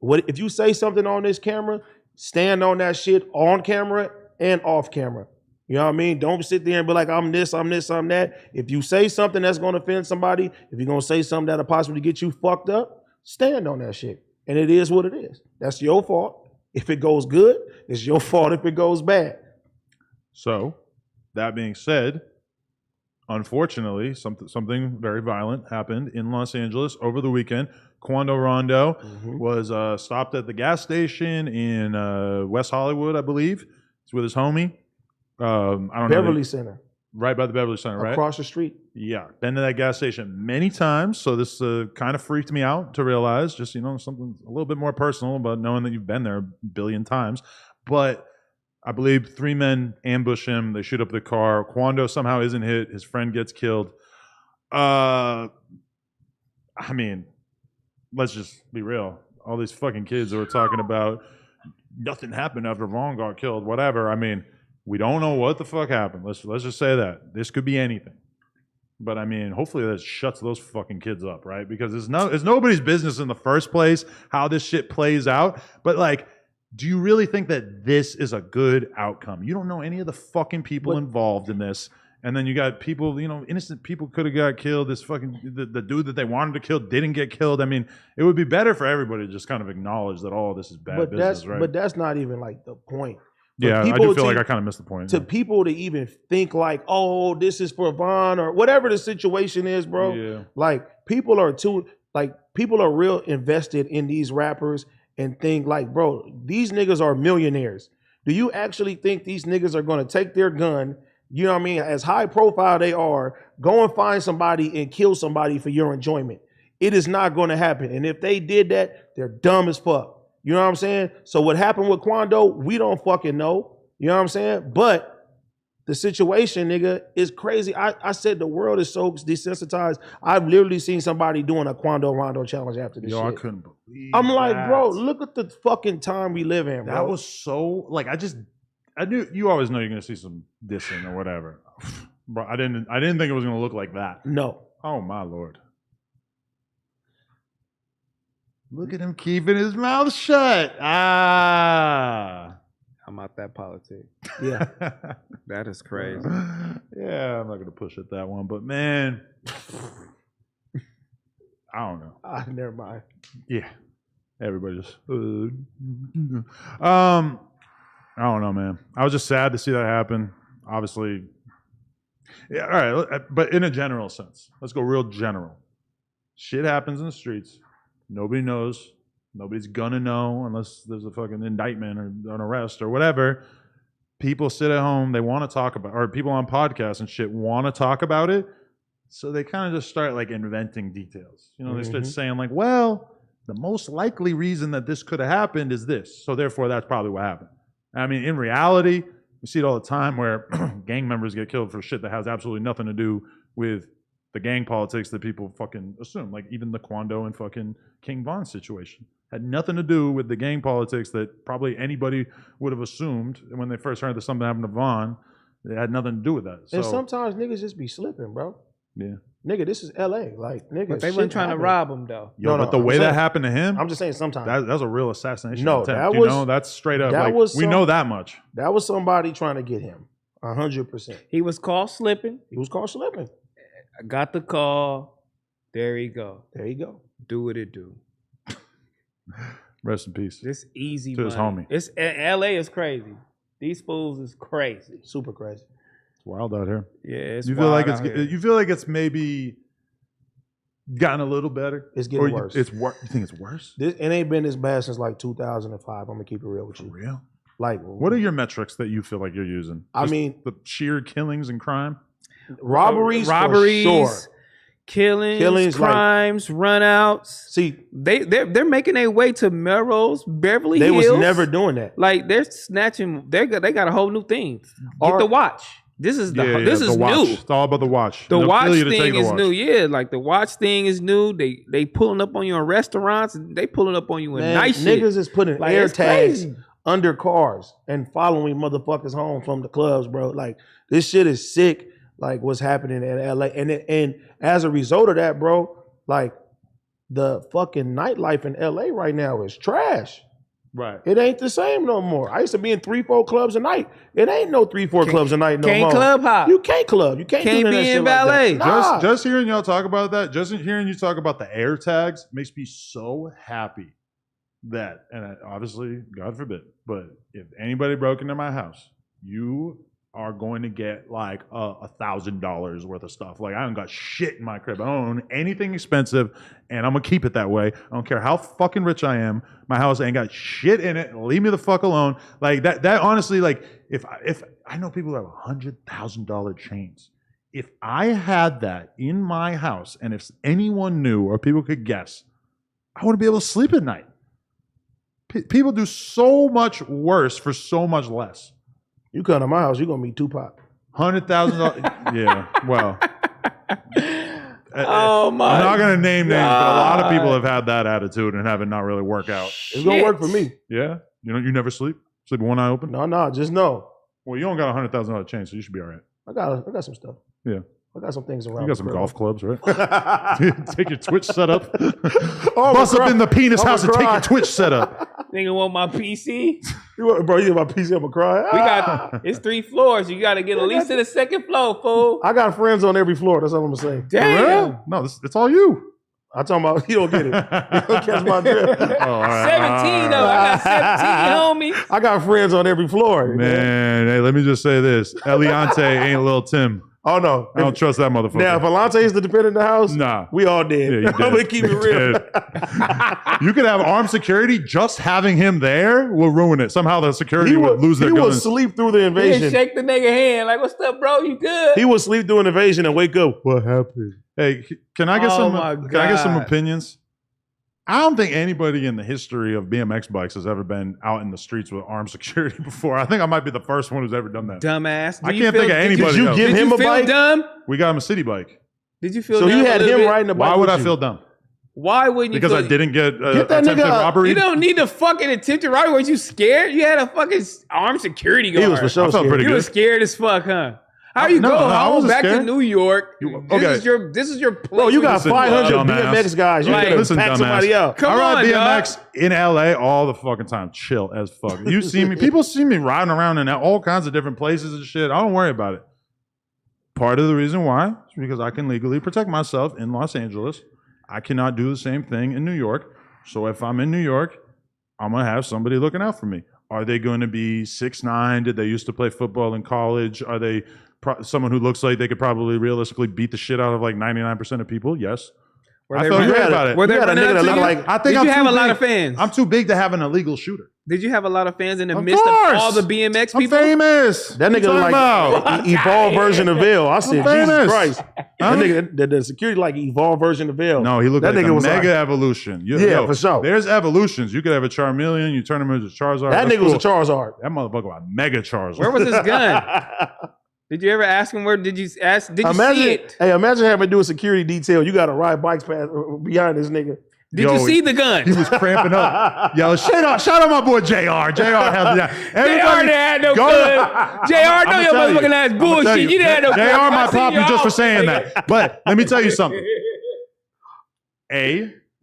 if you say something on this camera, stand on that shit on camera and off camera. You know what I mean? Don't sit there and be like, I'm this, I'm that. If you say something that's gonna offend somebody, if you're gonna say something that'll possibly get you fucked up, stand on that shit. And it is what it is. That's your fault. If it goes good, it's your fault if it goes bad. So, that being said, unfortunately, something very violent happened in Los Angeles over the weekend. Quando Rondo was stopped at the gas station in West Hollywood, I believe. He's with his homie. I don't know. Beverly Center. Right by the Beverly Center, right? Across the street. Yeah. Been to that gas station many times, so this kind of freaked me out to realize just, something a little bit more personal about knowing that you've been there a billion times. But I believe 3 men ambush him. They shoot up the car. Quando somehow isn't hit. His friend gets killed. I mean, let's just be real. All these fucking kids who are talking about nothing happened after Vaughn got killed, whatever. I mean, we don't know what the fuck happened. Let's just say that. This could be anything. But I mean, hopefully that shuts those fucking kids up, right? Because it's nobody's business in the first place how this shit plays out. But do you really think that this is a good outcome? You don't know any of the fucking people involved in this. And then you got people, innocent people could have got killed. This fucking, the dude that they wanted to kill didn't get killed. I mean, it would be better for everybody to just kind of acknowledge that all this is bad business, right? But that's not even the point. Yeah, I do feel like I kind of missed the point. To people to even think oh, this is for Vaughn or whatever the situation is, bro. Yeah. People are real invested in these rappers and think bro, these niggas are millionaires. Do you actually think these niggas are going to take their gun, you know what I mean, as high profile they are, go and find somebody and kill somebody for your enjoyment? It is not going to happen. And if they did that, they're dumb as fuck. You know what I'm saying? So what happened with Quando, we don't fucking know. You know what I'm saying? But the situation, nigga, is crazy. I said the world is so desensitized. I've literally seen somebody doing a Quando Rondo challenge after this shit. I couldn't believe I'm like, bro, look at the fucking time we live in, bro. That was so, I knew, you always know you're going to see some dissing or whatever. Bro, I didn't think it was going to look like that. No. Oh, my Lord. Look at him keeping his mouth shut. I'm out that politics. Yeah. That is crazy. Yeah, I'm not gonna push it that one, but man, I don't know. Never mind. Yeah, everybody just. I don't know, man. I was just sad to see that happen. Obviously, yeah. All right, but in a general sense, let's go real general. Shit happens in the streets. Nobody knows. Nobody's gonna know unless there's a fucking indictment or an arrest or whatever. People sit at home, they want to talk about, or people on podcasts and shit want to talk about it. So they kind of just start like inventing details. You know, they start saying like, well, the most likely reason that this could have happened is this. So therefore, that's probably what happened. I mean, in reality, we see it all the time where gang members get killed for shit that has absolutely nothing to do with the gang politics that people fucking assume. Like even the Quando and fucking King Von situation had nothing to do with the gang politics that probably anybody would have assumed when they first heard that something happened to Von. It had nothing to do with that. So, and sometimes niggas just be slipping, bro. Yeah. Nigga, this is LA. Like, nigga, But they weren't trying to rob him, though. Yo, but the way that happened to him, I'm just saying sometimes. that was a real assassination No, attempt. that You was- know, that's straight up. that Like, was we some- know that much. That was somebody trying to get him. 100%. He was caught slipping. He was caught slipping. I got the call. There you go. There you go. Do what it do. Rest in peace. This easy To his money. homie. It's LA is crazy. These fools is crazy. Super crazy. It's wild out here. Yeah, it's You feel like wild out here. you feel like it's maybe gotten a little better. It's getting Or worse. It's worse. You think it's worse? It ain't been this bad since like 2005. I'm gonna keep it real with For you. real? Like, What are your metrics that you feel like you're using? I Just mean, the sheer killings and crime. robberies, for sure. killings, like- crimes, runouts. See, They're making their way to Melrose, Beverly they Hills. was never doing that. Like they're snatching. They got a whole new thing. Get Or- the watch. This is this is watch. new. It's all about the watch. The They'll watch kill you to take thing the is watch. new. Yeah, like the watch thing is new. They pulling up on you in restaurants. And they pulling up on you in Man, nice niggas shit. is putting Like, air it's tags crazy. under cars and following motherfuckers home from the clubs, bro. Like, this shit is sick. Like, what's happening in LA, and as a result of that, bro, like the fucking nightlife in LA right now is trash. Right. It ain't the same no more. I used to be in 3-4 clubs a night. It ain't no 3-4 clubs a night no more. Can't club hop. You can't club. You can't do Can't none of be that shit in like that. ballet. Nah. Just hearing y'all talk about that, just hearing you talk about the air tags makes me so happy that, and obviously, God forbid, but if anybody broke into my house, you are going to get like $1,000 worth of stuff. Like, I don't got shit in my crib. I don't own anything expensive, and I'm gonna keep it that way. I don't care how fucking rich I am. My house ain't got shit in it. Leave me the fuck alone. Like that honestly, like if I know people who have $100,000 chains. If I had that in my house, and if anyone knew or people could guess, I wouldn't be able to sleep at night. People do so much worse for so much less. You come to my house, you're gonna meet Tupac. $100,000. Yeah. Well. Oh my! I'm not gonna name names, but a lot of people God. have had that attitude and have it not really work out. It's gonna work for me. Yeah. You never sleep. Sleep with one eye open. No, just know. Well, you don't got $100,000 change, so you should be all right. I got some stuff. Yeah. I got some things around. You got some the golf crib. clubs, right? Take your Twitch setup. Oh, Bust up cry. in the penis I'ma house and take cry. your Twitch setup. Nigga want my PC? Bro, you get my PC, I'ma cry. We got it's 3 floors. You got to get at least to the second floor, fool. I got friends on every floor. That's all I'm gonna say. Damn. No, it's all you. I'm talking about you don't get it. You don't catch my drift. Oh, all right. 17 though. I got 17 homies. I got friends on every floor. Man, hey, let me just say this. Eliante ain't Lil Tim. Oh no. I don't trust that motherfucker. Now, if Alante is the defender in the house, Nah. we all dead. Yeah, you I'm gonna dead. keep it You real. dead. You could have armed security. Just having him there will ruin it. Somehow the security would lose their he would guns. sleep through the He invasion. shake the nigga hand like, "What's up, bro? You good?" He would sleep through an invasion and wake up. What happened? Hey, can I get Oh some? my Can I get some God. opinions? I don't think anybody in the history of BMX bikes has ever been out in the streets with armed security before. I think I might be the first one who's ever done that. Dumbass. I can't think of anybody Did you else. give Did him you a feel bike? dumb? We got him a city bike. Did you feel So dumb? you a had little him bit? riding the bike. Why would with I you. feel dumb? Why wouldn't you? Because I feel- didn't get Get that attempted nigga up. robbery. You don't need to fucking attempted robbery. Was you scared? You had a fucking armed security guard. He was for sure I felt scared. pretty You good. was scared as fuck, huh? How you No, go no, I home wasn't back to scared. New York? Okay. This is your place. Bro, you got Listen, 500 dumbass. BMX guys. You Like, could listen, pack dumbass. somebody up. Come I ride on, BMX dog. in LA all the fucking time. Chill as fuck. You see me, people see me riding around in all kinds of different places and shit. I don't worry about it. Part of the reason why is because I can legally protect myself in Los Angeles. I cannot do the same thing in New York. So if I'm in New York, I'm going to have somebody looking out for me. Are they going to be 6'9"? Did they used to play football in college? Are they someone who looks like they could probably realistically beat the shit out of like 99% of people? Yes. I feel great about it. Were they You had a running nigga up that to look you? like- I think Did I'm you have too a lot big- of fans? I'm too big to have an illegal shooter. Did you have a lot of fans in the Of midst course. of all the BMX I'm people? famous. That What you nigga talking like evolved version of Vail. I said, famous. Jesus Christ. Huh? That nigga, the security like evolved version of Vail. No, he looked that like nigga a was mega like, evolution. Yeah, for sure. There's evolutions. You could have a Charmeleon. You turn him into Charizard. that That's nigga was a cool. Charizard. That motherfucker was a mega Charizard. Where was his gun? Did you ever ask him where? Did you see it? Hey, imagine having to do a security detail. You got to ride bikes past behind this nigga. Did you see the gun? He was cramping up. Yo, shout out my boy JR. JR has that. JR had no gun. JR, know your motherfucking ass bullshit. You didn't have no gun. JR might I seen pop you your just for house. saying that. But let me tell you something.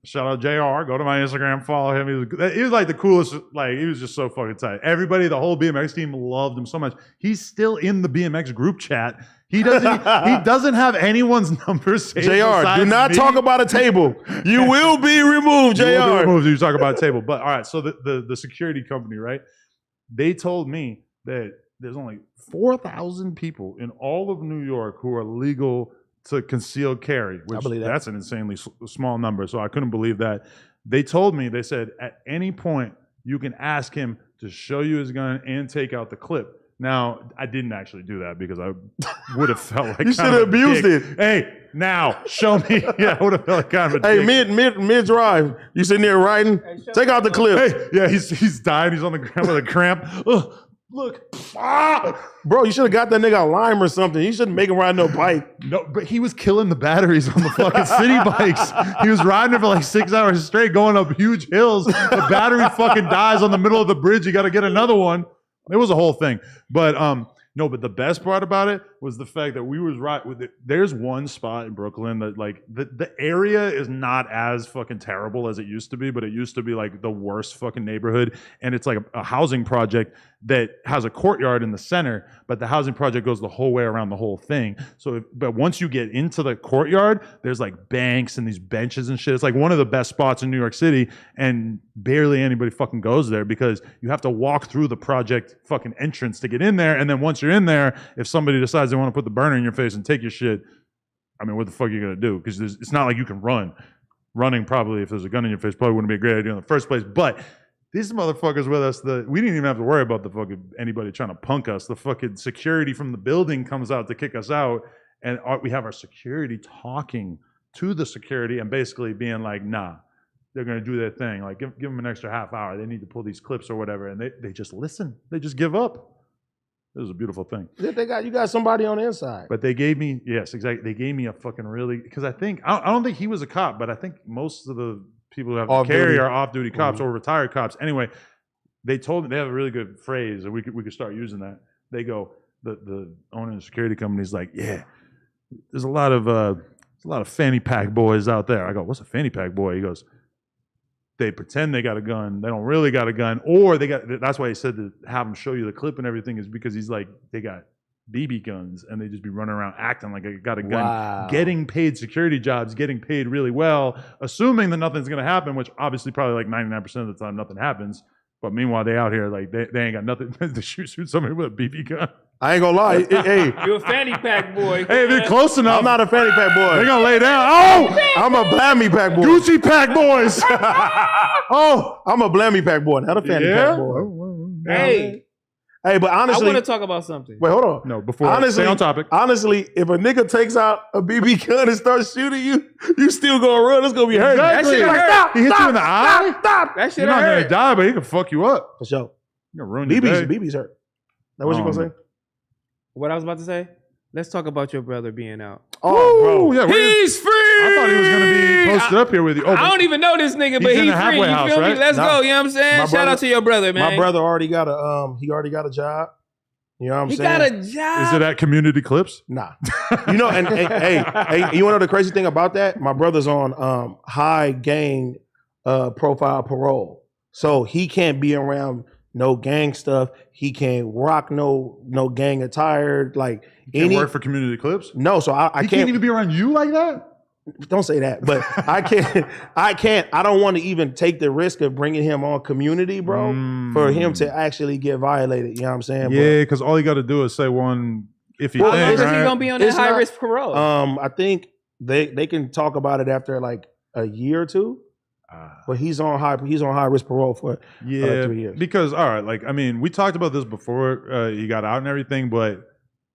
Shout out JR. Go to my Instagram, follow him. He was like the coolest. Like, he was just so fucking tight. Everybody, the whole BMX team loved him so much. He's still in the BMX group chat. He doesn't have anyone's number saved. JR, do not talk about a table. You will be removed, JR. You will be removed if you talk about a table. But all right, so the security company, right? They told me that there's only 4,000 people in all of New York who are legal to conceal carry, which that's an insanely small number. So I couldn't believe that. They told me, they said, at any point, you can ask him to show you his gun and take out the clip. Now, I didn't actually do that because I would have felt like you should have abused it. Hey, now show me. Yeah, I would have felt like kind of a Hey, dick. mid drive, you sitting there riding. Take out the clip. Hey, yeah, he's dying. He's on the ground with a cramp. Ugh, look, bro, you should have got that nigga a lime or something. You shouldn't make him ride no bike. No, but he was killing the batteries on the fucking city bikes. He was riding it for like 6 hours straight, going up huge hills. The battery fucking dies on the middle of the bridge. You got to get another one. It was a whole thing. But no, but the best part about it was the fact that we was right with it. There's one spot in Brooklyn that like the area is not as fucking terrible as it used to be, but it used to be like the worst fucking neighborhood. And it's like a housing project that has a courtyard in the center, but the housing project goes the whole way around the whole thing. So, but once you get into the courtyard, there's like banks and these benches and shit. It's like one of the best spots in New York City, and barely anybody fucking goes there because you have to walk through the project fucking entrance to get in there. And then once you're in there, if somebody decides they want to put the burner in your face and take your shit, I mean, what the fuck are you gonna do? Because it's not like you can run. Running probably, if there's a gun in your face, probably wouldn't be a great idea in the first place. But these motherfuckers with us, we didn't even have to worry about the fucking anybody trying to punk us. The fucking security from the building comes out to kick us out, and we have our security talking to the security and basically being like, nah, they're gonna do their thing. Like, give them an extra half hour. They need to pull these clips or whatever, and they just listen. They just give up. It was a beautiful thing. You got somebody on the inside. But they gave me, yes, exactly. They gave me a fucking really, because I don't think he was a cop, but I think most of the people who have to carry are off-duty cops or retired cops. Anyway, they told me, they have a really good phrase, and we could start using that. They go, the owner of the security company is like, yeah, there's a lot of fanny pack boys out there. I go, what's a fanny pack boy? He goes, they pretend they got a gun. They don't really got a gun. Or that's why he said to have them show you the clip and everything, is because he's like, they got BB guns and they just be running around acting like they got a gun, getting paid security jobs, getting paid really well, assuming that nothing's going to happen, which obviously probably like 99% of the time nothing happens. But meanwhile, they out here like they ain't got nothing to shoot somebody with a BB gun. I ain't gonna lie. Hey, you're a fanny pack boy. Hey, they're close enough. I'm not a fanny pack boy. They're gonna lay down. Oh, I'm a blammy pack boy. Gucci pack boys. Oh, I'm a blammy pack boy, not a fanny pack boy. Hey, but honestly, I want to talk about something. Wait, hold on. No, before stay on topic. Honestly, if a nigga takes out a BB gun and starts shooting you, you still gonna run. It's gonna be hurting. Exactly. That shit hurt. Stop, He hits you in the eye. Stop. That shit You're not hurt. gonna die, but he can fuck you up. For sure. You're gonna ruin your day. BB's hurt. Now what you gonna say? What I was about to say? Let's talk about your brother being out. Oh, bro. Yeah, He's free! I thought he was gonna be posted up here with you. Oh, I don't even know this nigga, but he's in he's the free. halfway You house, feel me? right? Let's go. You know what I'm saying? My Shout brother- out to your brother, man. My brother already got a he already got a job. You know what I'm he saying? got a job. Is it at Community Clips? Nah. You know, and hey, you want to know the crazy thing about that? My brother's on high gang profile parole. So he can't be around no gang stuff. He can't rock no gang attire. Like Can't work for Community Clips? No, so I can't even be around you like that? Don't say that, but I don't want to even take the risk of bringing him on Community, bro, for him to actually get violated. You know what I'm saying? Yeah, because all you got to do is say one iffy thing, How long is he right? gonna be on that high risk parole? I think they can talk about it after like a year or two. But he's on high risk parole for 3 years. Because all right, like I mean, we talked about this before he got out and everything, but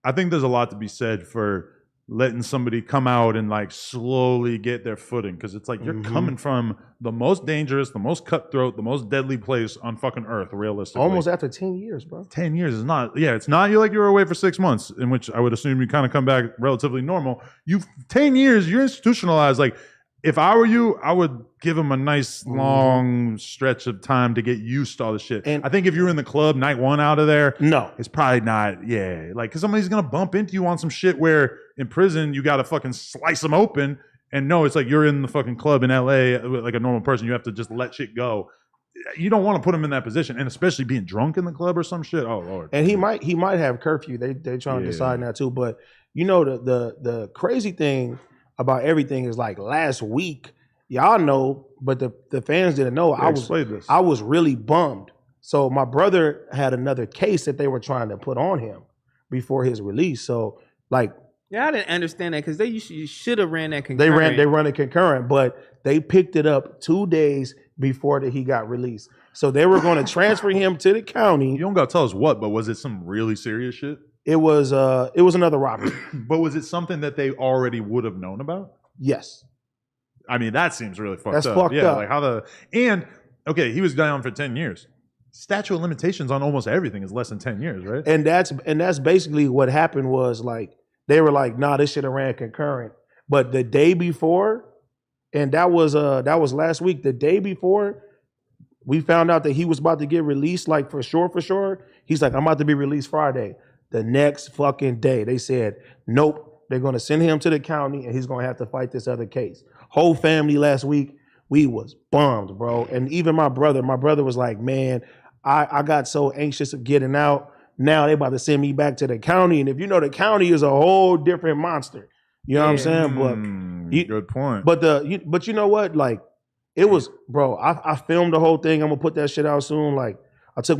I think there's a lot to be said for letting somebody come out and like slowly get their footing, because it's like you're coming from the most dangerous, the most cutthroat, the most deadly place on fucking earth, realistically. Almost after 10 years, bro. 10 years is not, it's not you like you were away for 6 months, in which I would assume you kind of come back relatively normal. 10 years, you're institutionalized. Like, if I were you, I would give him a nice long stretch of time to get used to all this shit. And I think if you're in the club night one out of there, no, it's probably not, like, because somebody's going to bump into you on some shit where in prison, you got to fucking slice them open. And no, it's like you're in the fucking club in LA, like a normal person. You have to just let shit go. You don't want to put him in that position, and especially being drunk in the club or some shit. Oh, Lord. And he might have curfew. They're trying to decide now too. But you know, the crazy thing about everything is like last week, y'all know, but the fans didn't know. I was really bummed. So my brother had another case that they were trying to put on him before his release. So like, I didn't understand that because you should have ran that concurrent. They run it concurrent, but they picked it up 2 days before he got released. So they were going to transfer him to the county. You don't got to tell us what, but was it some really serious shit? It was another robbery. But was it something that they already would have known about? Yes. I mean, that seems really fucked up. That's fucked up. Like okay, he was down for 10 years. Statute of limitations on almost everything is less than 10 years, right? And that's basically what happened was like, they were like, nah, this should have ran concurrent. But the day before, and that was last week, the day before, we found out that he was about to get released, like for sure. He's like, I'm about to be released Friday. The next fucking day, they said, nope, they're going to send him to the county and he's going to have to fight this other case. Whole family last week, we was bummed, bro. And even my brother was like, man, I got so anxious of getting out. Now they about to send me back to the county. And if you know, the county is a whole different monster. You know what I'm saying? But good point. But you know what? Like, it was, bro, I filmed the whole thing. I'm going to put that shit out soon. Like, I took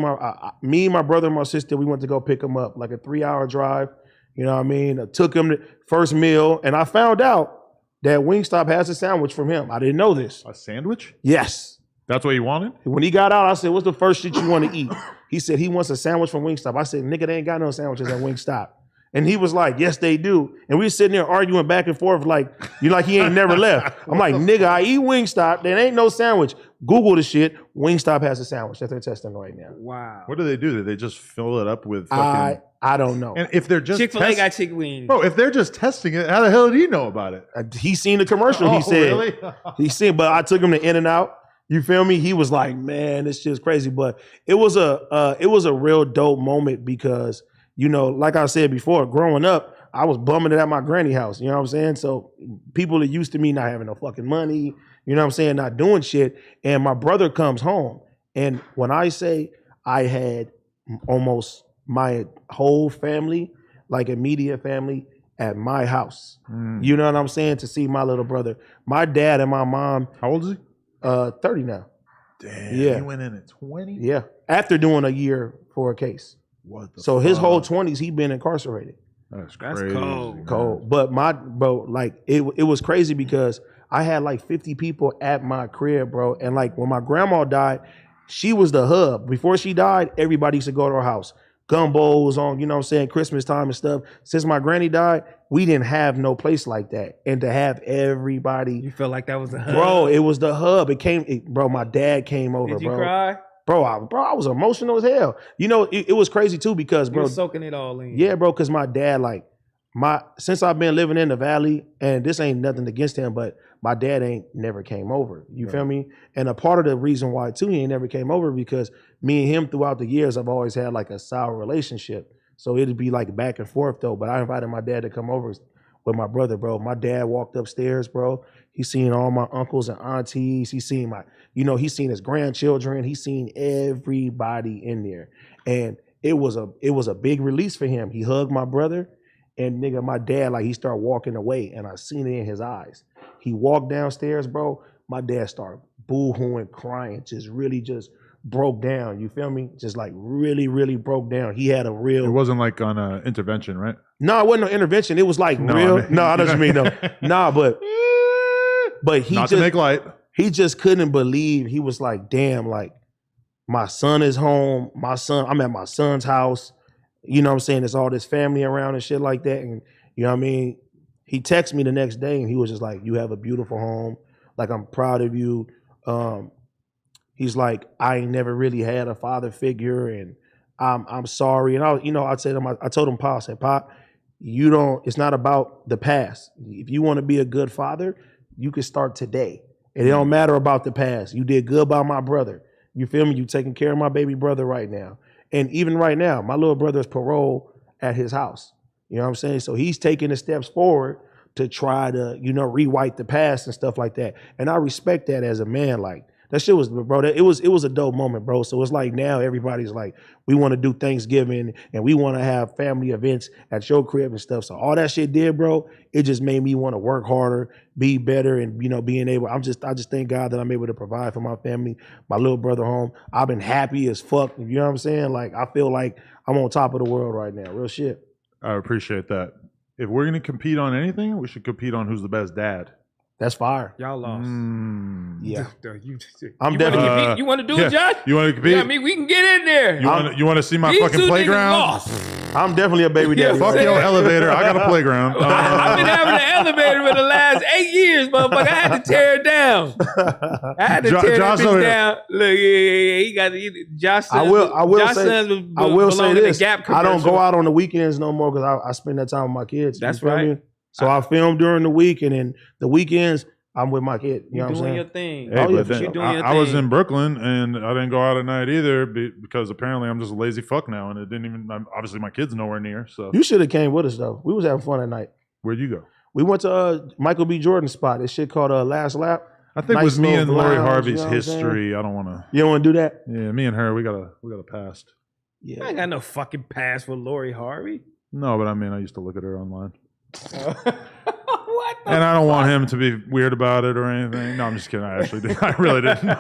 me, my brother, and my sister, we went to go pick him up, like a 3-hour drive. You know what I mean? I took him to first meal, and I found out that Wingstop has a sandwich from him. I didn't know this. A sandwich? Yes. That's what you wanted? When he got out, I said, what's the first shit you want to eat? He said he wants a sandwich from Wingstop. I said, nigga, they ain't got no sandwiches at Wingstop. And he was like, yes, they do. And we were sitting there arguing back and forth like he ain't never left. I'm like, nigga, I eat Wingstop. There ain't no sandwich. Google the shit. Wingstop has a sandwich that they're testing right now. Wow. What do? Do they just fill it up with fucking... I don't know. And if they're just Chick-fil-A got chicken wings. Bro, if they're just testing it, how the hell do you know about it? He seen the commercial, he said. Really? He seen, but I took him to In-N-Out. You feel me? He was like, man, this shit's crazy. But it was a real dope moment because, you know, like I said before, growing up, I was bumming it at my granny house. You know what I'm saying? So people are used to me not having no fucking money, you know what I'm saying, not doing shit. And my brother comes home. And when I say I had almost my whole family, like immediate family, at my house. You know what I'm saying? To see my little brother. My dad and my mom. How old is he? 30 now. Damn. Yeah. He went in at 20? Yeah. After doing a year for a case. What the So fuck? his whole 20s, he been incarcerated. That's cold. Cold. But it was crazy because I had like 50 people at my crib, bro. And like when my grandma died, she was the hub. Before she died, everybody used to go to her house. Gumbos on, you know what I'm saying, Christmas time and stuff. Since my granny died, we didn't have no place like that. And to have everybody. You felt like that was the hub? Bro, it was the hub. Bro, my dad came over, bro. Did you cry? Bro, I was emotional as hell. You know, it was crazy too because, bro. You were soaking it all in. Yeah, bro, because my dad, since I've been living in the Valley, and this ain't nothing against him, but my dad ain't never came over. You feel me? And a part of the reason why, too, he ain't never came over because me and him throughout the years, I've always had like a sour relationship. So it'd be like back and forth though. But I invited my dad to come over with my brother, bro. My dad walked upstairs, bro. He seen all my uncles and aunties. He seen he seen his grandchildren. He seen everybody in there. And it was a big release for him. He hugged my brother, and nigga, my dad, like, he started walking away, and I seen it in his eyes. He walked downstairs, bro. My dad started boo-hooing, crying, just broke down. You feel me? Just like really, really broke down. He had a real. It wasn't like on an intervention, right? No, it wasn't no intervention. It was like real. I don't mean no. Nah, but he not to make light. He just couldn't believe. He was like, damn, like, my son is home. I'm at my son's house. You know what I'm saying? There's all this family around and shit like that. And you know what I mean? He texted me the next day and he was just like, you have a beautiful home. Like, I'm proud of you. He's like, I ain't never really had a father figure, and I'm sorry. And I told him, Pop, I said, Pop, it's not about the past. If you want to be a good father, you can start today. And it don't matter about the past. You did good by my brother. You feel me? You taking care of my baby brother right now. And even right now, my little brother's parole at his house. You know what I'm saying? So he's taking the steps forward to try to, rewrite the past and stuff like that. And I respect that as a man. Like, that shit was, bro, it was a dope moment, bro. So it's like now everybody's like, we want to do Thanksgiving and we want to have family events at your crib and stuff. So all that shit did, bro, it just made me want to work harder, be better, and being able. I just thank God that I'm able to provide for my family, my little brother home. I've been happy as fuck. You know what I'm saying? Like, I feel like I'm on top of the world right now. Real shit. I appreciate that. If we're gonna compete on anything, we should compete on who's the best dad. That's fire. Y'all lost. Yeah. I'm definitely. You want to do it, Josh? You want to compete? Yeah, I mean, we can get in there. You want to see my These fucking two playground? lost. I'm definitely a baby daddy. Fuck your elevator. I got a playground. I've been having an elevator for the last 8 years, motherfucker. I had to tear it down. I had to tear that bitch down. Look, yeah. He got Josh. I will Josh say this. Gap I don't go out on the weekends no more because I spend that time with my kids. That's right. Me? So I film during the week, and then the weekends I'm with my kid. You know what I'm saying? Your thing. Hey, I was in Brooklyn and I didn't go out at night either because apparently I'm just a lazy fuck now, and it didn't even. Obviously, my kid's nowhere near. So you should have came with us though. We was having fun at night. Where'd you go? We went to Michael B. Jordan's spot. This shit called Last Lap. I think with me and Lori Harvey's history, I don't want to. You don't want to do that? Yeah, me and her, we got a past. Yeah, I ain't got no fucking pass for Lori Harvey. No, but I mean, I used to look at her online. What? And I don't want him to be weird about it or anything. No, I'm just kidding. I actually did. I really didn't.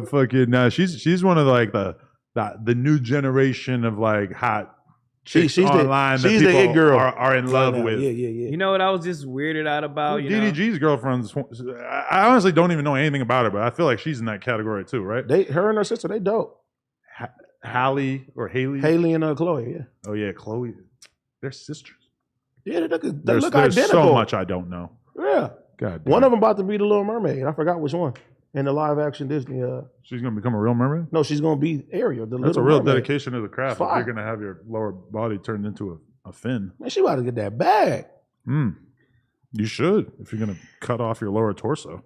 Fucking no. She's one of like the new generation of like hot chicks online that people the it girl are in love with. Yeah. You know what I was just weirded out about? DDG's girlfriend's. I honestly don't even know anything about her, but I feel like she's in that category too, right? Her and her sister, they dope. Hallie or Haley? Haley and Chloe, yeah. Oh yeah, Chloe. They're sisters. Yeah, they look there's identical. So much I don't know. Yeah. God damn. One of them about to be the Little Mermaid. I forgot which one. In the live action Disney. She's gonna become a real mermaid? No, she's gonna be Ariel. That's a real dedication to the craft. If you're gonna have your lower body turned into a fin. Man, she about to get that bag. You should, if you're gonna cut off your lower torso.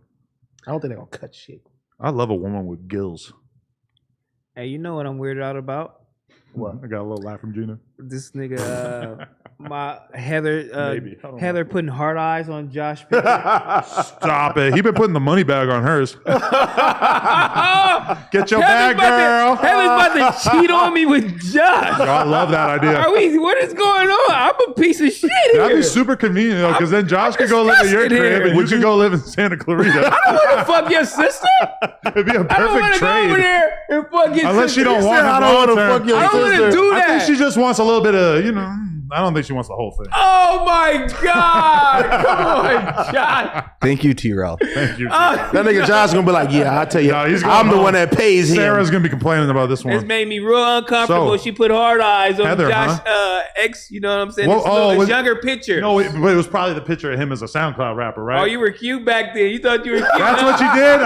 I don't think they're gonna cut shit. I love a woman with gills. Hey, you know what I'm weirded out about? What? I got a little laugh from Gina. This nigga, my Heather putting hard eyes on Josh. Stop it. He been putting the money bag on hers. Get your bag, girl. Heather's about to cheat on me with Josh. Oh, I love that idea. What is going on? I'm a piece of shit here. That'd be super convenient, though, because then Josh could go live in your crib and you could go live in Santa Clarita. I don't want to fuck your sister. It'd be a perfect I don't want to go over there and fuck your Unless sister. she don't want him long term. I don't want to do that. I think she just wants a little bit of, I don't think she wants the whole thing. Oh my God. Come on, Josh. Thank you, T-Rel. Thank you. That nigga Josh gonna be like, yeah, I tell you, I'm the one that pays him. Sarah's gonna be complaining about this one. It's made me real uncomfortable. She put hard eyes on Heather, Josh ex, you know what I'm saying? Well, this younger picture. No, but it was probably the picture of him as a SoundCloud rapper, right? Oh, you were cute back then. You thought you were cute. That's what you did?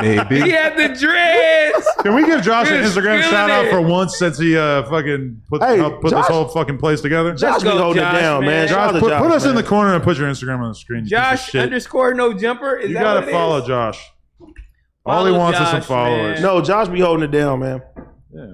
Maybe. He had the dreads. Can we give Josh an Instagram shout out for once since he fucking put this whole fucking place together? Josh be holding it down, man. Josh, put us in the corner and put your Instagram on the screen. Josh _ no jumper. You gotta follow Josh. All he wants is some Josh, followers. man. No, Josh be holding it down, man. Yeah.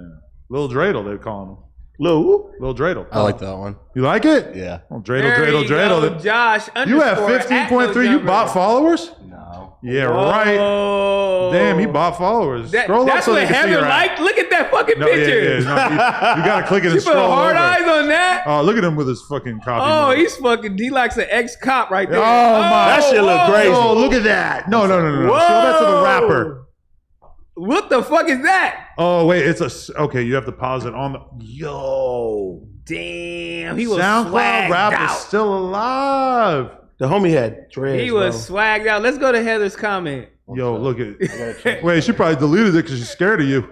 Lil Dreidel, they call him. Lil Dreidel. I like that one. You like it? Yeah. Well, There you go, Josh. You have 15.3. You bought followers? No. Yeah, right. Damn, he bought followers. Scroll up That's so what they can see Heather your ass. liked. Look at that fucking No, picture. No, you gotta click it and She put scroll hard over. eyes on that. Oh, look at him with his fucking copy. Oh, mode. he's fucking. He likes an ex-cop right there. Oh, my. That shit look crazy. Oh, look at that. No. Show that to the rapper. What the fuck is that? Oh, wait. Okay, you have to pause it on the. Yo. Damn, he was SoundCloud swagged rap out. is still alive. The homie had dreads. He was swagged out. Let's go to Heather's comment. Yo, look at. Wait, she probably deleted it because she's scared of you.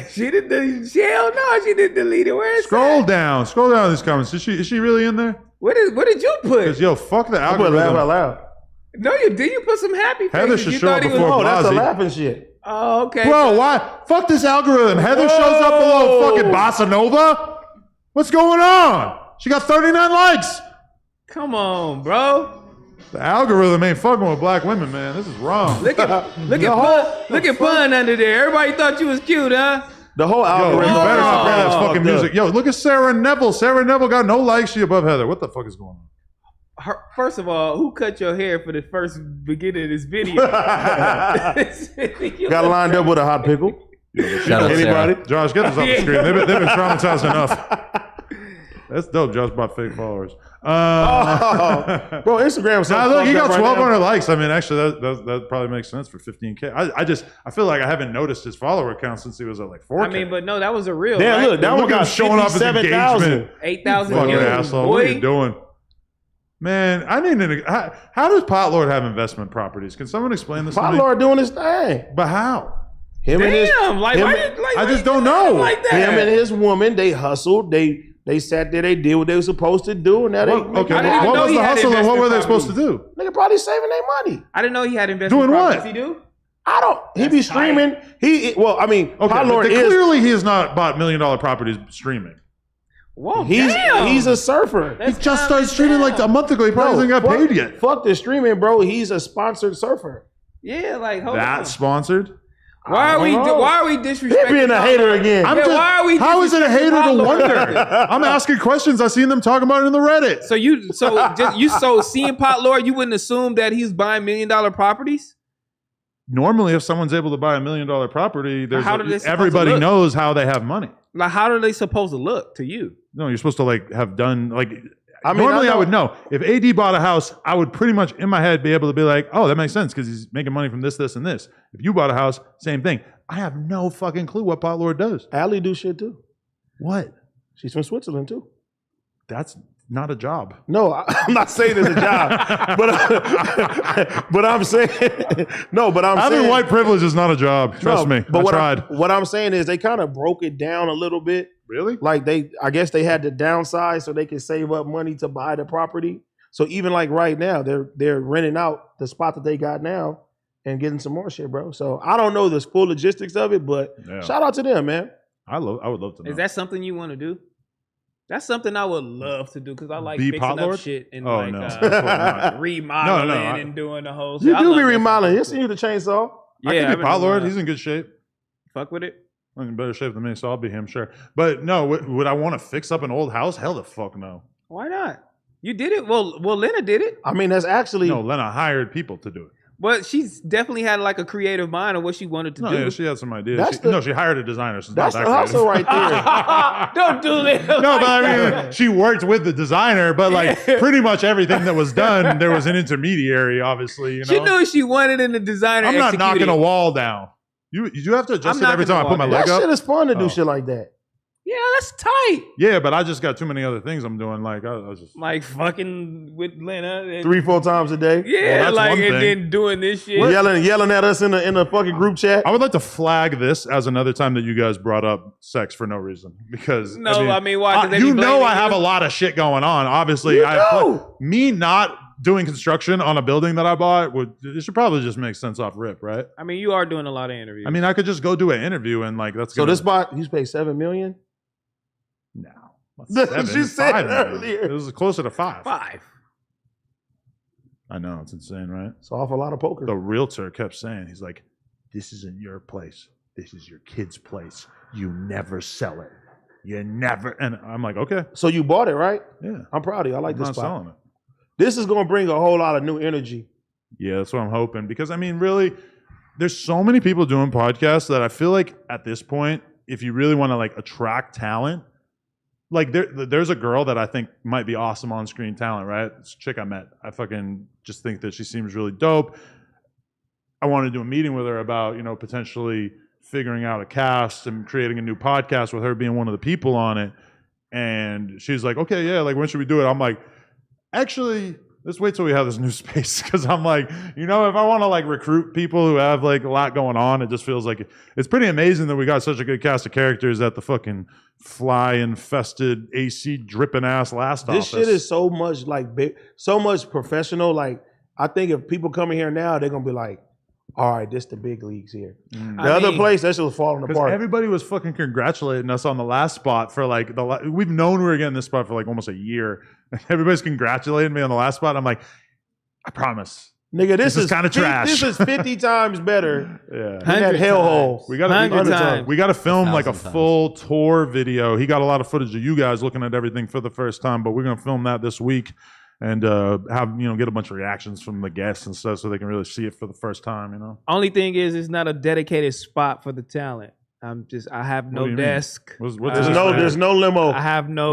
She didn't. Hell no, she didn't delete it. Where is Scroll that? down these comments. Is she really in there? What did you put? Because yo, fuck the I put laugh out algorithm. loud. No, you did. You put some happy faces. Heather should You show thought up he was- before Oh, that's the Blasey. laughing shit. Oh, okay. Bro, why? Fuck this algorithm. Heather shows up below fucking Bossa Nova. What's going on? She got 39 likes. Come on, bro. The algorithm ain't fucking with black women, man. This is wrong. Look at Pun under there. Everybody thought you was cute, huh? The whole Yo, you algorithm. better stop playing that fucking fucked music. up. Yo, look at Sarah Neville. Sarah Neville got no likes. She above Heather. What the fuck is going on? First of all, who cut your hair for the first beginning of this video? Got lined up with a hot pickle. Shout out Anybody? Sarah. Josh, get this off the screen. They've been traumatized enough. That's dope. Josh bought fake followers. Bro, Instagram. Nah, look, he got right 1,200 now. likes. I mean, actually, that probably makes sense for 15K. I feel like I haven't noticed his follower count since he was at like 4K. I mean, but no, that was a real. Damn, right? look, that Look one at him got showing off his 57,000. engagement. 8,000 Fucking views, asshole. What are you boy. doing? Man, I need how does Pot Lord have investment properties? Can someone explain this to Pot me? Lord doing his thing. But how? Him and his Damn, like, him why and- you, like, I why just you don't doing know. it like that? him and his woman, they hustled. They sat there, they did what they were supposed to do, and now they Okay, I didn't even what know was he the had hustle and what were they investment supposed to do? nigga probably saving their money. I didn't know he had investment Doing what? properties. He do? He be streaming. Well, I mean, Okay, Pot but Lord is clearly he has not bought $1 million properties streaming. Whoa, he's damn. a surfer. He just started streaming like a month ago. He probably hasn't got paid yet. Fuck the streaming, bro. He's a sponsored surfer. Yeah, like hold on. That's sponsored. Why are we He disrespecting? being a hater again. why are we How is it a disrespecting hater to Pot Lord? wonder? I'm asking questions. I've seen them talking about it in the Reddit. So seeing Pot Lord, you wouldn't assume that he's buying $1 million properties? Normally, if someone's able to buy $1 million property, How do they supposed to everybody look? knows how they have money. Like, how are they supposed to look to you? No, you're supposed to like have done like. I mean, normally, I I know- would know if AD bought a house. I would pretty much in my head be able to be like, "Oh, that makes sense because he's making money from this, this, and this." If you bought a house, same thing. I have no fucking clue what Pot Lord does. Allie do shit too. What? She's from Switzerland too. That's not a job. No, I'm not saying it's a job, but I'm saying no. But I'm Having saying white privilege is not a job. Trust me. But I what tried. what I'm saying is they kind of broke it down a little bit. Really? Like I guess they had to downsize so they could save up money to buy the property. So even like right now, they're renting out the spot that they got now and getting some more shit, bro. So I don't know the full logistics of it, but Yeah. shout out to them, man. I would love to know. Is that something you want to do? That's something I would love to do because I like Be fixing Pot up Lord? shit and Oh, like no. Absolutely not. remodeling No, I- and doing the whole. You shit. I do love be that remodeling. shit. You seen you the chainsaw? I Yeah, could I've be been Pot Lord. doing He's in good shape. fuck with it. I'm in better shape than me, so I'll be him, sure. But no, would I want to fix up an old house? Hell the fuck no. Why not? You did it. Well, Lena did it. I mean, that's actually No, Lena hired people to do it. But she's definitely had like a creative mind of what she wanted to No, do. yeah, she had some ideas. That's She hired a designer. So it's that's not the that hustle creative. right there. Don't do that. No, but I mean, she worked with the designer, but like pretty much everything that was done, there was an intermediary, obviously. You know, She knew what she wanted in the designer. I'm not knocking executed. a wall down. You have to adjust I'm it every knocking time I the put my wall leg That up. shit is fun to do Oh. shit like that. Yeah, that's tight. Yeah, but I just got too many other things I'm doing. Like I was just Like fucking with Lena. And, 3-4 times a day. yeah, that's like one and thing. then doing this shit. Yelling at us in the fucking group chat. I would like to flag this as another time that you guys brought up sex for no reason because No, I mean, why? 'Cause they be you know blaming I have you. a lot of shit going on. Obviously, You do. me not doing construction on a building that I bought it should probably just make sense off rip, right? I mean, you are doing a lot of interviews. I mean, I could just go do an interview and like that's So gonna, this spot, he's paid $7 million. no. That's what you said 5 million. earlier. It was closer to 5. 5. I know it's insane, right? It's an awful lot of poker. The realtor kept saying, he's like, this isn't your place. This is your kid's place. You never sell it. You never. And I'm like, okay. So you bought it, right? Yeah. I'm proud of you. I like I'm this not spot. selling it. This is going to bring a whole lot of new energy. Yeah, that's what I'm hoping. Because, I mean, really, there's so many people doing podcasts that I feel like at this point, if you really want to, like, attract talent, like, there's a girl that I think might be awesome on-screen talent, right? This chick I met. I fucking just think that she seems really dope. I want to do a meeting with her about, you know, potentially figuring out a cast and creating a new podcast with her being one of the people on it. And she's like, okay, yeah, like, when should we do it? I'm like, actually, let's wait till we have this new space. Because I'm like, you know, if I want to, like, recruit people who have, like, a lot going on, it just feels like it's pretty amazing that we got such a good cast of characters at the fucking fly-infested, AC-dripping-ass last office. This shit is so much, like, big, so much professional. Like, I think if people come in here now, they're going to be like, all right, this the big leagues here. The other place, that shit was falling apart. Everybody was fucking congratulating us on the last spot for like we've known we were getting this spot for like almost a year. Everybody's congratulating me on the last spot. I'm like, I promise. Nigga, this is kind of trash. This is 50 times better than that hellhole. We got to film like a full tour video. He got a lot of footage of you guys looking at everything for the first time, but we're going to film that this week. And have, you know, get a bunch of reactions from the guests and stuff so they can really see it for the first time, you know? Only thing is, it's not a dedicated spot for the talent. I have no desk. There's no limo. I have no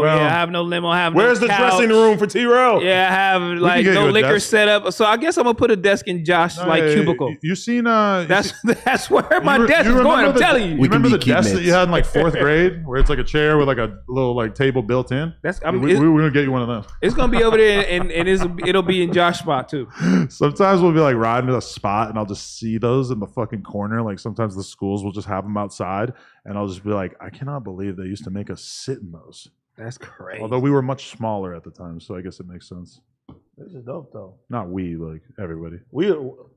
limo. Where's the dressing room for T-Rail? Yeah, I have like no liquor set up. So I guess I'm gonna put a desk in Josh's cubicle. You seen that's where my desk is going. I'm telling you. You remember the desk that you had in like 4th grade, where it's like a chair with like a little like table built in? We're gonna get you one of those. It's gonna be over there, and it'll be in Josh's spot too. Sometimes we'll be like riding to a spot, and I'll just see those in the fucking corner. Like sometimes the schools will just have them outside. And I'll just be like, I cannot believe they used to make us sit in those. That's crazy. Although we were much smaller at the time, so I guess it makes sense. This is dope, though. Not we, like everybody.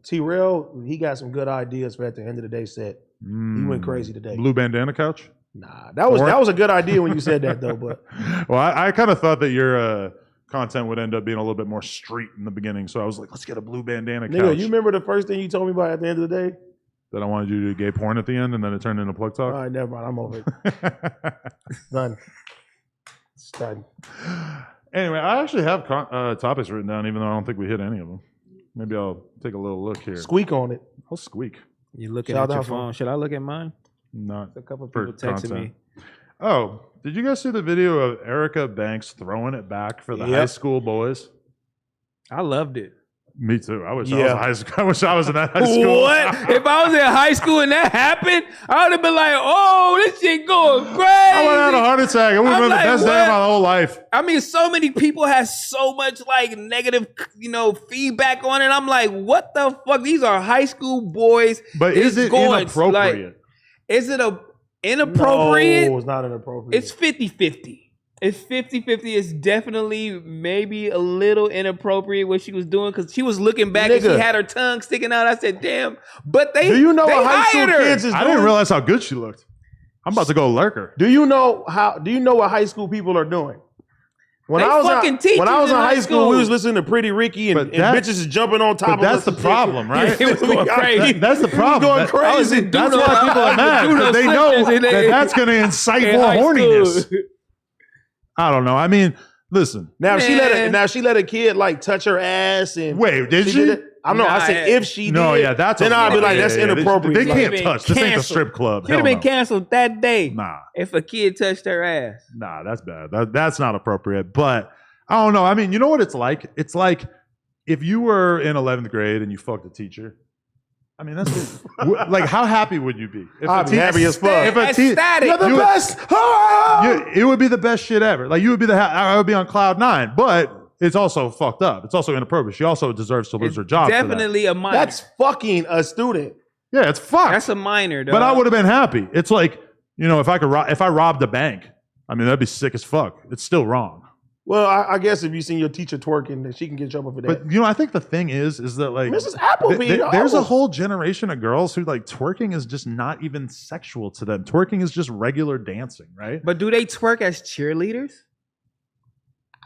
T-Rail, he got some good ideas for at the end of the day set. He went crazy today. Blue bandana couch? Nah, that was a good idea when you said that, though. But well, I kind of thought that your content would end up being a little bit more street in the beginning, so I was like, let's get a blue bandana couch. Nigga, you remember the first thing you told me about at the end of the day? That I wanted you to do gay porn at the end, and then it turned into plug talk? All right, never mind. I'm over it. Done. It's done. Anyway, I actually have topics written down, even though I don't think we hit any of them. Maybe I'll take a little look here. Squeak on it. I'll squeak. You're looking at your phone. Should I look at mine? Not a couple of people texted me. Oh, did you guys see the video of Erica Banks throwing it back for the high school boys? I loved it. Me too. I wish I was in high school. I wish I was in that high school. What? If I was in high school and that happened, I would have been like, "Oh, this shit going crazy." I would have had a heart attack. It would have been the best day of my whole life. I mean, so many people have so much like negative, feedback on it. I'm like, what the fuck? These are high school boys. But is it inappropriate? Like, is it inappropriate? No, it's not inappropriate. It's 50-50. It's 50-50. It's definitely maybe a little inappropriate what she was doing because she was looking back and she had her tongue sticking out. I said, damn. But do you know what high school kids is doing? I didn't realize how good she looked. I'm about to go lurker. Do you know what high school people are doing? When I was in high school, we was listening to Pretty Ricky and bitches is jumping on top of us. That's the problem, right? It was going crazy. That's the problem. Going crazy. That's why people are mad. Because they know that's going to incite more horniness. I don't know. I mean, listen. Now she let a kid like touch her ass and wait, did she? I said if she did. No, yeah, that's then I'd be like, that's inappropriate. They can't touch. This ain't the strip club. Should have been canceled that day. Nah. If a kid touched her ass. Nah, that's bad. That's not appropriate. But I don't know. I mean, you know what it's like? It's like if you were in 11th grade and you fucked a teacher. I mean, that's like, how happy would you be? I'd be happy as fuck. Ecstatic. You're the best. It would be the best shit ever. Like, you would be I would be on cloud 9, but it's also fucked up. It's also inappropriate. She also deserves to lose her job. Definitely a minor. That's fucking a student. Yeah, it's fucked. That's a minor, though. But I would have been happy. It's like, if I robbed a bank, I mean, that'd be sick as fuck. It's still wrong. Well, I guess if you seen your teacher twerking, then she can get in trouble for that. But I think the thing is that like Mrs. Appleby, there's a whole generation of girls who like twerking is just not even sexual to them. Twerking is just regular dancing, right? But do they twerk as cheerleaders?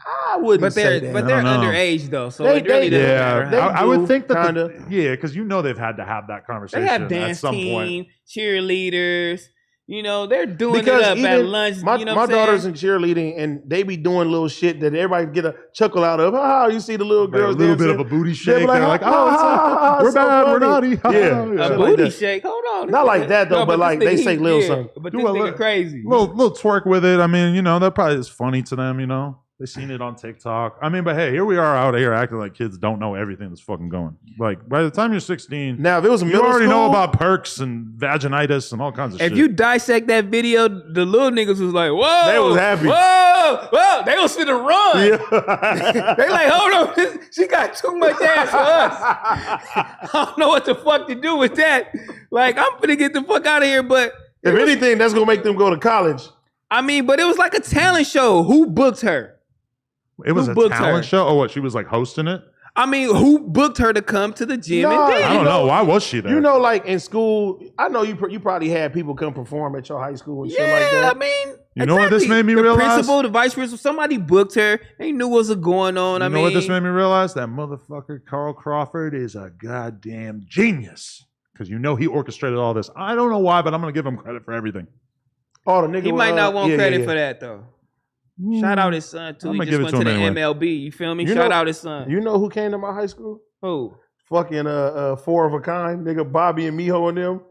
I wouldn't say that. But they're underage though, so it really doesn't matter. I would think that kinda. because they've had to have that conversation. They have dance at some team, point. cheerleaders. They're doing it up at lunch. My daughter's in cheerleading, and they be doing little shit that everybody get a chuckle out of. You see the little girls a little dancing. bit of a booty shake. They're like, we're bad, we're naughty. A booty shake. Hold on. Not like that though, but like they say little something. But this nigga crazy. Little twerk with it. I mean, that probably is funny to them. They seen it on TikTok. I mean, but hey, here we are out here acting like kids don't know everything that's fucking going. Like, by the time you're 16, now if it was a you middle already school, know about perks and vaginitis and all kinds of shit. If you dissect that video, the little niggas was like, whoa. They was happy. Whoa. They was finna run. Yeah. They like, hold on. She got too much ass for us. I don't know what the fuck to do with that. Like, I'm finna get the fuck out of here, but. If anything, that's gonna make them go to college. I mean, but it was like a talent show. Who booked her? It was a talent show? Oh, what? She was like hosting it? I mean, who booked her to come to the gym and dance? I don't know. Why was she there? Like in school, I know you probably had people come perform at your high school and shit like that. Yeah, I mean, you know what this made me realize? The principal, the vice principal, somebody booked her. They knew what was going on. You know what this made me realize? That motherfucker Carl Crawford is a goddamn genius. Because he orchestrated all this. I don't know why, but I'm going to give him credit for everything. Oh, the nigga. He might not want credit for that, though. Shout out his son, too. He just went to the MLB. You feel me? Shout out his son. You know who came to my high school? Who? Fucking Four of a Kind. Nigga Bobby and Miho and them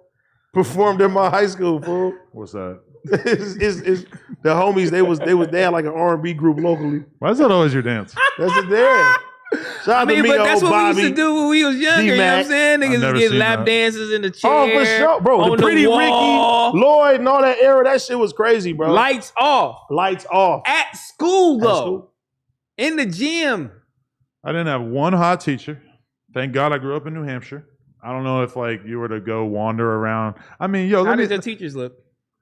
performed in my high school, fool. What's that? it's the homies, they had like an R&B group locally. Why is that always your dance? That's it there. But that's what we used to do when we was younger. You know what I'm saying? Niggas get lap dances in the chair. Oh, for sure, bro. The Pretty Ricky, Lloyd, and all that era, that shit was crazy, bro. Lights off. At school, though. In the gym. I didn't have one hot teacher. Thank God I grew up in New Hampshire. I don't know if you were to go wander around. I mean, how did your teachers look?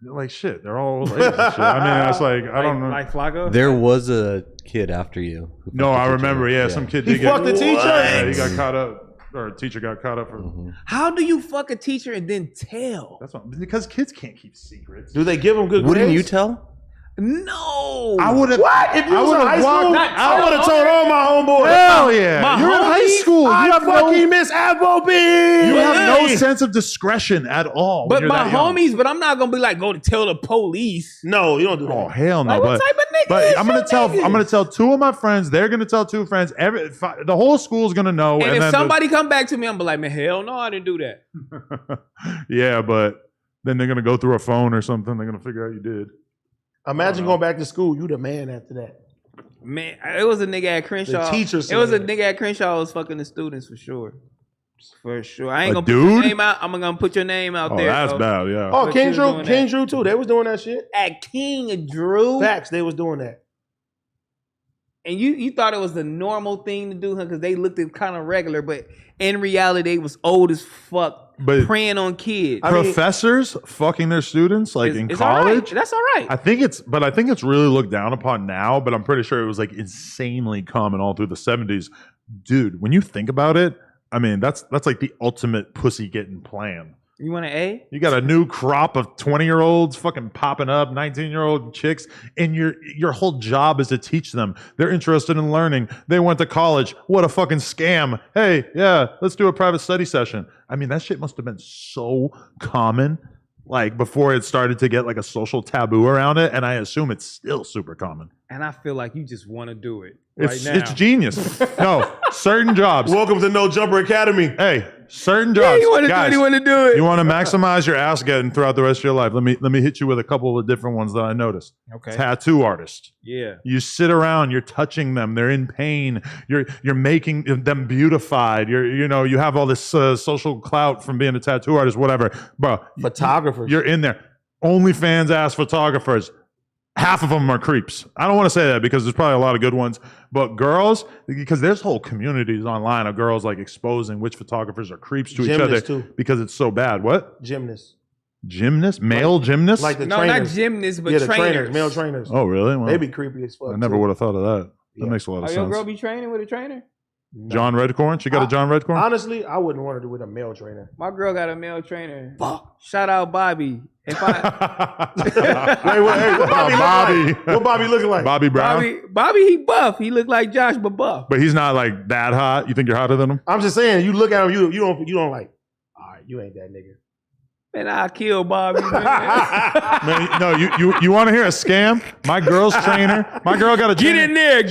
Like shit, they're all old ladies and shit. I mean, it's I don't know. Like Flaco? There was a kid after you. No, I remember. Yeah, some kid did fucked the teacher. Yeah, he got caught up, or a teacher got caught up for. Mm-hmm. How do you fuck a teacher and then tell? Because kids can't keep secrets. Do they give them good grades? Wouldn't you tell? No. I would have. What? If you was in high school, I would have told all my homeboys. Hell yeah. You're in high school. I fucking miss Applebee's. You have no sense of discretion at all. But my homies, but I'm not going to be like, go to tell the police. No, you don't do that. Oh, hell no. Like, what type of nigga but is I'm gonna tell two of my friends. They're gonna tell two friends. The whole school's gonna know. And if somebody come back to me, I'm be like, man, hell no, I didn't do that. Yeah, but then they're gonna go through a phone or something. They're gonna figure out you did. Imagine going back to school. You the man after that. Man, it was a nigga at Crenshaw. The teacher it was a nigga at Crenshaw who was fucking the students for sure. For sure. I ain't gonna dude? put your name out. I'm gonna put your name out there. That's bad, yeah. Oh, King Drew too. They was doing that shit. At King Drew. Facts, they was doing that. And you thought it was the normal thing to do, huh? Because they looked at kind of regular, but in reality, they was old as fuck. But preying on kids. Professors fucking their students in college. All right. That's all right. I think it's really looked down upon now, but I'm pretty sure it was insanely common all through the 70s. Dude, when you think about it, I mean, that's like the ultimate pussy getting plan. You want an A? You got a new crop of 20-year-olds fucking popping up, 19-year-old chicks, and your whole job is to teach them. They're interested in learning. They went to college. What a fucking scam. Hey, yeah, let's do a private study session. I mean, that shit must have been so common, before it started to get a social taboo around it, and I assume it's still super common. And I feel like you just want to do it It's genius. No, certain jobs. Welcome to No Jumper Academy. Hey, certain jobs. You want to do it. You want to do it. You want to maximize your ass getting throughout the rest of your life. Let me hit you with a couple of different ones that I noticed. Okay. Tattoo artist. Yeah. You sit around. You're touching them. They're in pain. You're making them beautified. You have all this social clout from being a tattoo artist. Whatever, bro. Photographers. You're in there. OnlyFans ass photographers. Half of them are creeps. I don't want to say that because there's probably a lot of good ones. But girls, because there's whole communities online of girls exposing which photographers are creeps to each other too. Because it's so bad. What? Gymnasts. Gymnasts? Male gymnasts? The no, trainers. not gymnasts, but the trainers. Male trainers. Oh, really? Well, they be creepy as fuck. I never would have thought of that. That makes a lot of sense. Your girl be training with a trainer? No. John Redcorn? She got a John Redcorn? Honestly, I wouldn't want to do with a male trainer. My girl got a male trainer. Fuck. Shout out Bobby. If I Hey, what Bobby? What Bobby looking like? Bobby Brown? Bobby, he buff. He look like Josh, but buff. But he's not like that hot. You think you're hotter than him? I'm just saying, you look at him, you don't like, all right, you ain't that nigga. Man, I'll kill Bobby, man. Man, no, you want to hear a scam? My girl's trainer. My girl got a Get in there.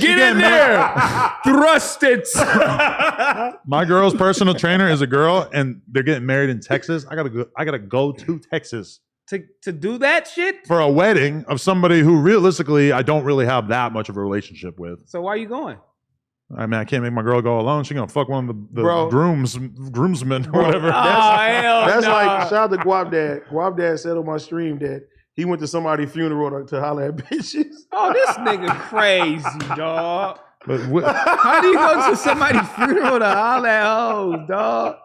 Thrust it. My girl's personal trainer is a girl, and they're getting married in Texas. I gotta go to Texas to do that shit? for a wedding of somebody who realistically I don't really have that much of a relationship with. So why are you going? I mean, I can't make my girl go alone. She's gonna fuck one of the Bro. groomsmen or whatever. That's like, shout out to Guap Dad. Guap Dad said on my stream that he went to somebody's funeral to holler at bitches. Oh, this nigga crazy, dog. But How do you go to somebody's funeral to holler at hoes, dog?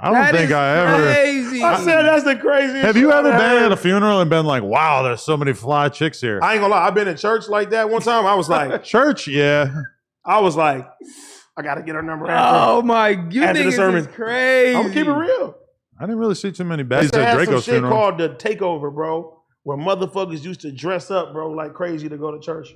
I don't think I ever. Crazy. I said that's the craziest. Have you shit ever I been heard. at a funeral and been like, "Wow, there's so many fly chicks here"? I ain't gonna lie. I've been in church like that one time. I was like, Church, yeah. I gotta get her number Oh my, you after the niggas sermon. is crazy. I'm gonna keep it real. I didn't really see too many They baddies at had some Draco's shit funeral. called the takeover, bro, where motherfuckers used to dress up, bro, like crazy to go to church.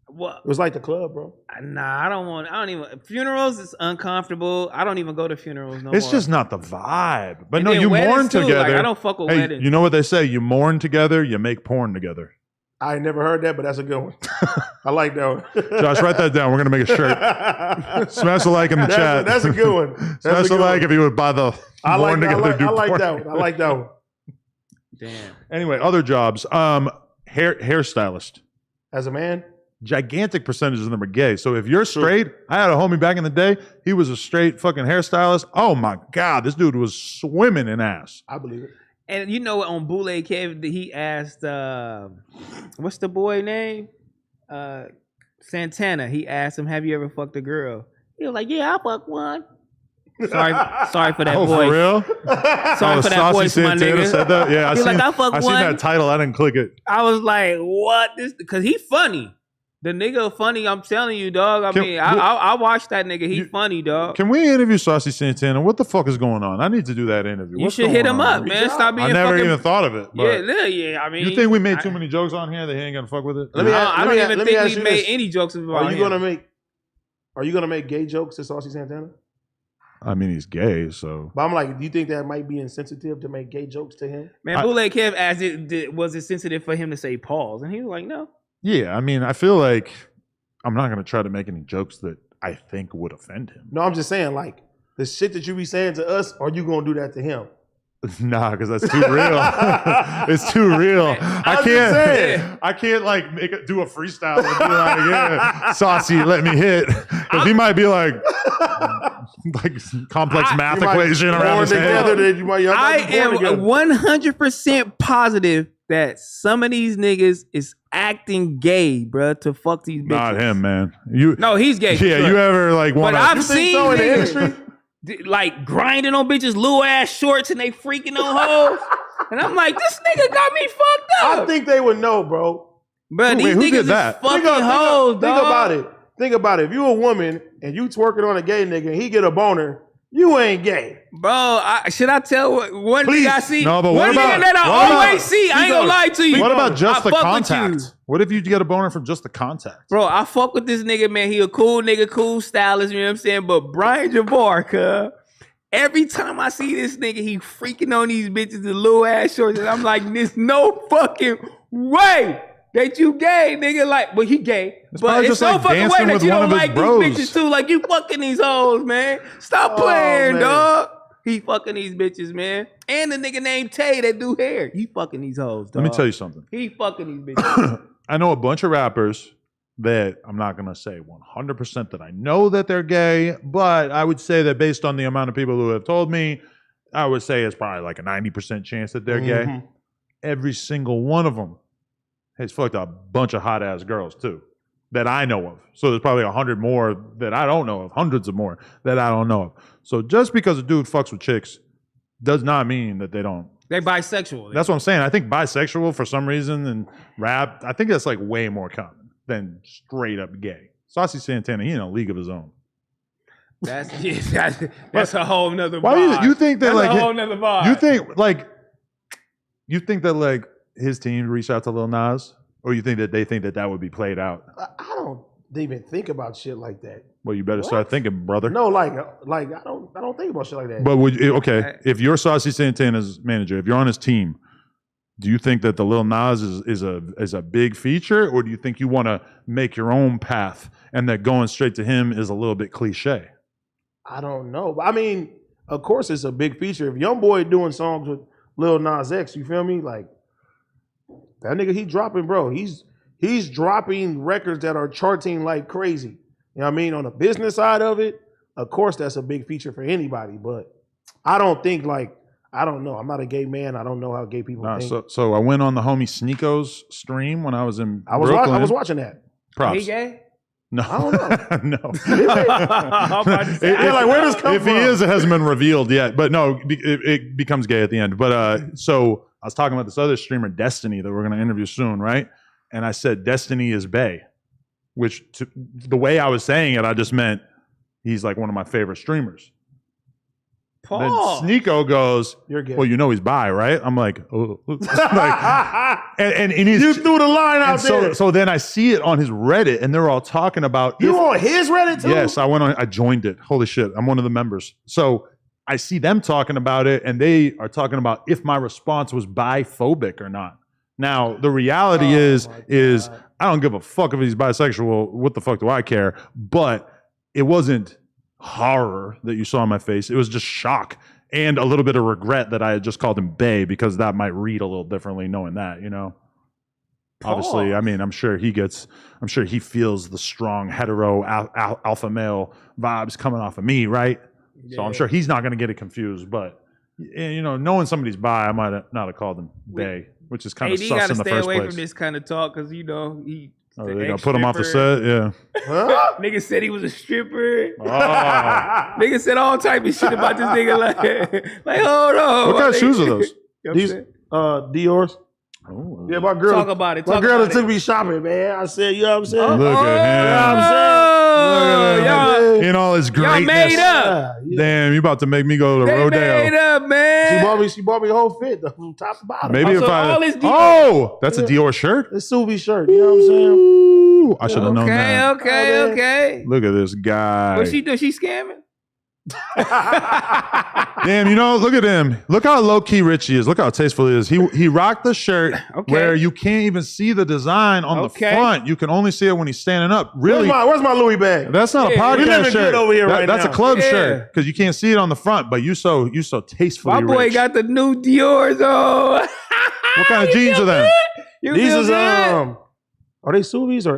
What? It was like the club, bro. Nah, I don't even. Funerals is uncomfortable. I don't even go to funerals no more. It's just not the vibe. But And no, then you mourn weddings, too. together. Like, I don't fuck with hey, weddings. you know what they say? You mourn together, you make porn together. I ain't never heard that, but that's a good one. I like that one. Josh, write that down. We're gonna make a shirt. Smash a like in the chat. That's a good one. Smash a like if you would buy the I like, mourn together. do I like porn. that one. I like that one. Damn. Anyway, other jobs. Hairstylist. As a man, Gigantic percentages of them are gay. So if you're straight, I had a homie back in the day. He was a straight fucking hairstylist. Oh my God, this dude was swimming in ass. I believe it. And you know, on Boule Kev, he asked, what's the boy name? Santana. He asked him, "Have you ever fucked a girl?" He was like, "Yeah, I fucked one." Sorry for that Oh, voice. for real? Sorry for that voice, my nigga. Said that? Yeah, I He seen, like, I fucked seen one. that title. I didn't click it. I was like, "What?" This because he funny. The nigga funny. I'm telling you, dog. I watched that nigga. He funny, dog. Can we interview Saucy Santana? What the fuck is going on? I need to do that interview. You What's should going hit him on? up, man. Stop being I never fucking. even thought of it. But Yeah. I mean, you think we made too many jokes on here that he ain't gonna fuck with it? Let me I don't even think ask we you made this. any jokes about Are you him. gonna make gay jokes to Saucy Santana? I mean, he's gay, so. But I'm like, do you think that might be insensitive to make gay jokes to him? Man, Boule Kev asked was it sensitive for him to say pause? And he was like, no. Yeah, I mean, I feel like I'm not gonna try to make any jokes that I think would offend him. No, I'm just saying, like, the shit that you be saying to us, are you gonna do that to him? Nah, because that's too real. It's too real. I can't like do a freestyle and be like, yeah, Saucy, let me hit. Because he might be like complex math equation around his head. I am 100% positive that some of these niggas is acting gay, bruh, to fuck these bitches. Not him, man. No, he's gay. Yeah, sure. you ever like want But to? I've seen so in the niggas industry? like grinding on bitches' little ass shorts and they freaking on hoes. And I'm like, this nigga got me fucked up. I think they would know, bro. But these who niggas did is that? fucking hoes, Think dog. about it. Think about it. If you a woman and you twerking on a gay nigga and he get a boner, you ain't gay. Bro, should I tell one Please. nigga I see? No, but one what about- nigga that what I about- always see. I ain't gonna lie to you. What about just I the fuck with you. contact? What if you get a boner from just the contact? Bro, I fuck with this nigga, man. He a cool nigga, cool stylist, you know what I'm saying? But Brian Jabbar, cuz, every time I see this nigga, he freaking on these bitches in little ass shorts. And I'm like, there's no fucking way that you gay, nigga. Like, well, he gay. But probably it's just so like fucking dancing way that with you one don't of his like bros. these bitches too. Like, you fucking these hoes, man. Stop playing, man. dog. He fucking these bitches, man. And the nigga named Tay that do hair. He fucking these hoes, dog. Let me tell you something. He fucking these bitches. I know a bunch of rappers that I'm not going to say 100% that I know that they're gay, but I would say that based on the amount of people who have told me, I would say it's probably like a 90% chance that they're gay. Every single one of them has fucked a bunch of hot ass girls too, that I know of. So there's probably 100 more that I don't know of, hundreds of more that I don't know of. So just because a dude fucks with chicks does not mean that they don't. They bisexual. That's what I'm saying. I think bisexual for some reason and rap, I think that's like way more common than straight up gay. Saucy Santana, he in a league of his own. That's a whole nother vibe. Why you think that that's like a whole nother vibe. You think that like his team reached out to Lil Nas, or you think that they think that would be played out? I don't even think about shit like that. Well, you better start thinking, brother. No, like I don't think about shit like that. But if you're Saucy Santana's manager, if you're on his team, do you think that the Lil Nas is a big feature, or do you think you want to make your own path and that going straight to him is a little bit cliche? I don't know. I mean, of course it's a big feature. If YoungBoy doing songs with Lil Nas X, you feel me? Like that nigga, he dropping, bro. He's dropping records that are charting like crazy. You know what I mean? On the business side of it, of course that's a big feature for anybody. But I don't think I don't know. I'm not a gay man. I don't know how gay people think. So I went on the homie Sneako's stream when I was in Brooklyn. I was watching that. Props. He gay? No. I don't know. No. Like, where does come if from? he is, it hasn't been revealed yet. But no, it becomes gay at the end. But so I was talking about this other streamer, Destiny, that we're going to interview soon, right? And I said, Destiny is bae, which the way I was saying it, I just meant he's like one of my favorite streamers. Paul. Then Sneeko goes, You're gay. well, you know he's bi, right? I'm like, oh. and he's, you threw the line out there. So then I see it on his Reddit, and they're all talking about. You on his Reddit too? Yes, I joined it. Holy shit, I'm one of the members. So I see them talking about it, and they are talking about if my response was biphobic or not. Now the reality is I don't give a fuck if he's bisexual. What the fuck do I care? But it wasn't horror that you saw on my face. It was just shock and a little bit of regret that I had just called him bae, because that might read a little differently knowing that, you know. Obviously, I mean, I'm sure he feels the strong hetero alpha male vibes coming off of me, right? Yeah. So I'm sure he's not going to get it confused. But you know, knowing somebody's bi, I might not have called him bae, which is kind of sus in the first place. He got to stay away from this kind of talk, because you know he. Oh, they're gonna put him off the set, yeah. Huh? Nigga said he was a stripper. Oh. Nigga said all type of shit about this nigga. Like hold on. What kind of shoes are those? These Dior's. Oh. Yeah, my girl. Talk about it. My girl took me shopping, man. I said, you know what I'm saying? Look at him. You know what I'm saying? Y'all, in all his greatness. y'all made up. Yeah. Damn, you about to make me go to They Rodeo. made up, man. She bought me a whole fit from top to bottom. Maybe So if I. all his Dior. Oh, that's a Dior shirt. It's Suvi shirt. You know what I'm saying? Ooh, I should have known that. Okay. Look at this guy. What she do? She scamming? Damn, you know, look at him. Look how low key rich he is. Look how tasteful he is. He rocked the shirt where you can't even see the design on the front. You can only see it when he's standing up. Really, where's my Louis bag? that's not a we podcast living shirt. good over here right that's now. a club Yeah. shirt because you can't see it on the front. But you so tastefully My boy rich. got the new Dior's on. What kind of jeans are them? You These feel is good? are they Suvis or